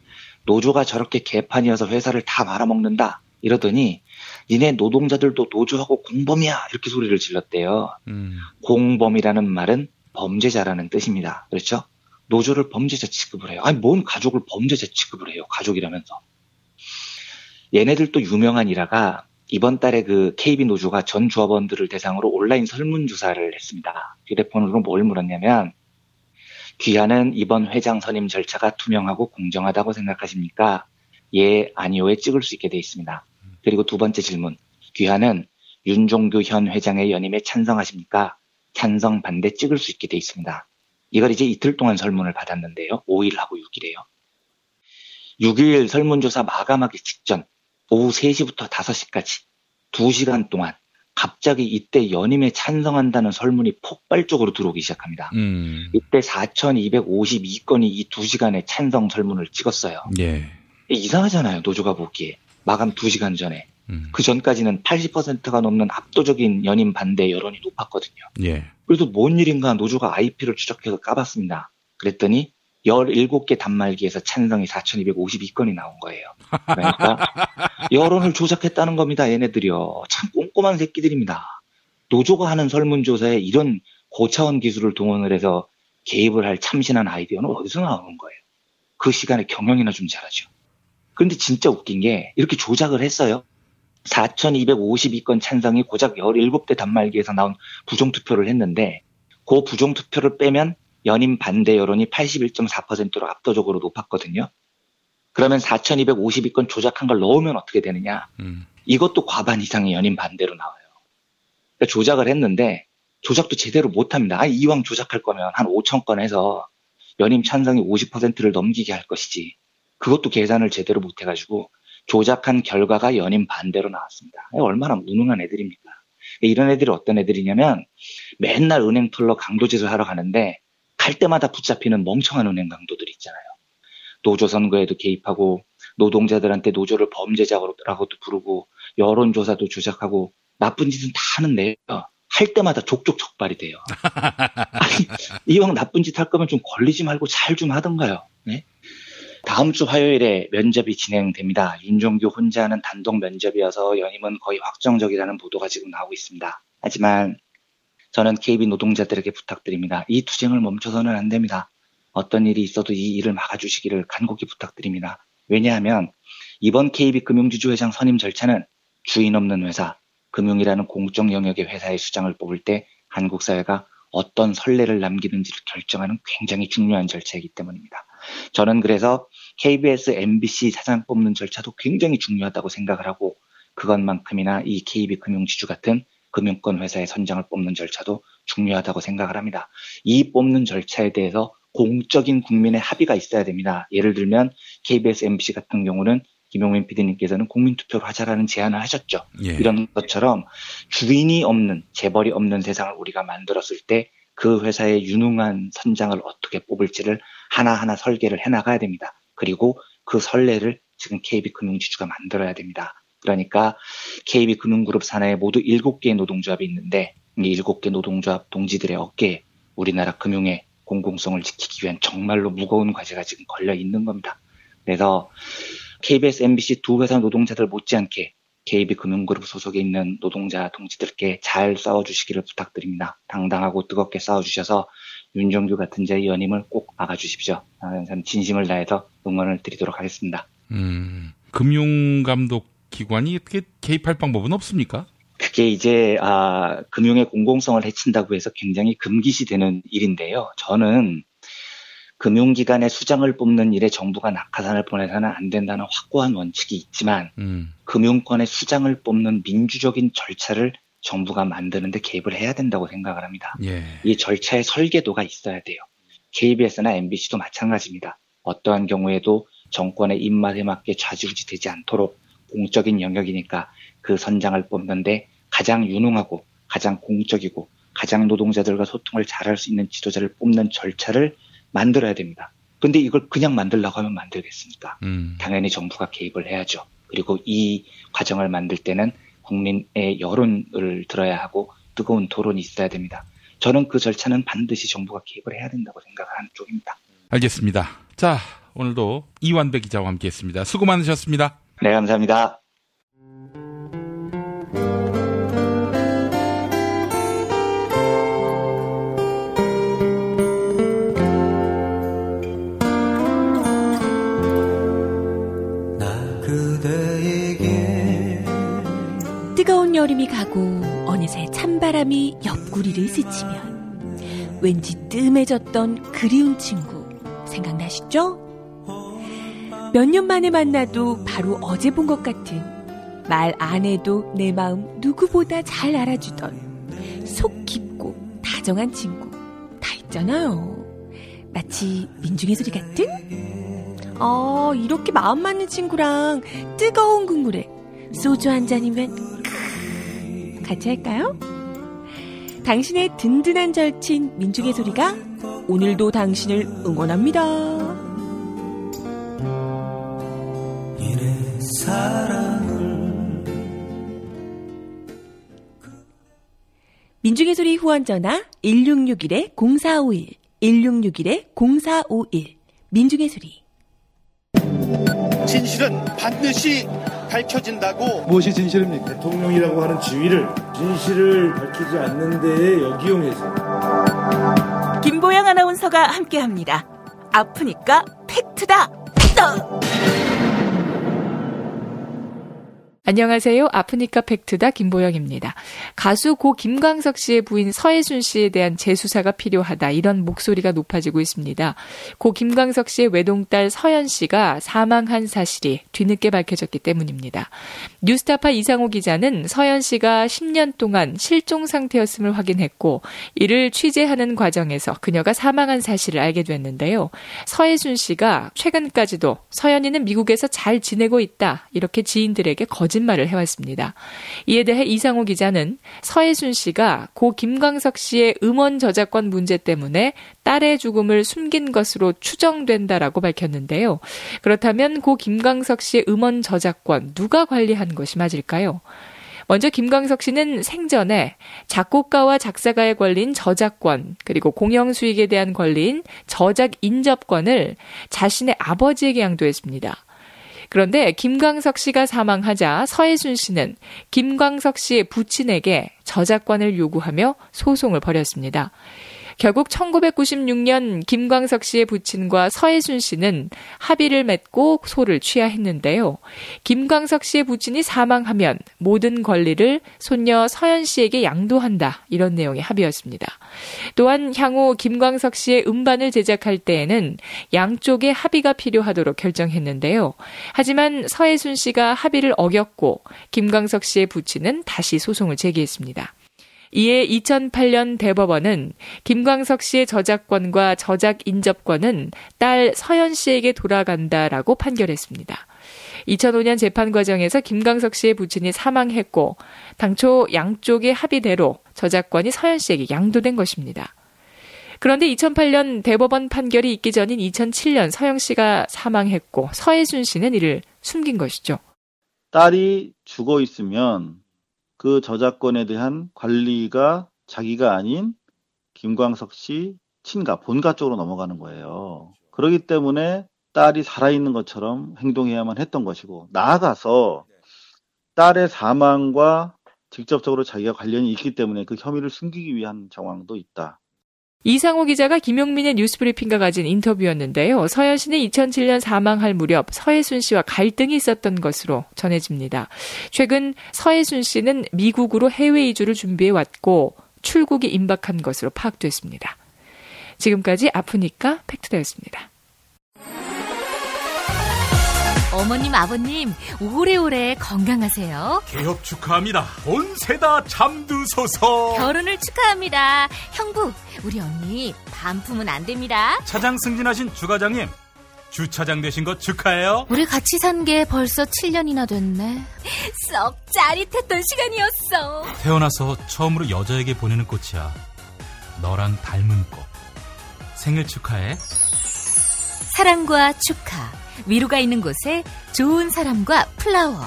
노조가 저렇게 개판이어서 회사를 다 말아먹는다. 이러더니 니네 노동자들도 노조하고 공범이야. 이렇게 소리를 질렀대요. 공범이라는 말은 범죄자라는 뜻입니다. 그렇죠? 노조를 범죄자 취급을 해요. 아니, 뭔 가족을 범죄자 취급을 해요. 가족이라면서. 얘네들도 유명한 일화가 이번 달에 그 KB 노조가 전 조합원들을 대상으로 온라인 설문조사를 했습니다. 휴대폰으로 뭘 물었냐면, 귀하는 이번 회장 선임 절차가 투명하고 공정하다고 생각하십니까? 예, 아니요에 찍을 수 있게 돼 있습니다. 그리고 두 번째 질문. 귀하는 윤종규 현 회장의 연임에 찬성하십니까? 찬성, 반대 찍을 수 있게 돼 있습니다. 이걸 이제 이틀 동안 설문을 받았는데요. 5일하고 6일에요. 6일 설문조사 마감하기 직전 오후 3시부터 5시까지 2시간 동안 갑자기 이때 연임에 찬성한다는 설문이 폭발적으로 들어오기 시작합니다. 이때 4,252건이 이 2시간에 찬성 설문을 찍었어요. 예. 이상하잖아요. 노조가 보기에. 마감 2시간 전에. 그 전까지는 80%가 넘는 압도적인 연임 반대 여론이 높았거든요. 예. 그래서 뭔 일인가 노조가 IP를 추적해서 까봤습니다. 그랬더니 17개 단말기에서 찬성이 4,252건이 나온 거예요. 그러니까 여론을 조작했다는 겁니다. 얘네들이요. 참 꼼꼼한 새끼들입니다. 노조가 하는 설문조사에 이런 고차원 기술을 동원을 해서 개입을 할 참신한 아이디어는 어디서 나오는 거예요. 그 시간에 경영이나 좀 잘하죠. 그런데 진짜 웃긴 게 이렇게 조작을 했어요. 4,252건 찬성이 고작 17대 단말기에서 나온 부정투표를 했는데 그 부정투표를 빼면 연임 반대 여론이 81.4%로 압도적으로 높았거든요. 그러면 4,252건 조작한 걸 넣으면 어떻게 되느냐. 이것도 과반 이상의 연임 반대로 나와요. 그러니까 조작을 했는데 조작도 제대로 못합니다. 이왕 조작할 거면 한 5,000건 해서 연임 찬성이 50%를 넘기게 할 것이지. 그것도 계산을 제대로 못해가지고 조작한 결과가 연임 반대로 나왔습니다. 얼마나 무능한 애들입니까? 이런 애들이 어떤 애들이냐면 맨날 은행 털러 강도짓을 하러 가는데 갈 때마다 붙잡히는 멍청한 은행 강도들 있잖아요. 노조 선거에도 개입하고 노동자들한테 노조를 범죄자라고도 부르고 여론조사도 조작하고 나쁜 짓은 다 하는데요. 할 때마다 족족 적발이 돼요. 아니, 이왕 나쁜 짓 할 거면 좀 걸리지 말고 잘 좀 하던가요. 네? 다음 주 화요일에 면접이 진행됩니다. 윤종규 혼자 하는 단독 면접이어서 연임은 거의 확정적이라는 보도가 지금 나오고 있습니다. 하지만 저는 KB 노동자들에게 부탁드립니다. 이 투쟁을 멈춰서는 안 됩니다. 어떤 일이 있어도 이 일을 막아주시기를 간곡히 부탁드립니다. 왜냐하면 이번 KB금융지주회장 선임 절차는 주인 없는 회사, 금융이라는 공적 영역의 회사의 수장을 뽑을 때 한국 사회가 어떤 선례를 남기는지를 결정하는 굉장히 중요한 절차이기 때문입니다. 저는 그래서 KBS, MBC 사장 뽑는 절차도 굉장히 중요하다고 생각을 하고 그것만큼이나 이 KB금융지주 같은 금융권 회사의 선장을 뽑는 절차도 중요하다고 생각을 합니다. 이 뽑는 절차에 대해서 공적인 국민의 합의가 있어야 됩니다. 예를 들면 KBS, MBC 같은 경우는 김용민 PD님께서는 국민투표로 하자라는 제안을 하셨죠. 예. 이런 것처럼 주인이 없는, 재벌이 없는 세상을 우리가 만들었을 때 그 회사의 유능한 선장을 어떻게 뽑을지를 하나하나 설계를 해나가야 됩니다. 그리고 그 선례를 지금 KB금융지주가 만들어야 됩니다. 그러니까 KB금융그룹 산하에 모두 7개의 노동조합이 있는데 이 7개 노동조합 동지들의 어깨에 우리나라 금융의 공공성을 지키기 위한 정말로 무거운 과제가 지금 걸려 있는 겁니다. 그래서 KBS, MBC 두 회사 노동자들 못지않게 KB금융그룹 소속에 있는 노동자 동지들께 잘 싸워주시기를 부탁드립니다. 당당하고 뜨겁게 싸워주셔서 윤종규 같은 자의 연임을 꼭 막아주십시오. 저는 진심을 다해서 응원을 드리도록 하겠습니다. 금융감독 기관이 어떻게 개입할 방법은 없습니까? 그게 이제 금융의 공공성을 해친다고 해서 굉장히 금기시되는 일인데요. 저는 금융기관의 수장을 뽑는 일에 정부가 낙하산을 보내서는 안 된다는 확고한 원칙이 있지만 금융권의 수장을 뽑는 민주적인 절차를 정부가 만드는데 개입을 해야 된다고 생각을 합니다. 예. 이 절차의 설계도가 있어야 돼요. KBS나 MBC도 마찬가지입니다. 어떠한 경우에도 정권의 입맛에 맞게 좌지우지 되지 않도록 공적인 영역이니까 그 선장을 뽑는데 가장 유능하고 가장 공적이고 가장 노동자들과 소통을 잘할 수 있는 지도자를 뽑는 절차를 만들어야 됩니다. 근데 이걸 그냥 만들려고 하면 만들겠습니까? 당연히 정부가 개입을 해야죠. 그리고 이 과정을 만들 때는 국민의 여론을 들어야 하고 뜨거운 토론이 있어야 됩니다. 저는 그 절차는 반드시 정부가 개입을 해야 된다고 생각하는 쪽입니다. 알겠습니다. 자, 오늘도 이완배 기자와 함께했습니다. 수고 많으셨습니다. 네, 감사합니다. 뜨거운 여름이 가고 어느새 찬바람이 옆구리를 스치면 왠지 뜸해졌던 그리운 친구 생각나시죠? 몇 년 만에 만나도 바로 어제 본 것 같은, 말 안 해도 내 마음 누구보다 잘 알아주던 속 깊고 다정한 친구 다 있잖아요. 마치 민중의 소리 같은? 이렇게 마음 맞는 친구랑 뜨거운 국물에 소주 한 잔이면 같이 할까요? 당신의 든든한 절친 민중의 소리가 오늘도 당신을 응원합니다. 민중의 소리 후원 전화 1661-0451 1661-0451 민중의 소리. 진실은 반드시 밝혀진다고. 무엇이 진실입니까? 대통령이라고 하는 지위를 진실을 밝히지 않는 데에 역이용해서. 김보영 아나운서가 함께합니다. 아프니까 팩트다. 안녕하세요. 아프니까 팩트다 김보영입니다. 가수 고 김광석 씨의 부인 서혜순 씨에 대한 재수사가 필요하다, 이런 목소리가 높아지고 있습니다. 고 김광석 씨의 외동딸 서연 씨가 사망한 사실이 뒤늦게 밝혀졌기 때문입니다. 뉴스타파 이상호 기자는 서연 씨가 10년 동안 실종 상태였음을 확인했고, 이를 취재하는 과정에서 그녀가 사망한 사실을 알게 됐는데요. 서혜순 씨가 최근까지도 서연이는 미국에서 잘 지내고 있다, 이렇게 지인들에게 거짓말을 해왔습니다. 이에 대해 이상호 기자는 서혜순 씨가 고 김광석 씨의 음원 저작권 문제 때문에 딸의 죽음을 숨긴 것으로 추정된다라고 밝혔는데요. 그렇다면 고 김광석 씨의 음원 저작권 누가 관리한 것이 맞을까요? 먼저 김광석 씨는 생전에 작곡가와 작사가의 권리인 저작권, 그리고 공영 수익에 대한 권리인 저작 인접권을 자신의 아버지에게 양도했습니다. 그런데 김광석 씨가 사망하자 서혜순 씨는 김광석 씨의 부친에게 저작권을 요구하며 소송을 벌였습니다. 결국 1996년 김광석 씨의 부친과 서혜순 씨는 합의를 맺고 소를 취하했는데요. 김광석 씨의 부친이 사망하면 모든 권리를 손녀 서연 씨에게 양도한다, 이런 내용의 합의였습니다. 또한 향후 김광석 씨의 음반을 제작할 때에는 양쪽의 합의가 필요하도록 결정했는데요. 하지만 서혜순 씨가 합의를 어겼고 김광석 씨의 부친은 다시 소송을 제기했습니다. 이에 2008년 대법원은 김광석 씨의 저작권과 저작 인접권은 딸 서연 씨에게 돌아간다라고 판결했습니다. 2005년 재판 과정에서 김광석 씨의 부친이 사망했고, 당초 양쪽의 합의대로 저작권이 서연 씨에게 양도된 것입니다. 그런데 2008년 대법원 판결이 있기 전인 2007년 서영 씨가 사망했고, 서혜순 씨는 이를 숨긴 것이죠. 딸이 죽어 있으면 그 저작권에 대한 관리가 자기가 아닌 김광석 씨 친가, 본가 쪽으로 넘어가는 거예요. 그렇기 때문에 딸이 살아있는 것처럼 행동해야만 했던 것이고, 나아가서 딸의 사망과 직접적으로 자기가 관련이 있기 때문에 그 혐의를 숨기기 위한 정황도 있다. 이상호 기자가 김용민의 뉴스브리핑과 가진 인터뷰였는데요. 서현 씨는 2007년 사망할 무렵 서해순 씨와 갈등이 있었던 것으로 전해집니다. 최근 서해순 씨는 미국으로 해외 이주를 준비해왔고 출국이 임박한 것으로 파악됐습니다. 지금까지 아프니까 팩트다였습니다. 어머님, 아버님, 오래오래 건강하세요. 개업 축하합니다. 본세다 잠드소서. 결혼을 축하합니다. 형부, 우리 언니 반품은 안 됩니다. 차장 승진하신 주과장님, 주차장 되신 거 축하해요. 우리 같이 산 게 벌써 7년이나 됐네. 썩 짜릿했던 시간이었어. 태어나서 처음으로 여자에게 보내는 꽃이야. 너랑 닮은 꽃. 생일 축하해. 사랑과 축하. 위로가 있는 곳에 좋은 사람과 플라워.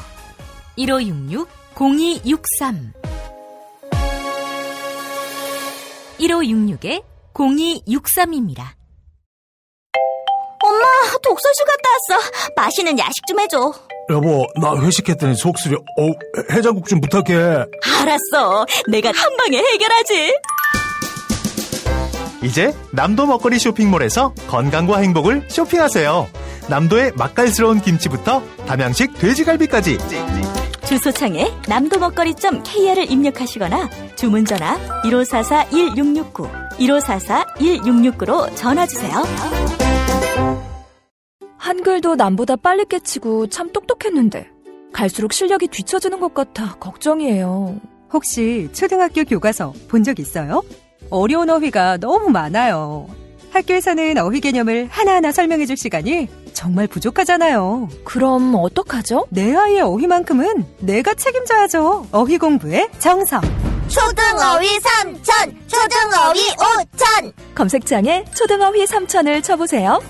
1566-0263 1566-0263입니다. 엄마, 독서실 갔다 왔어. 맛있는 야식 좀 해줘. 여보, 나 회식했더니 속쓰려. 해장국 좀 부탁해. 알았어. 내가 한 방에 해결하지. 이제 남도 먹거리 쇼핑몰에서 건강과 행복을 쇼핑하세요. 남도의 맛깔스러운 김치부터 담양식 돼지갈비까지. 주소창에 남도먹거리.kr을 입력하시거나 주문 전화 1544-1669 1544-1669로 전화주세요. 한글도 남보다 빨리 깨치고 참 똑똑했는데 갈수록 실력이 뒤처지는 것 같아 걱정이에요. 혹시 초등학교 교과서 본 적 있어요? 어려운 어휘가 너무 많아요. 학교에서는 어휘 개념을 하나하나 설명해줄 시간이 정말 부족하잖아요. 그럼 어떡하죠? 내 아이의 어휘만큼은 내가 책임져야죠. 어휘 공부의 정석. 초등어휘 3000, 초등어휘 5000. 검색창에 초등어휘 3000을 쳐보세요.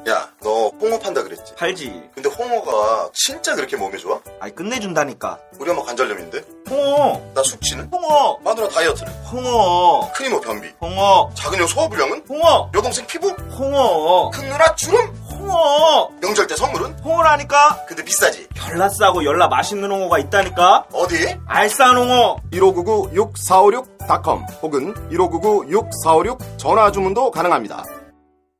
야, 너 홍어 판다 그랬지? 팔지. 근데 홍어가 진짜 그렇게 몸에 좋아? 아니, 끝내준다니까. 우리 엄마 관절염인데? 홍어. 나 숙취는? 홍어. 마누라 다이어트는? 홍어. 큰이모 변비? 홍어. 작은 형 소화불량은? 홍어. 여동생 피부? 홍어. 큰 누나 주름? 홍어. 명절 때 선물은? 홍어라니까. 근데 비싸지? 열나 싸고 열나 맛있는 홍어가 있다니까. 어디? 알싸한 홍어. 1599-6456.com 혹은 1599-6456 전화 주문도 가능합니다.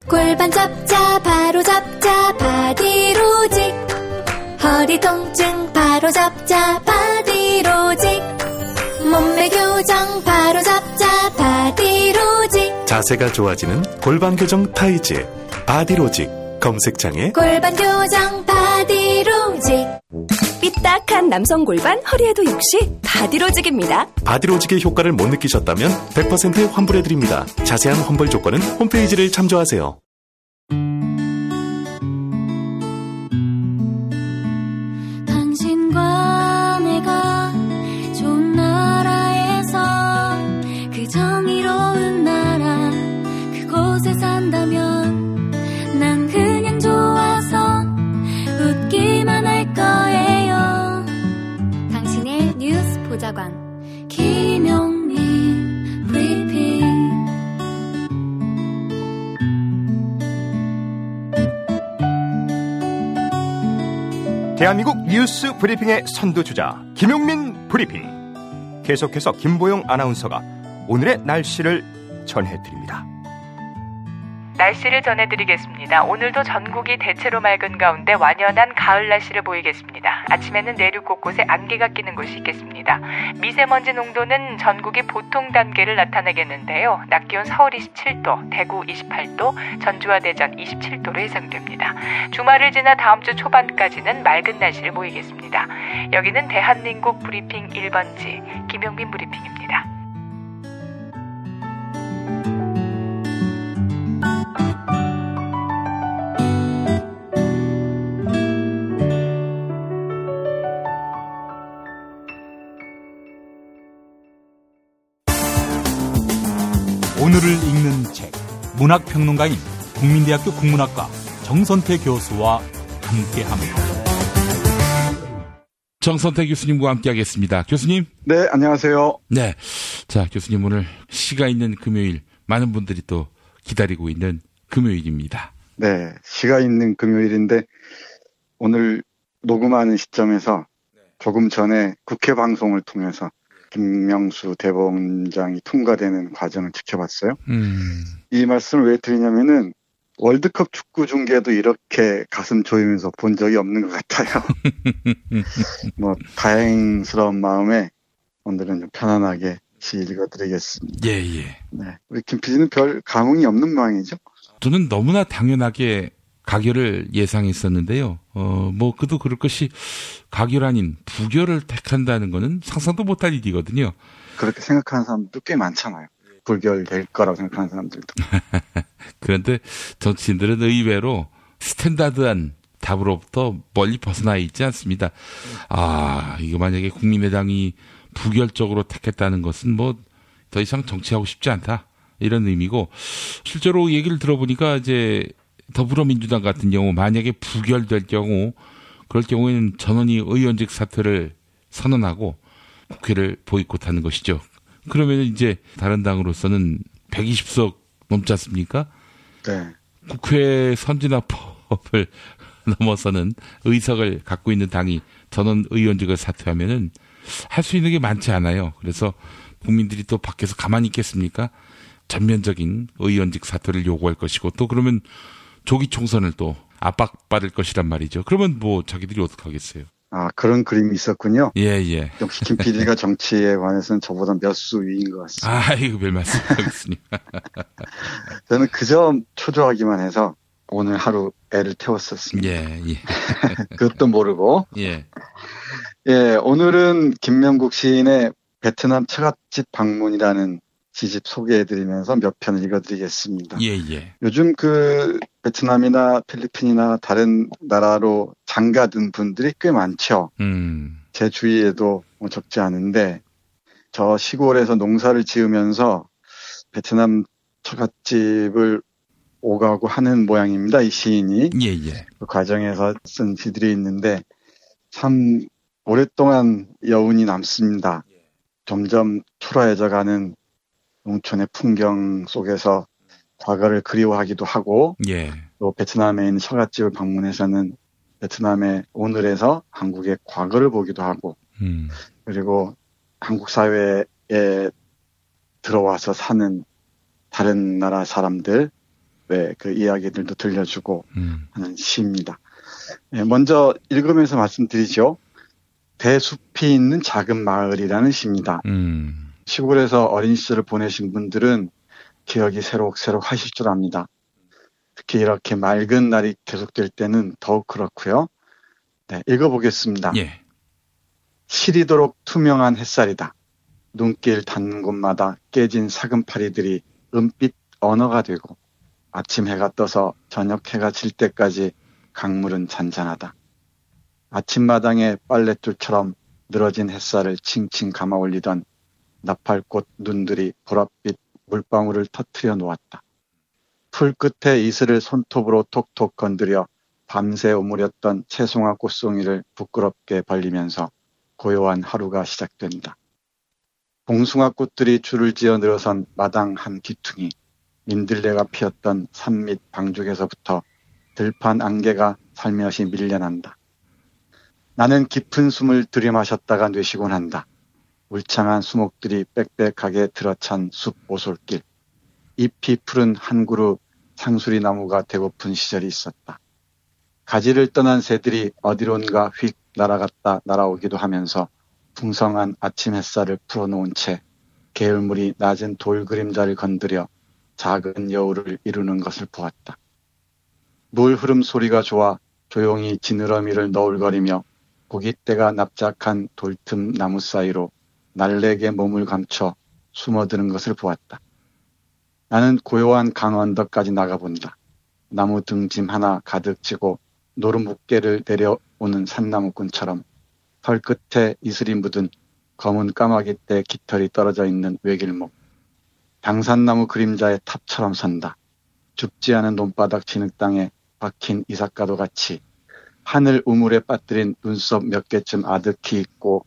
골반 잡자 바로 잡자 바디로직. 허리 통증 바로 잡자 바디로직. 몸매 교정 바로 잡자 바디로직. 자세가 좋아지는 골반 교정 타이즈 바디로직. 검색창에 골반 교정 바디로직. 삐딱한 남성 골반 허리에도 역시 바디로직입니다. 바디로직의 효과를 못 느끼셨다면 100% 환불해드립니다. 자세한 환불 조건은 홈페이지를 참조하세요. 당신과 내가 좋은 나라에서 그 정의로운 나라 그곳에 산다면 난 그냥 좋아서 웃기만 할 거예요. 당신의 뉴스 보좌관 김용민 브리핑. 대한민국 뉴스 브리핑의 선두주자 김용민 브리핑. 계속해서 김보영 아나운서가 오늘의 날씨를 전해드립니다. 날씨를 전해드리겠습니다. 오늘도 전국이 대체로 맑은 가운데 완연한 가을 날씨를 보이겠습니다. 아침에는 내륙 곳곳에 안개가 끼는 곳이 있겠습니다. 미세먼지 농도는 전국이 보통 단계를 나타내겠는데요. 낮 기온 서울 27도, 대구 28도, 전주와 대전 27도로 예상됩니다. 주말을 지나 다음 주 초반까지는 맑은 날씨를 보이겠습니다. 여기는 대한민국 브리핑 1번지 김용민 브리핑입니다. 오늘을 읽는 책, 문학평론가인 국민대학교 국문학과 정선태 교수와 함께합니다. 정선태 교수님과 함께하겠습니다. 교수님. 네, 안녕하세요. 네, 자 교수님 오늘 시가 있는 금요일 많은 분들이 또 기다리고 있는 금요일입니다. 네, 시가 있는 금요일인데 오늘 녹음하는 시점에서 조금 전에 국회 방송을 통해서 김명수 대법원장이 통과되는 과정을 지켜봤어요. 이 말씀을 왜 드리냐면은 월드컵 축구 중계도 이렇게 가슴 조이면서 본 적이 없는 것 같아요. 다행스러운 마음에 오늘은 좀 편안하게 시 읽어드리겠습니다. 예. 네, 우리 김 PD는 별 감흥이 없는 모양이죠? 저는 너무나 당연하게 가결을 예상했었는데요. 그도 그럴 것이 가결 아닌 부결을 택한다는 거는 상상도 못할 일이거든요. 그렇게 생각하는 사람들도 꽤 많잖아요. 불결될 거라고 생각하는 사람들도. 그런데 정치인들은 의외로 스탠다드한 답으로부터 멀리 벗어나 있지 않습니다. 이거 만약에 국민의당이 부결적으로 택했다는 것은 더 이상 정치하고 싶지 않다. 이런 의미고, 실제로 얘기를 들어보니까 이제 더불어민주당 같은 경우 만약에 부결될 경우, 그럴 경우에는 전원이 의원직 사퇴를 선언하고 국회를 보이콧하는 것이죠. 그러면 이제 다른 당으로서는 120석 넘지 않습니까? 네. 국회 선진화법을 넘어서는 의석을 갖고 있는 당이 전원 의원직을 사퇴하면은 할 수 있는 게 많지 않아요. 그래서 국민들이 또 밖에서 가만히 있겠습니까? 전면적인 의원직 사퇴를 요구할 것이고, 또 그러면 조기 총선을 또 압박받을 것이란 말이죠. 그러면 자기들이 어떻게 하겠어요? 그런 그림이 있었군요. 예. 역시 김 PD가 정치에 관해서는 저보다 몇 수 위인 것 같습니다. 이거 별 말씀하겠습니다. 저는 그저 초조하기만 해서 오늘 하루 애를 태웠었습니다. 예. 그것도 모르고. 예, 오늘은 김명국 시인의 베트남 처갓집 방문이라는 시집 소개해드리면서 몇 편을 읽어드리겠습니다. 예. 요즘 베트남이나 필리핀이나 다른 나라로 장가든 분들이 꽤 많죠. 제 주위에도 적지 않은데, 저 시골에서 농사를 지으면서 베트남 처갓집을 오가고 하는 모양입니다. 이 시인이. 예. 그 과정에서 쓴 시들이 있는데 참 오랫동안 여운이 남습니다. 점점 초라해져가는 농촌의 풍경 속에서 과거를 그리워하기도 하고, 또 베트남에 있는 처갓집을 방문해서는 베트남의 오늘에서 한국의 과거를 보기도 하고, 그리고 한국 사회에 들어와서 사는 다른 나라 사람들 그 이야기들도 들려주고 하는 시입니다. 먼저 읽으면서 말씀드리죠. 대숲이 있는 작은 마을이라는 시입니다. 시골에서 어린 시절을 보내신 분들은 기억이 새록새록 하실 줄 압니다. 특히 이렇게 맑은 날이 계속될 때는 더욱 그렇고요. 네, 읽어보겠습니다. 시리도록 투명한 햇살이다. 눈길 닿는 곳마다 깨진 사금파리들이 은빛 언어가 되고, 아침 해가 떠서 저녁 해가 질 때까지 강물은 잔잔하다. 아침마당에 빨랫줄처럼 늘어진 햇살을 칭칭 감아 올리던 나팔꽃 눈들이 보랏빛 물방울을 터뜨려 놓았다. 풀 끝에 이슬을 손톱으로 톡톡 건드려 밤새 오므렸던 채송화 꽃송이를 부끄럽게 벌리면서 고요한 하루가 시작된다. 봉숭아 꽃들이 줄을 지어 늘어선 마당 한 귀퉁이, 민들레가 피었던 산밑 방죽에서부터 들판 안개가 살며시 밀려난다. 나는 깊은 숨을 들이마셨다가 뇌시곤 한다. 울창한 수목들이 빽빽하게 들어찬 숲 오솔길, 잎이 푸른 한 그루 상수리 나무가 되고픈 시절이 있었다. 가지를 떠난 새들이 어디론가 휙 날아갔다 날아오기도 하면서 풍성한 아침 햇살을 풀어놓은 채 게을물이 낮은 돌 그림자를 건드려 작은 여울을 이루는 것을 보았다. 물 흐름 소리가 좋아 조용히 지느러미를 너울거리며 고깃대가 납작한 돌틈 나무 사이로 날래게 몸을 감춰 숨어드는 것을 보았다. 나는 고요한 강 언덕까지 나가본다. 나무 등짐 하나 가득 지고 노루묵게를 내려오는 산나무꾼처럼 털 끝에 이슬이 묻은 검은 까마귀떼 깃털이 떨어져 있는 외길목. 당산나무 그림자의 탑처럼 선다. 줍지 않은 논바닥 진흙땅에 박힌 이삭가도 같이 하늘 우물에 빠뜨린 눈썹 몇 개쯤 아득히 있고,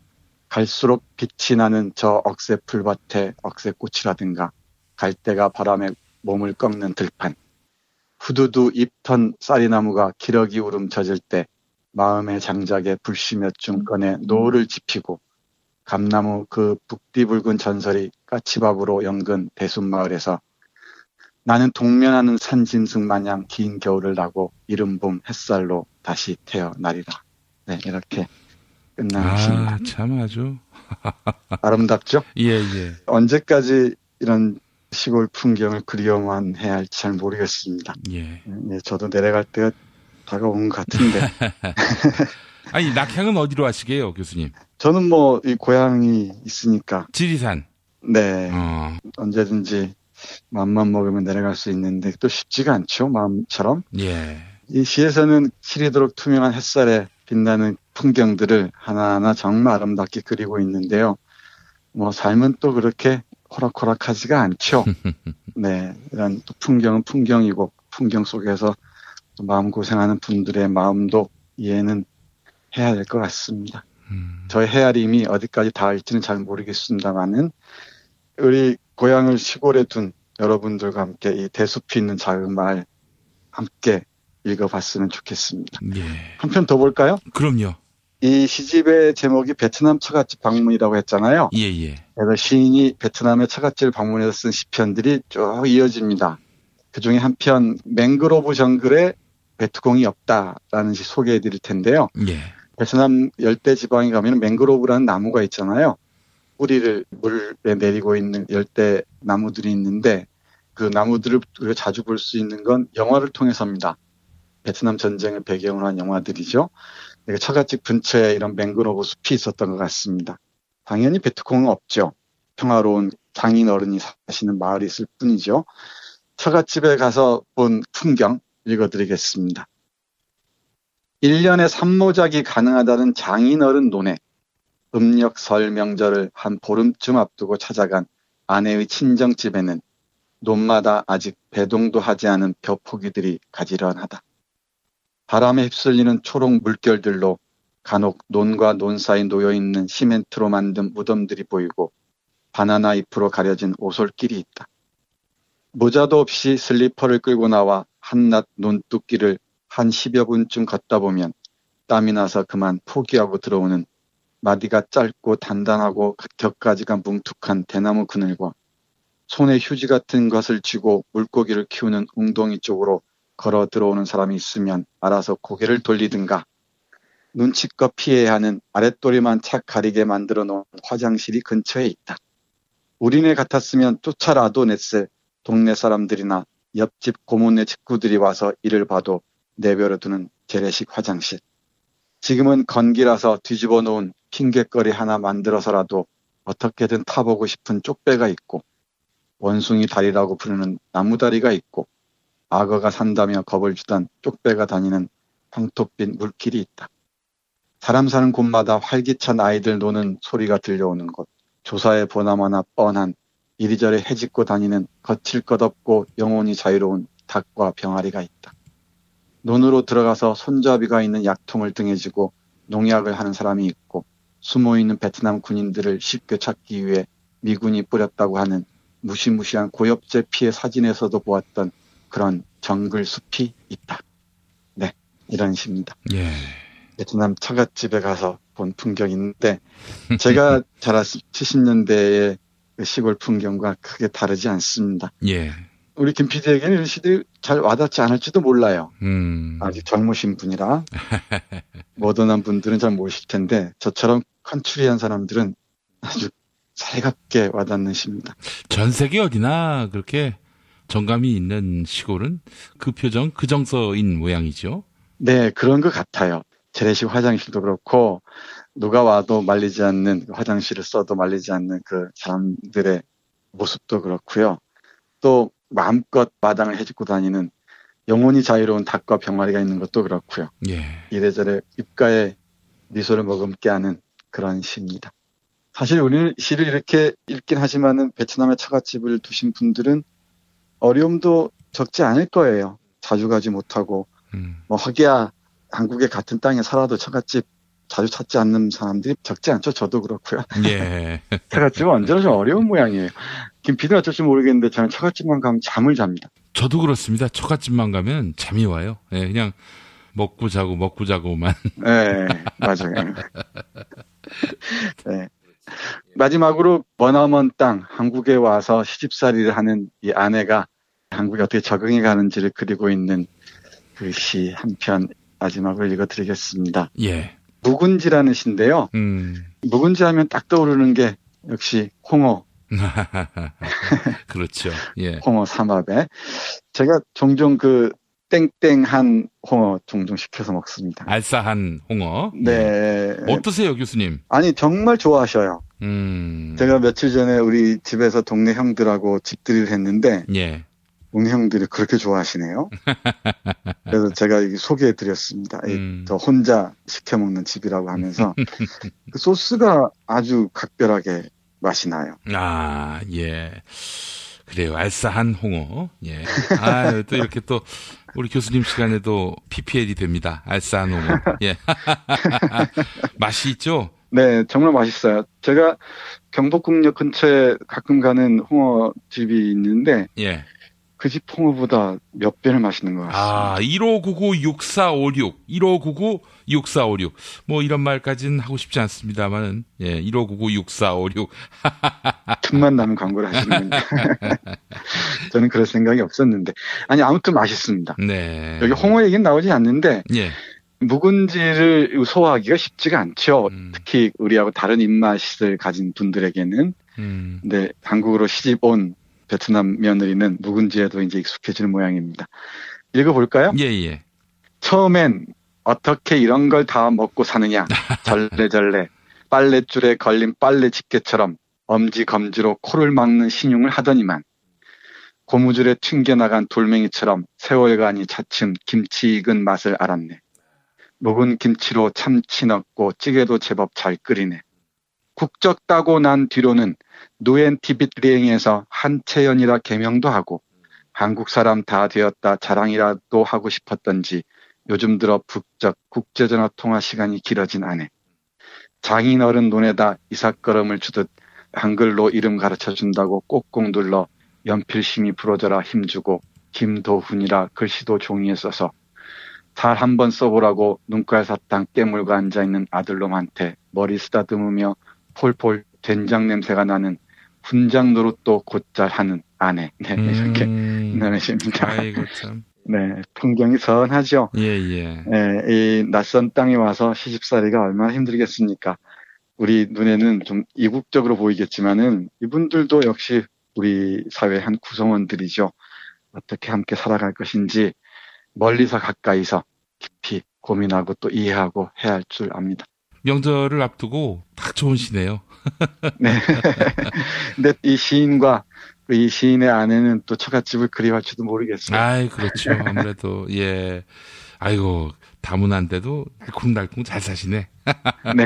갈수록 빛이 나는 저 억새 풀밭에 억새꽃이라든가 갈대가 바람에 몸을 꺾는 들판, 후두두 잎턴 쌀이나무가 기러기 울음 젖을 때 마음의 장작에 불씨 몇 줌 꺼내 노을을 지피고 감나무 그 북디붉은 전설이 까치밥으로 연근 대순마을에서 나는 동면하는 산짐승 마냥 긴 겨울을 나고 이른 봄 햇살로 다시 태어나리라. 네, 이렇게 끝나십니다. 참 아주 아름답죠? 예. 언제까지 이런 시골 풍경을 그리워만 해야 할지 잘 모르겠습니다. 예. 저도 내려갈 때가 다가온 것 같은데. 아니, 낙향은 어디로 하시게요, 교수님? 저는 이 고향이 있으니까. 지리산. 네. 언제든지 마음만 먹으면 내려갈 수 있는데 또 쉽지가 않죠, 마음처럼. 예. 이 시에서는 시리도록 투명한 햇살에 빛나는 풍경들을 하나하나 정말 아름답게 그리고 있는데요. 삶은 또 그렇게 호락호락하지가 않죠. 네. 이런 또 풍경은 풍경이고 풍경 속에서 또 마음고생하는 분들의 마음도 이해는 해야 될 것 같습니다. 저의 헤아림이 어디까지 닿을지는 잘 모르겠습니다만은 우리 고향을 시골에 둔 여러분들과 함께 이 대숲이 있는 작은 마을 함께 읽어봤으면 좋겠습니다. 예. 한 편 더 볼까요? 그럼요. 이 시집의 제목이 베트남 처갓집 방문이라고 했잖아요. 예. 그래서 시인이 베트남의 처갓집을 방문해서 쓴 시편들이 쭉 이어집니다. 그중에 한 편 맹그로브 정글에 베트공이 없다라는 시 소개해 드릴 텐데요. 예. 베트남 열대 지방에 가면 맹그로브라는 나무가 있잖아요. 뿌리를 물에 내리고 있는 열대 나무들이 있는데 그 나무들을 우리가 자주 볼 수 있는 건 영화를 통해서입니다. 베트남 전쟁을 배경으로 한 영화들이죠. 처갓집 근처에 이런 맹그로브 숲이 있었던 것 같습니다. 당연히 베트콩은 없죠. 평화로운 장인 어른이 사시는 마을이 있을 뿐이죠. 처갓집에 가서 본 풍경 읽어드리겠습니다. 1년에 산모작이 가능하다는 장인어른 논에 음력 설 명절을 한 보름쯤 앞두고 찾아간 아내의 친정집에는 논마다 아직 배동도 하지 않은 벼포기들이 가지런하다. 바람에 휩쓸리는 초록 물결들로 간혹 논과 논 사이 놓여있는 시멘트로 만든 무덤들이 보이고 바나나 잎으로 가려진 오솔길이 있다. 모자도 없이 슬리퍼를 끌고 나와 한낮 논뚝길을 한 10여 분쯤 걷다 보면 땀이 나서 그만 포기하고 들어오는 마디가 짧고 단단하고 격가지가 뭉툭한 대나무 그늘과 손에 휴지 같은 것을 쥐고 물고기를 키우는 웅덩이 쪽으로 걸어 들어오는 사람이 있으면 알아서 고개를 돌리든가 눈치껏 피해야 하는 아랫도리만 착 가리게 만들어 놓은 화장실이 근처에 있다. 우리네 같았으면 쫓아라도 냈을 동네 사람들이나 옆집 고모네 식구들이 와서 이를 봐도 내버려 두는 재래식 화장실. 지금은 건기라서 뒤집어 놓은 핑곗거리 하나 만들어서라도 어떻게든 타보고 싶은 쪽배가 있고 원숭이 다리라고 부르는 나무다리가 있고 악어가 산다며 겁을 주던 쪽배가 다니는 황토빛 물길이 있다. 사람 사는 곳마다 활기찬 아이들 노는 소리가 들려오는 곳. 조사에 보나마나 뻔한 이리저리 헤집고 다니는 거칠 것 없고 영혼이 자유로운 닭과 병아리가 있다. 논으로 들어가서 손잡이가 있는 약통을 등에 지고 농약을 하는 사람이 있고 숨어있는 베트남 군인들을 쉽게 찾기 위해 미군이 뿌렸다고 하는 무시무시한 고엽제 피해 사진에서도 보았던 그런 정글 숲이 있다. 네, 이런 시입니다. 예. 베트남 처갓집에 가서 본 풍경인데 제가 자랐을 70년대의 시골 풍경과 크게 다르지 않습니다. 예. 우리 김 PD에게는 이런 시들이 잘 와닿지 않을지도 몰라요. 아직 젊으신 분이라 모던한 분들은 잘 모르실 텐데 저처럼 컨츄리한 사람들은 아주 살갑게 와닿는 시입니다. 전 세계 어디나 그렇게 정감이 있는 시골은 그 표정, 그 정서인 모양이죠. 네, 그런 것 같아요. 재래식 화장실도 그렇고 누가 와도 말리지 않는 화장실을 써도 말리지 않는 그 사람들의 모습도 그렇고요. 또 마음껏 마당을 헤집고 다니는 영혼이 자유로운 닭과 병아리가 있는 것도 그렇고요. 예. 이래저래 입가에 미소를 머금게 하는 그런 시입니다. 사실 우리는 시를 이렇게 읽긴 하지만은 베트남에 처갓집을 두신 분들은 어려움도 적지 않을 거예요. 자주 가지 못하고 하기야 한국의 같은 땅에 살아도 처갓집 자주 찾지 않는 사람들이 적지 않죠. 저도 그렇고요. 예. 처갓집은 언제나 좀 어려운 모양이에요. 김 PD는 어쩔지 모르겠는데 저는 처갓집만 가면 잠을 잡니다. 저도 그렇습니다. 처갓집만 가면 잠이 와요. 예, 그냥 먹고 자고만. 네, 맞아요. 네. 마지막으로 머나먼 땅 한국에 와서 시집살이를 하는 이 아내가 한국에 어떻게 적응해 가는지를 그리고 있는 그 시 한 편 마지막으로 읽어드리겠습니다. 예. 묵은지라는 시인데요. 묵은지 하면 딱 떠오르는 게 역시 홍어. 그렇죠. 예. 홍어 삼합에. 제가 종종 그 땡땡한 홍어 종종 시켜서 먹습니다. 알싸한 홍어. 네. 예. 어떠세요, 교수님? 아니, 정말 좋아하셔요. 제가 며칠 전에 우리 집에서 동네 형들하고 집들이를 했는데, 예. 동네 형들이 그렇게 좋아하시네요. 그래서 제가 소개해드렸습니다. 저 혼자 시켜 먹는 집이라고 하면서 그 소스가 아주 각별하게 맛이 나요. 아, 예. 그래요. 알싸한 홍어. 예. 아, 또 이렇게 또 우리 교수님 시간에도 PPL이 됩니다. 알싸한 홍어. 예. 맛이 있죠? 네, 정말 맛있어요. 제가 경복궁역 근처에 가끔 가는 홍어집이 있는데, 예. 그 집 홍어보다 몇 배는 맛있는 것 같습니다. 아, 1599-6456. 1599-6456. 뭐 이런 말까지는 하고 싶지 않습니다만은, 예, 1599-6456. 틈만 나면 광고를 하시는군요. 저는 그럴 생각이 없었는데. 아니, 아무튼 맛있습니다. 네. 여기 홍어 얘기는 나오지 않는데, 예. 묵은지를 소화하기가 쉽지가 않죠. 특히 우리하고 다른 입맛을 가진 분들에게는. 근데 한국으로 시집 온 베트남 며느리는 묵은지에도 이제 익숙해지는 모양입니다. 읽어볼까요? 예, 예. 처음엔 어떻게 이런 걸 다 먹고 사느냐. 절레절레. 빨랫줄에 걸린 빨래 집게처럼 엄지검지로 코를 막는 신용을 하더니만 고무줄에 튕겨나간 돌멩이처럼 세월간이 차츰 김치 익은 맛을 알았네. 묵은 김치로 참치 넣고 찌개도 제법 잘 끓이네. 국적 따고 난 뒤로는 누엔티빗리행에서 한채연이라 개명도 하고 한국 사람 다 되었다 자랑이라도 하고 싶었던지 요즘 들어 북적 국제전화 통화 시간이 길어진 아내. 장인어른 눈에다 이삭걸음을 주듯 한글로 이름 가르쳐준다고 꼭꼭 눌러 연필심이 부러져라 힘주고 김도훈이라 글씨도 종이에 써서 잘 한번 써보라고 눈깔 사탕 깨물고 앉아있는 아들놈한테 머리 쓰다듬으며 폴폴 된장 냄새가 나는 훈장 노릇도 곧잘 하는 아내. 네, 이렇게 나누십니다. 아이고, 참. 네, 풍경이 선하죠. 예, 예. 네, 이 낯선 땅에 와서 시집살이가 얼마나 힘들겠습니까? 우리 눈에는 좀 이국적으로 보이겠지만은 이분들도 역시 우리 사회의 한 구성원들이죠. 어떻게 함께 살아갈 것인지 멀리서 가까이서 깊이 고민하고 또 이해하고 해야 할 줄 압니다. 명절을 앞두고 딱 좋은 시네요. 네. 근데 이 시인과 이 시인의 아내는 또 처갓집을 그리워할지도 모르겠어요. 아이, 그렇죠. 아무래도, 예. 아이고, 다문화인데도 알콩달콩 잘 사시네. 네.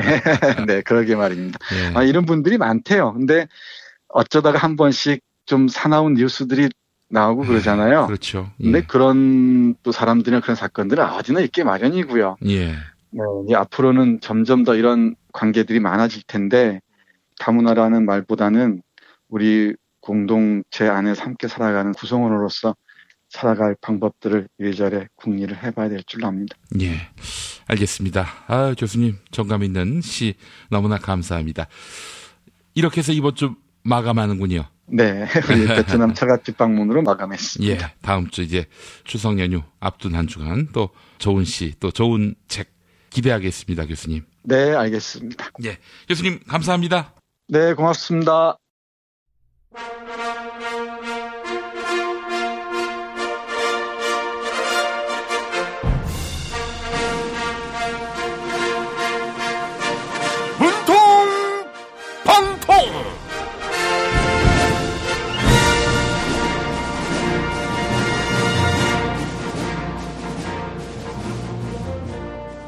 네, 그러게 말입니다. 예. 아, 이런 분들이 많대요. 근데 어쩌다가 한 번씩 좀 사나운 뉴스들이 나오고 그러잖아요. 그렇죠. 예. 근데 그런 또 사람들이나 그런 사건들은 어디나 있게 마련이고요. 예. 이제 앞으로는 점점 더 이런 관계들이 많아질 텐데 다문화라는 말보다는 우리 공동체 안에서 함께 살아가는 구성원으로서 살아갈 방법들을 이래저래 궁리를 해봐야 될 줄 압니다. 예, 알겠습니다. 아, 교수님 정감 있는 시 너무나 감사합니다. 이렇게 해서 이번 주 마감하는군요. 네, 우리 베트남 처갓집 방문으로 마감했습니다. 예, 다음 주 이제 추석 연휴 앞둔 한 주간 또 좋은 시, 또 좋은 책 기대하겠습니다, 교수님. 네, 알겠습니다. 예, 교수님 감사합니다. 네, 고맙습니다. 문통 방통.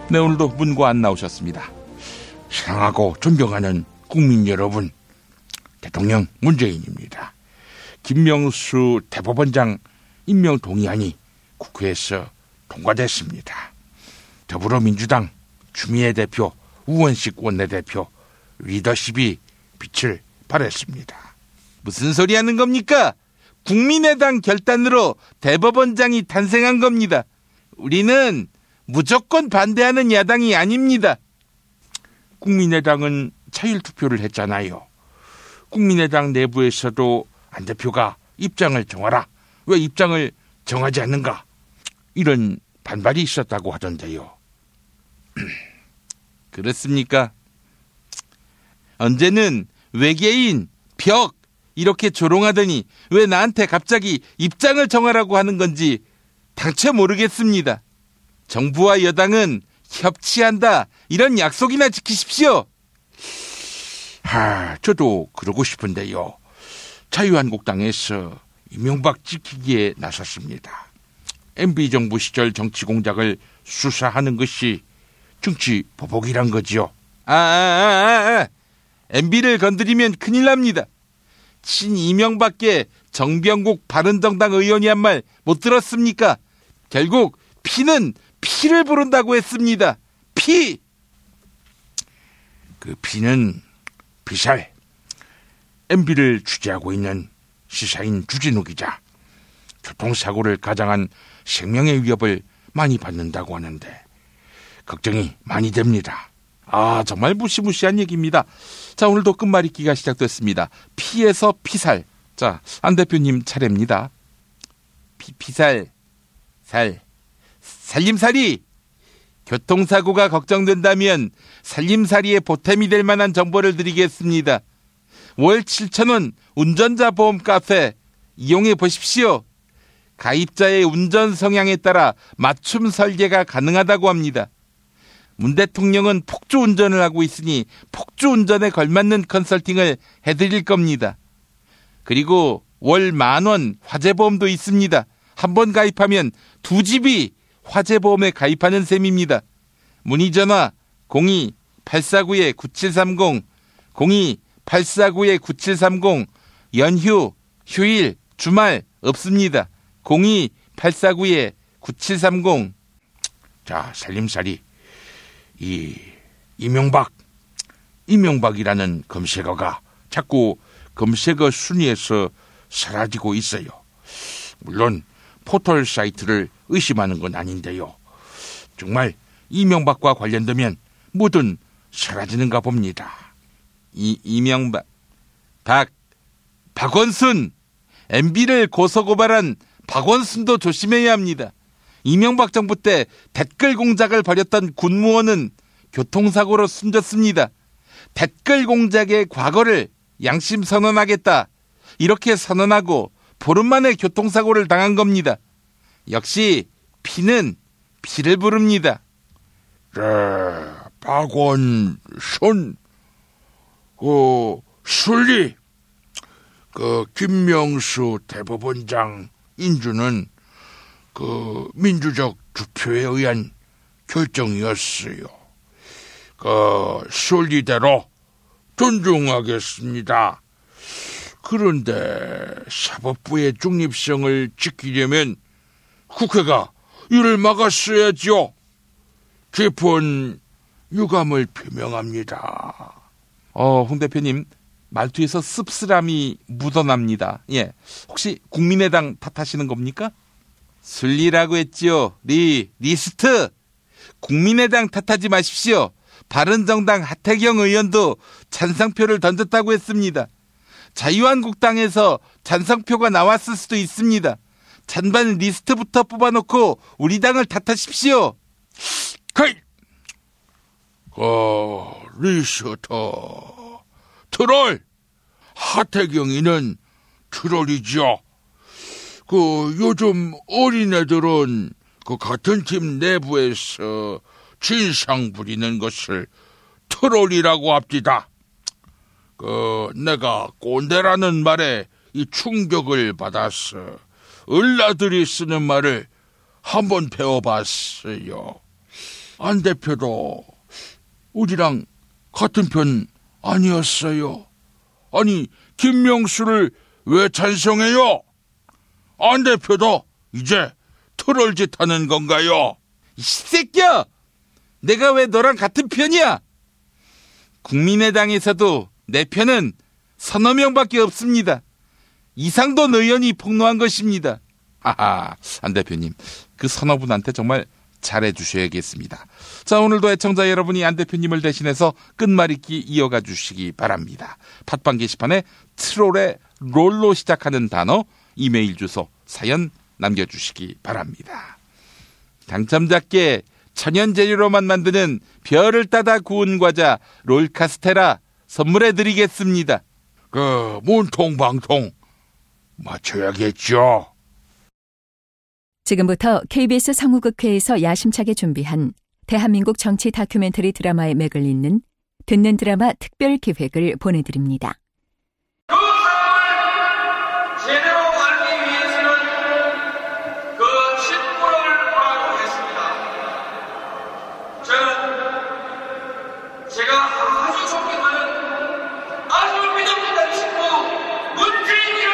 네, 오늘도 문고 안 나오셨습니다. 사랑하고 존경하는 국민 여러분, 대통령 문재인입니다. 김명수 대법원장 임명 동의안이 국회에서 통과됐습니다. 더불어민주당 추미애 대표, 우원식 원내대표 리더십이 빛을 발했습니다. 무슨 소리 하는 겁니까? 국민의당 결단으로 대법원장이 탄생한 겁니다. 우리는 무조건 반대하는 야당이 아닙니다. 국민의당은 자율투표를 했잖아요. 국민의당 내부에서도 안 대표가 입장을 정하라. 왜 입장을 정하지 않는가? 이런 반발이 있었다고 하던데요. 그렇습니까? 언제는 외계인, 벽 이렇게 조롱하더니 왜 나한테 갑자기 입장을 정하라고 하는 건지 당최 모르겠습니다. 정부와 여당은 협치한다 이런 약속이나 지키십시오. 저도 그러고 싶은데요. 자유한국당에서 이명박 지키기에 나섰습니다. MB정부 시절 정치 공작을 수사하는 것이 정치 보복이란 거죠. MB를 건드리면 큰일 납니다. 친이명박계 정병국 바른정당 의원이 한 말 못 들었습니까? 결국 피는 피를 부른다고 했습니다. 피! 그 피는 비살. MB를 취재하고 있는 시사인 주진우 기자. 교통사고를 가장한 생명의 위협을 많이 받는다고 하는데 걱정이 많이 됩니다. 정말 무시무시한 얘기입니다. 자, 오늘도 끝말잇기가 시작됐습니다. 피에서 피살. 자, 안 대표님 차례입니다. 피살, 살림살이. 교통사고가 걱정된다면 살림살이에 보탬이 될 만한 정보를 드리겠습니다. 월 7,000원 운전자 보험 카페 이용해 보십시오. 가입자의 운전 성향에 따라 맞춤 설계가 가능하다고 합니다. 문 대통령은 폭주 운전을 하고 있으니 폭주 운전에 걸맞는 컨설팅을 해드릴 겁니다. 그리고 월 10,000원 화재보험도 있습니다. 한번 가입하면 2집이 화재보험에 가입하는 셈입니다. 문의전화 02-849-9730 02-849-9730 연휴, 휴일, 주말 없습니다. 02-849-9730 자, 살림살이 이명박이라는 검색어가 자꾸 검색어 순위에서 사라지고 있어요. 물론 포털 사이트를 의심하는 건 아닌데요. 정말 이명박과 관련되면 뭐든 사라지는가 봅니다. 이명박, 박원순, MB를 고소고발한 박원순도 조심해야 합니다. 이명박 정부 때 댓글 공작을 벌였던 군무원은 교통사고로 숨졌습니다. 댓글 공작의 과거를 양심 선언하겠다. 이렇게 선언하고 보름 만에 교통사고를 당한 겁니다. 역시 피는 피를 부릅니다. 박원순, 순리, 김명수 대법원장 인준은 민주적 투표에 의한 결정이었어요. 순리대로 존중하겠습니다. 그런데 사법부의 중립성을 지키려면 국회가 이를 막았어야죠. 깊은 유감을 표명합니다. 홍 대표님 말투에서 씁쓸함이 묻어납니다. 예, 혹시 국민의당 탓하시는 겁니까? 순리라고 했지요. 리스트. 국민의당 탓하지 마십시오. 바른정당 하태경 의원도 찬성표를 던졌다고 했습니다. 자유한국당에서 찬성표가 나왔을 수도 있습니다. 찬반 리스트부터 뽑아놓고 우리 당을 탓하십시오. 리스트. 트롤. 하태경이는 트롤이죠. 요즘 어린애들은 같은 팀 내부에서 진상 부리는 것을 트롤이라고 합디다. 내가 꼰대라는 말에 이 충격을 받았어. 을라들이 쓰는 말을 한번 배워봤어요. 안 대표도 우리랑 같은 편 아니었어요. 아니, 김명수를 왜 찬성해요? 안 대표도 이제 트롤짓 하는 건가요? 이 새끼야! 내가 왜 너랑 같은 편이야? 국민의당에서도 내 편은 서너 명밖에 없습니다. 이상돈 의원이 폭로한 것입니다. 안 대표님, 그 서너 분한테 정말 잘해주셔야겠습니다. 자, 오늘도 애청자 여러분이 안 대표님을 대신해서 끝말잇기 이어가 주시기 바랍니다. 팟빵 게시판에 트롤의 롤로 시작하는 단어, 이메일 주소, 사연 남겨주시기 바랍니다. 당첨자께 천연 재료로만 만드는 별을 따다 구운 과자 롤카스테라 선물해드리겠습니다. 문통방통 맞춰야겠죠. 지금부터 KBS 성우극회에서 야심차게 준비한 대한민국 정치 다큐멘터리 드라마의 맥을 잇는 듣는 드라마 특별 기획을 보내드립니다. 제대로 알기 위해서는 그 식구를 구하고 했습니다. 저는 제가 아주 존경하는 아주 믿음직한 친구 문재인이를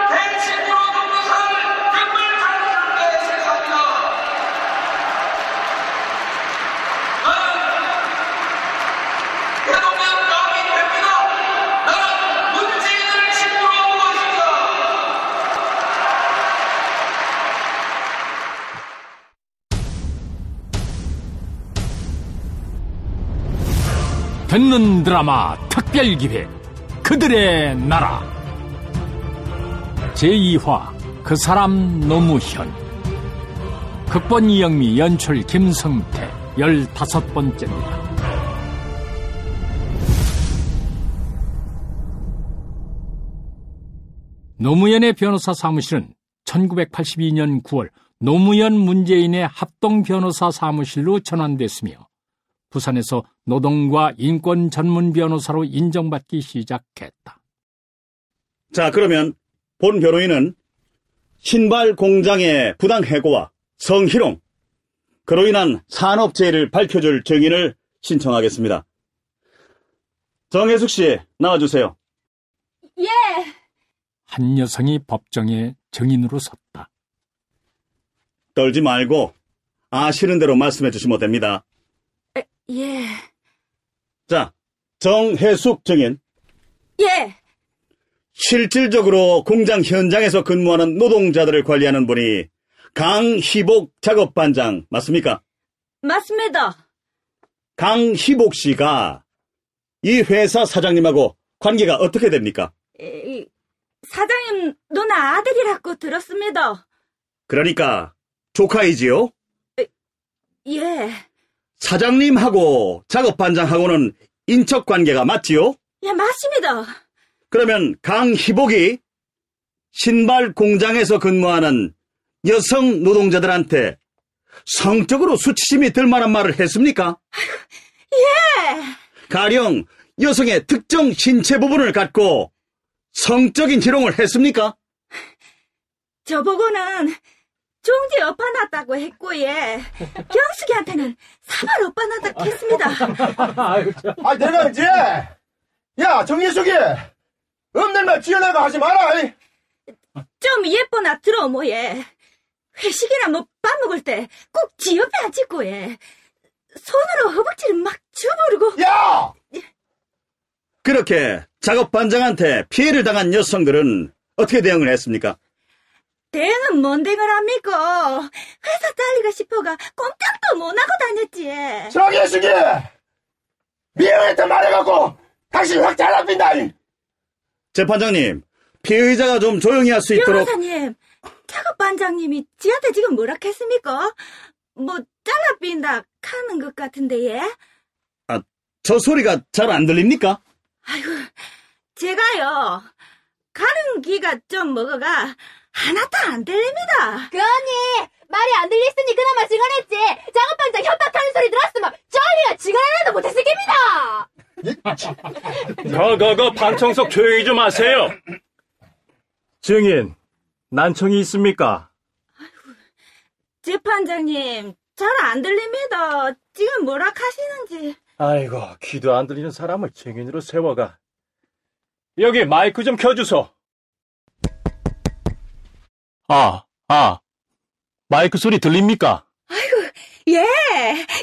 대친구로 돕는 사람을 정말 자랑스럽게 생각합니다. 나는 대동강 남이 됩니다. 나는 문재인을 친구로 보고 있습니다. 듣는 드라마 특별기획 그들의 나라 제2화 그 사람 노무현 극본 이영미 연출 김성태 15번째입니다. 노무현의 변호사 사무실은 1982년 9월 노무현 문재인의 합동 변호사 사무실로 전환됐으며 부산에서 노동과 인권 전문 변호사로 인정받기 시작했다. 자, 그러면 본 변호인은 신발 공장의 부당 해고와 성희롱, 그로 인한 산업재해를 밝혀줄 증인을 신청하겠습니다. 정혜숙 씨, 나와주세요. 예. 한 여성이 법정에 증인으로 섰다. 떨지 말고 아시는 대로 말씀해 주시면 됩니다. 예. 자, 정혜숙 증인. 예. 실질적으로 공장 현장에서 근무하는 노동자들을 관리하는 분이 강희복 작업반장 맞습니까? 맞습니다. 강희복 씨가 이 회사 사장님하고 관계가 어떻게 됩니까? 사장님 누나 아들이라고 들었습니다. 그러니까 조카이지요? 예. 사장님하고 작업반장하고는 인척관계가 맞지요? 예, 맞습니다. 그러면 강희복이 신발 공장에서 근무하는 여성 노동자들한테 성적으로 수치심이 들 만한 말을 했습니까? 예. 가령 여성의 특정 신체 부분을 갖고 성적인 희롱을 했습니까? 저보고는 종지 엎어놨다고 했고, 예. 경숙이한테는 사발 엎어놨다고 했습니다. 내가 이제, 야, 정예숙이, 없는 말 지어내가 하지 마라. 좀 예뻐나 들어오모, 예. 회식이나 뭐 밥 먹을 때 꼭 지 옆에 앉고, 예. 손으로 허벅지를 막 주무르고. 야! 그렇게 작업반장한테 피해를 당한 여성들은 어떻게 대응을 했습니까? 대응은 뭔 대응을 합니까? 회사 잘리고 싶어가 꼼짝도 못하고 다녔지. 정예숙이! 미행했다 말해갖고 당신 확 잘라빈다. 재판장님, 피의자가 좀 조용히 할 수 있도록. 변호사님, 작업반장님이 지한테 지금 뭐라 했습니까? 뭐 잘라빈다 하는 것 같은데, 예? 저 소리가 잘 안 들립니까? 아이고, 제가요, 가는 기가 좀 먹어가 하나도 안 들립니다. 그러니 말이 안 들렸으니 그나마 증언했지. 작업반장 협박하는 소리 들었으면 저희가 증언 하나도 못했습니다. 방청석 조용히 좀 하세요. 증인, 난청이 있습니까? 재판장님, 잘 안 들립니다. 지금 뭐라 하시는지. 아이고, 귀도 안 들리는 사람을 증인으로 세워가. 여기 마이크 좀 켜주소. 마이크 소리 들립니까? 아이고, 예,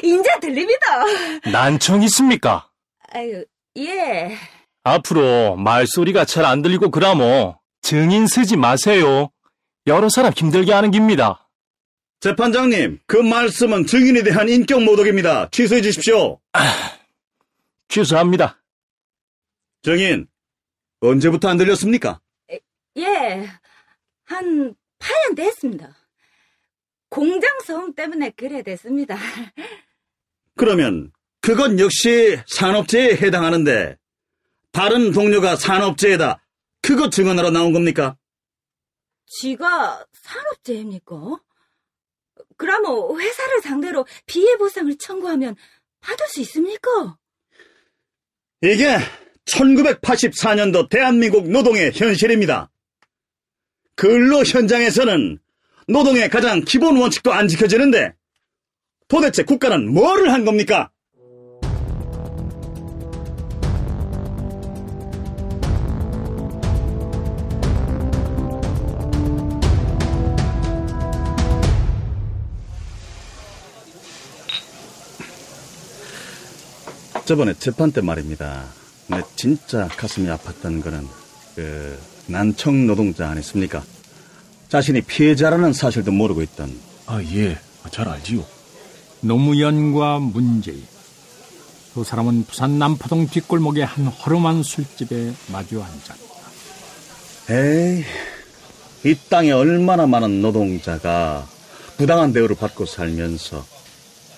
인자 들립니다. 난청 있습니까? 아이고, 예. 앞으로 말소리가 잘 안 들리고 그러모 증인 쓰지 마세요. 여러 사람 힘들게 하는 깁니다. 재판장님, 그 말씀은 증인에 대한 인격 모독입니다. 취소해 주십시오. 취소합니다. 증인, 언제부터 안 들렸습니까? 예, 한 8년 됐습니다. 공장 소음 때문에 그래 됐습니다. 그러면 그건 역시 산업재해에 해당하는데 다른 동료가 산업재해다, 그거 증언하러 나온 겁니까? 지가 산업재해입니까? 그럼 회사를 상대로 피해 보상을 청구하면 받을 수 있습니까? 이게 1984년도 대한민국 노동의 현실입니다. 근로 현장에서는 노동의 가장 기본 원칙도 안 지켜지는데 도대체 국가는 뭐를 한 겁니까? 저번에 재판 때 말입니다. 근데 진짜 가슴이 아팠던 거는 난청 노동자 아니습니까? 자신이 피해자라는 사실도 모르고 있던. 예, 잘 알지요. 노무현과 문재인. 두 사람은 부산 남포동 뒷골목의 한 허름한 술집에 마주 앉았다. 에이, 이 땅에 얼마나 많은 노동자가 부당한 대우를 받고 살면서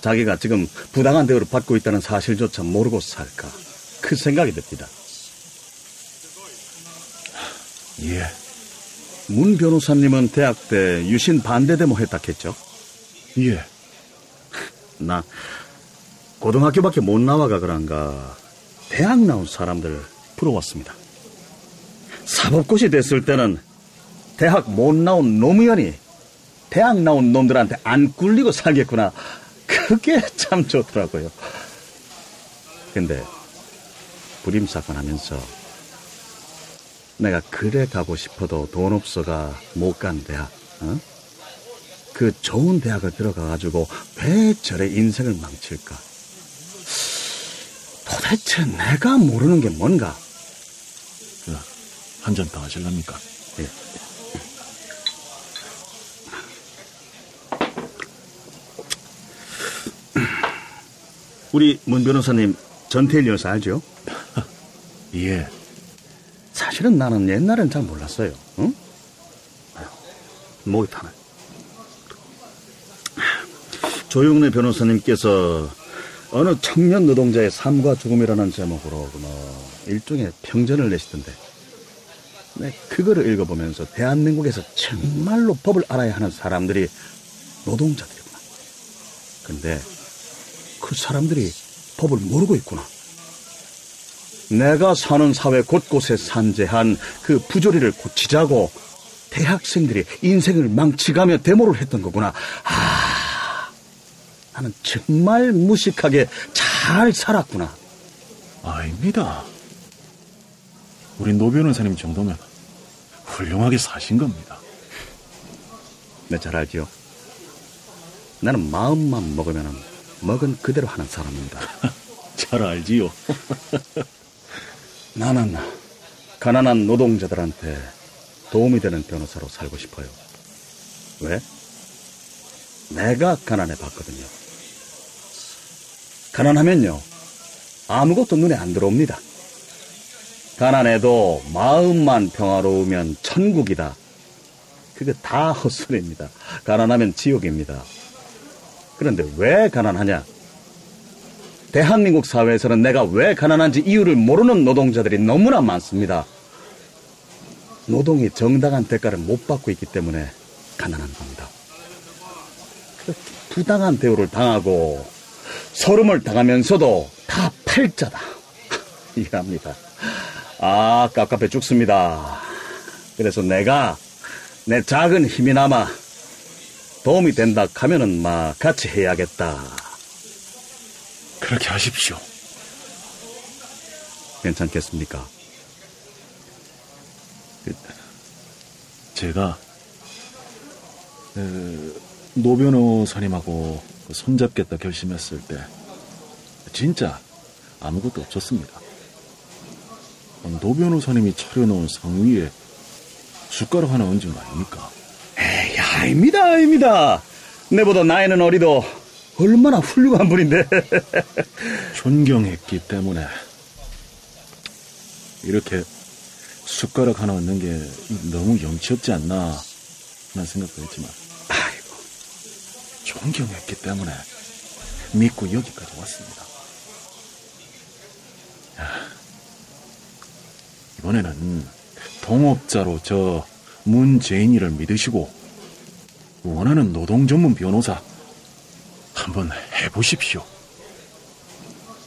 자기가 지금 부당한 대우를 받고 있다는 사실조차 모르고 살까, 그 생각이 듭니다. 예. 문 변호사님은 대학 때 유신 반대 데모 했다겠죠? 예. 나 고등학교밖에 못 나와가 그런가 대학 나온 사람들 부러웠습니다. 사법고시 됐을 때는 대학 못 나온 노무현이 대학 나온 놈들한테 안 꿀리고 살겠구나, 그게 참 좋더라고요. 근데 불임사건 하면서 내가 그래 가고 싶어도 돈 없어가 못 간 대학, 그 좋은 대학을 들어가가지고 왜 저래 인생을 망칠까? 도대체 내가 모르는 게 뭔가? 한 잔 더 하실랍니까? 예. 우리 문 변호사님 전태일 여사 알죠? 예. 사실은 나는 옛날엔 잘 몰랐어요. 응? 목이 타네. 조용래 변호사님께서 어느 청년 노동자의 삶과 죽음이라는 제목으로 일종의 평전을 내시던데, 네, 그거를 읽어보면서 대한민국에서 정말로 법을 알아야 하는 사람들이 노동자들이구나. 근데 그 사람들이 법을 모르고 있구나. 내가 사는 사회 곳곳에 산재한 그 부조리를 고치자고 대학생들이 인생을 망치가며 데모를 했던 거구나. 나는 정말 무식하게 잘 살았구나. 아닙니다. 우리 노 변호사님 정도면 훌륭하게 사신 겁니다. 네, 잘 알지요. 나는 마음만 먹으면 먹은 그대로 하는 사람입니다. 잘 알지요. 나는 가난한 노동자들한테 도움이 되는 변호사로 살고 싶어요. 왜? 내가 가난해 봤거든요. 가난하면요, 아무것도 눈에 안 들어옵니다. 가난해도 마음만 평화로우면 천국이다. 그거 다 헛소리입니다. 가난하면 지옥입니다. 그런데 왜 가난하냐? 대한민국 사회에서는 내가 왜 가난한지 이유를 모르는 노동자들이 너무나 많습니다. 노동이 정당한 대가를 못 받고 있기 때문에 가난한 겁니다. 부당한 대우를 당하고 소름을 당하면서도 다 팔자다, 이해합니다. 깝깝해 죽습니다. 그래서 내가 내 작은 힘이나마 도움이 된다 하면은 같이 해야겠다. 그렇게 하십시오. 괜찮겠습니까? 제가 노 변호사님하고 손잡겠다 결심했을 때 진짜 아무것도 없었습니다. 노 변호사님이 차려놓은 상 위에 숟가락 하나 얹은 거 아닙니까? 에이, 아닙니다. 내보다 나이는 어리도 얼마나 훌륭한 분인데. 존경했기 때문에 이렇게 숟가락 하나 얻는 게 너무 염치 없지 않나 난 생각도 했지만, 아이고, 존경했기 때문에 믿고 여기까지 왔습니다. 이번에는 동업자로 저 문재인이를 믿으시고 원하는 노동 전문 변호사 한번 해보십시오.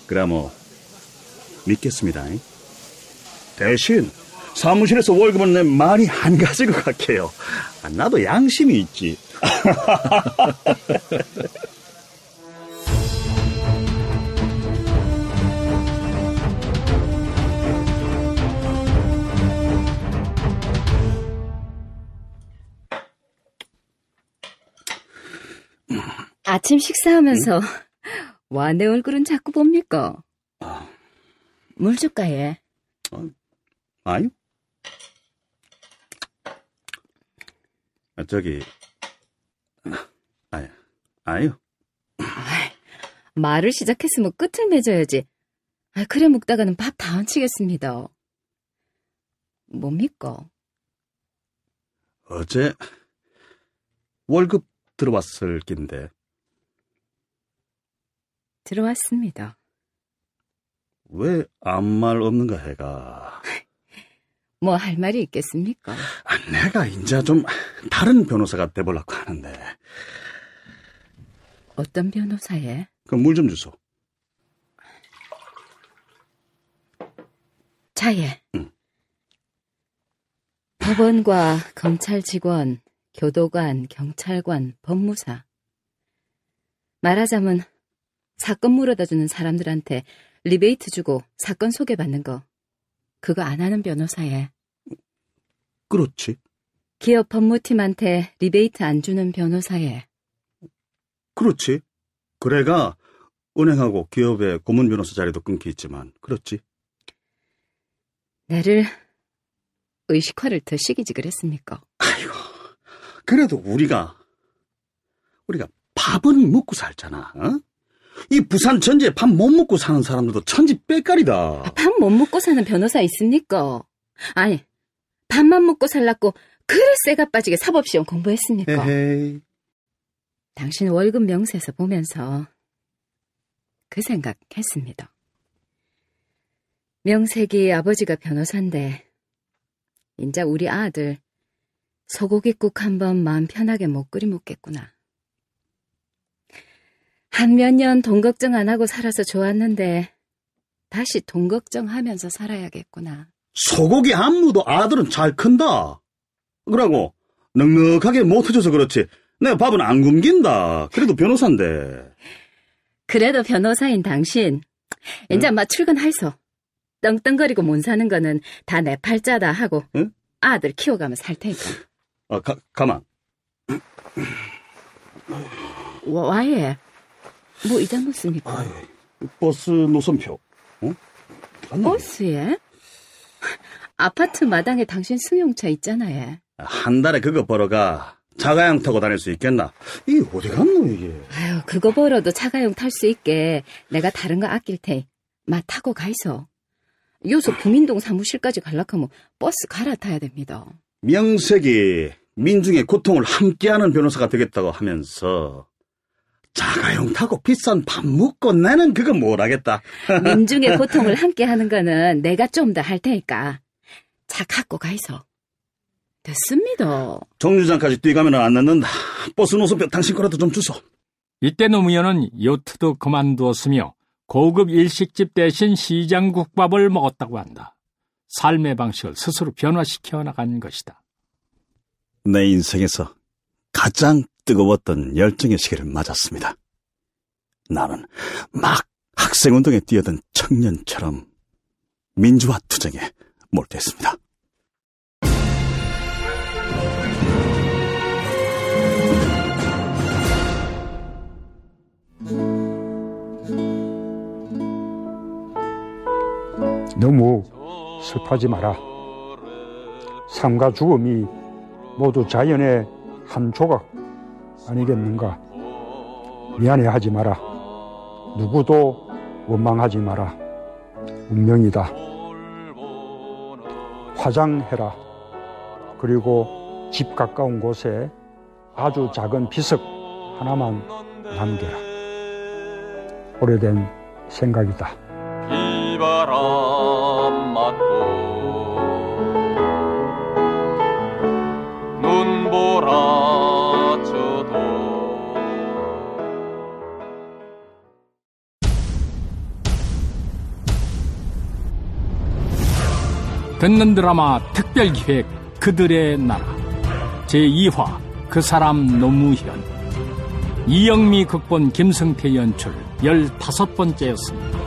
그럼 믿겠습니다. 대신 사무실에서 월급은 내 많이 안 가지고 갈게요. 나도 양심이 있지. 아침 식사하면서 와 내 얼굴은 자꾸 봅니까? 물 줄까 예? 아유. 저기 아유. 말을 시작했으면 끝을 맺어야지. 그래 묵다가는 밥 다 얹히겠습니다. 뭡니까? 어제 월급 들어왔을 낀데. 들어왔습니다. 왜 아무 말 없는가 해가. 뭐 할 말이 있겠습니까? 내가 이제 좀 다른 변호사가 돼보려고 하는데. 어떤 변호사에? 그 물 좀 주소. 자예. 응. 법원과 검찰 직원, 교도관, 경찰관, 법무사. 말하자면 사건 물어다주는 사람들한테 리베이트 주고 사건 소개받는 거. 그거 안 하는 변호사에. 그렇지. 기업 법무팀한테 리베이트 안 주는 변호사에. 그렇지. 그래가 은행하고 기업의 고문 변호사 자리도 끊기 있지만 그렇지. 내를 의식화를 더 시키지 그랬습니까? 아이고, 그래도 우리가 밥은 먹고 살잖아. 어? 이 부산 전체에 밥 못 먹고 사는 사람들도 천지 빽깔이다. 밥 못 먹고 사는 변호사 있습니까? 아니, 밥만 먹고 살라고 그래 쇠가 빠지게 사법시험 공부했습니까? 에헤이. 당신 월급 명세서 보면서 그 생각했습니다. 명색이 아버지가 변호사인데 인자 우리 아들 소고기국 한번 마음 편하게 못 끓이 먹겠구나. 한 몇 년 돈 걱정 안 하고 살아서 좋았는데 다시 돈 걱정하면서 살아야겠구나. 소고기 안무도 아들은 잘 큰다. 그러고 넉넉하게 못 해줘서 그렇지 내가 밥은 안 굶긴다. 그래도 변호사인데. 그래도 변호사인 당신 이제 막 출근할소. 떵떵거리고 못 사는 거는 다 내 팔자다 하고 응? 아들 키워가면 살 테니까. 가만. 와예. 뭐 이다 묻습니까? 버스 노선표. 어? 버스에? 아파트 마당에 당신 승용차 있잖아요. 한 달에 그거 벌어가 자가용 타고 다닐 수 있겠나? 이게 어디 갔노 이게? 아유, 그거 벌어도 자가용 탈 수 있게 내가 다른 거 아낄 테니 마 타고 가이소. 요소 부민동 사무실까지 갈락하면 버스 갈아타야 됩니다. 명색이 민중의 고통을 함께하는 변호사가 되겠다고 하면서 자가용 타고 비싼 밥 먹고 나는 그거 뭘 하겠다. 민중의 고통을 함께하는 거는 내가 좀 더 할 테니까 차 갖고 가이소. 됐습니다. 정류장까지 뛰가면 안 넣는다. 버스 노선표 당신 거라도 좀 주소. 이때 노무현은 요트도 그만두었으며 고급 일식집 대신 시장국밥을 먹었다고 한다. 삶의 방식을 스스로 변화시켜 나간 것이다. 내 인생에서 가장 뜨거웠던 열정의 시기를 맞았습니다. 나는 막 학생운동에 뛰어든 청년처럼 민주화 투쟁에 몰두했습니다. 너무 슬퍼하지 마라. 삶과 죽음이 모두 자연의 한 조각 아니겠는가? 미안해하지 마라. 누구도 원망하지 마라. 운명이다. 화장해라. 그리고 집 가까운 곳에 아주 작은 비석 하나만 남겨라. 오래된 생각이다. 비바람 맞고 눈보라쳐도 듣는 드라마 특별기획 그들의 나라 제2화 그 사람 노무현 이영미 극본 김승태 연출 15번째였습니다.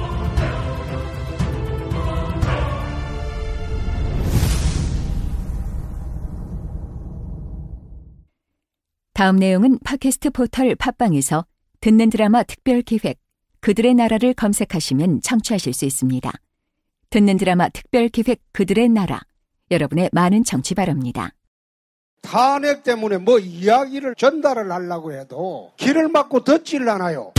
다음 내용은 팟캐스트 포털 팟빵에서 듣는 드라마 특별기획 그들의 나라를 검색하시면 청취하실 수 있습니다. 듣는 드라마 특별기획 그들의 나라 여러분의 많은 청취 바랍니다. 탄핵 때문에 뭐 이야기를 전달을 하려고 해도 길을 막고 듣질 않아요.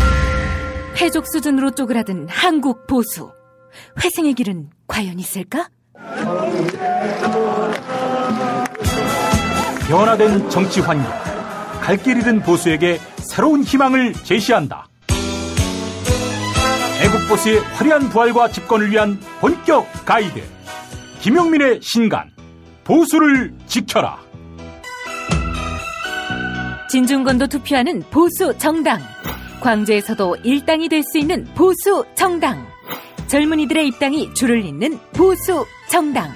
회족 수준으로 쪼그라든 한국 보수. 회생의 길은 과연 있을까? 변화된 정치 환경, 갈 길 잃은 보수에게 새로운 희망을 제시한다. 애국 보수의 화려한 부활과 집권을 위한 본격 가이드, 김용민의 신간, 보수를 지켜라. 진중권도 투표하는 보수 정당. 광주에서도 일당이 될 수 있는 보수 정당. 젊은이들의 입당이 줄을 잇는 보수 정당.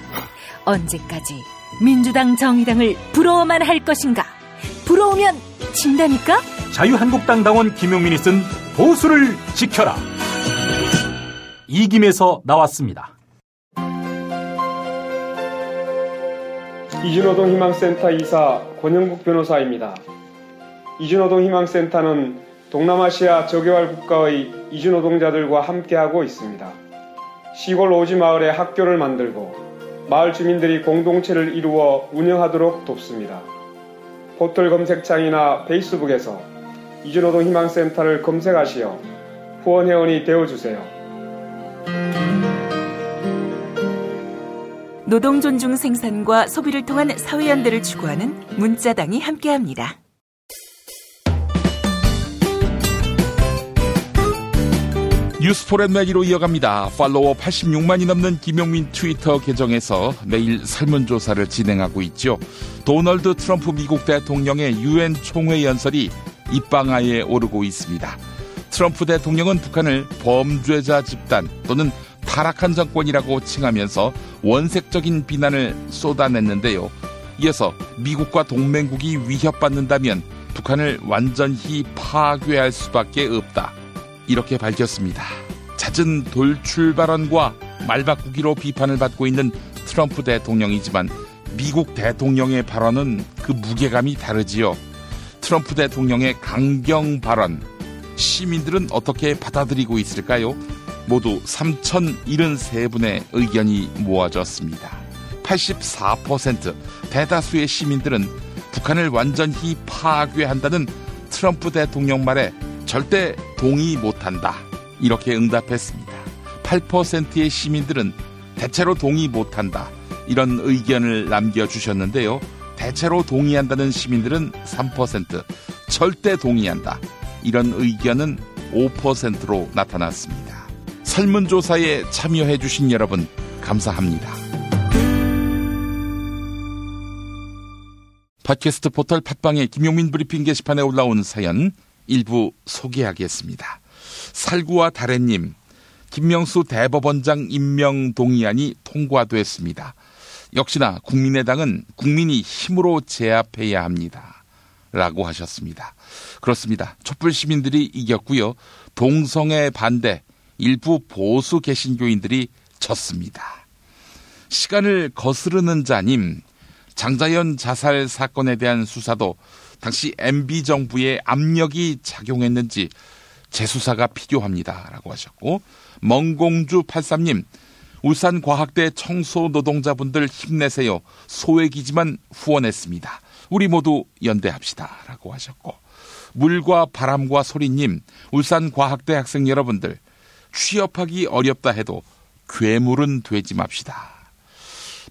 언제까지 민주당 정의당을 부러워만 할 것인가? 부러우면 진다니까? 자유한국당 당원 김용민이 쓴 보수를 지켜라. 이김에서 나왔습니다. 이준호동 희망센터 이사 권영국 변호사입니다. 이준호동 희망센터는 동남아시아 저개발 국가의 이주노동자들과 함께하고 있습니다. 시골 오지 마을에 학교를 만들고 마을 주민들이 공동체를 이루어 운영하도록 돕습니다. 포털 검색창이나 페이스북에서 이주노동 희망센터를 검색하시어 후원회원이 되어주세요. 노동 존중 생산과 소비를 통한 사회연대를 추구하는 문자당이 함께합니다. 뉴스포렌 매기로 이어갑니다. 팔로워 86만이 넘는 김용민 트위터 계정에서 매일 설문조사를 진행하고 있죠. 도널드 트럼프 미국 대통령의 유엔 총회 연설이 입방아에 오르고 있습니다. 트럼프 대통령은 북한을 범죄자 집단 또는 타락한 정권이라고 칭하면서 원색적인 비난을 쏟아냈는데요. 이어서 미국과 동맹국이 위협받는다면 북한을 완전히 파괴할 수밖에 없다. 이렇게 밝혔습니다. 잦은 돌출 발언과 말바꾸기로 비판을 받고 있는 트럼프 대통령이지만 미국 대통령의 발언은 그 무게감이 다르지요. 트럼프 대통령의 강경 발언, 시민들은 어떻게 받아들이고 있을까요? 모두 3,073분의 의견이 모아졌습니다. 84% 대다수의 시민들은 북한을 완전히 파괴한다는 트럼프 대통령 말에 절대 동의 못한다. 이렇게 응답했습니다. 8%의 시민들은 대체로 동의 못한다. 이런 의견을 남겨주셨는데요. 대체로 동의한다는 시민들은 3%, 절대 동의한다. 이런 의견은 5%로 나타났습니다. 설문조사에 참여해주신 여러분 감사합니다. 팟캐스트 포털 팟빵의 김용민 브리핑 게시판에 올라온 사연 일부 소개하겠습니다. 살구와 다래님, 김명수 대법원장 임명 동의안이 통과됐습니다. 역시나 국민의당은 국민이 힘으로 제압해야 합니다. 라고 하셨습니다. 그렇습니다. 촛불 시민들이 이겼고요. 동성애 반대, 일부 보수 개신교인들이 졌습니다. 시간을 거스르는 자님, 장자연 자살 사건에 대한 수사도 당시 MB정부의 압력이 작용했는지 재수사가 필요합니다. 라고 하셨고, 멍공주 83님, 울산과학대 청소노동자분들 힘내세요. 소액이지만 후원했습니다. 우리 모두 연대합시다. 라고 하셨고, 물과 바람과 소리님, 울산과학대 학생 여러분들, 취업하기 어렵다 해도 괴물은 되지 맙시다.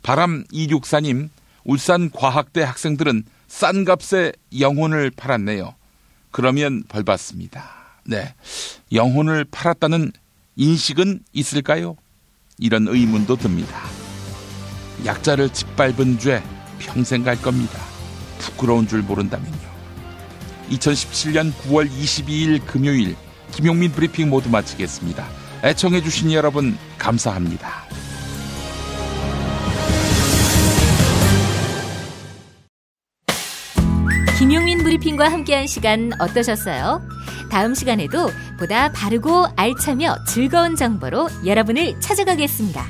바람 264님, 울산과학대 학생들은 싼 값에 영혼을 팔았네요. 그러면 벌 받습니다. 네, 영혼을 팔았다는 인식은 있을까요? 이런 의문도 듭니다. 약자를 짓밟은 죄 평생 갈 겁니다. 부끄러운 줄 모른다면요. 2017년 9월 22일 금요일 김용민 브리핑 모두 마치겠습니다. 애청해 주신 여러분 감사합니다. 김용민 브리핑과 함께한 시간 어떠셨어요? 다음 시간에도 보다 바르고 알차며 즐거운 정보로 여러분을 찾아가겠습니다.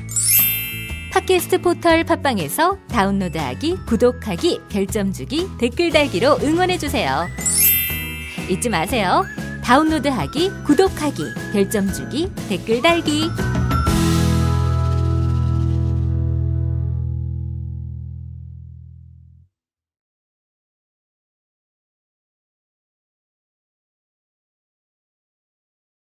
팟캐스트 포털 팟빵에서 다운로드하기, 구독하기, 별점 주기, 댓글 달기로 응원해주세요. 잊지 마세요. 다운로드하기, 구독하기, 별점 주기, 댓글 달기.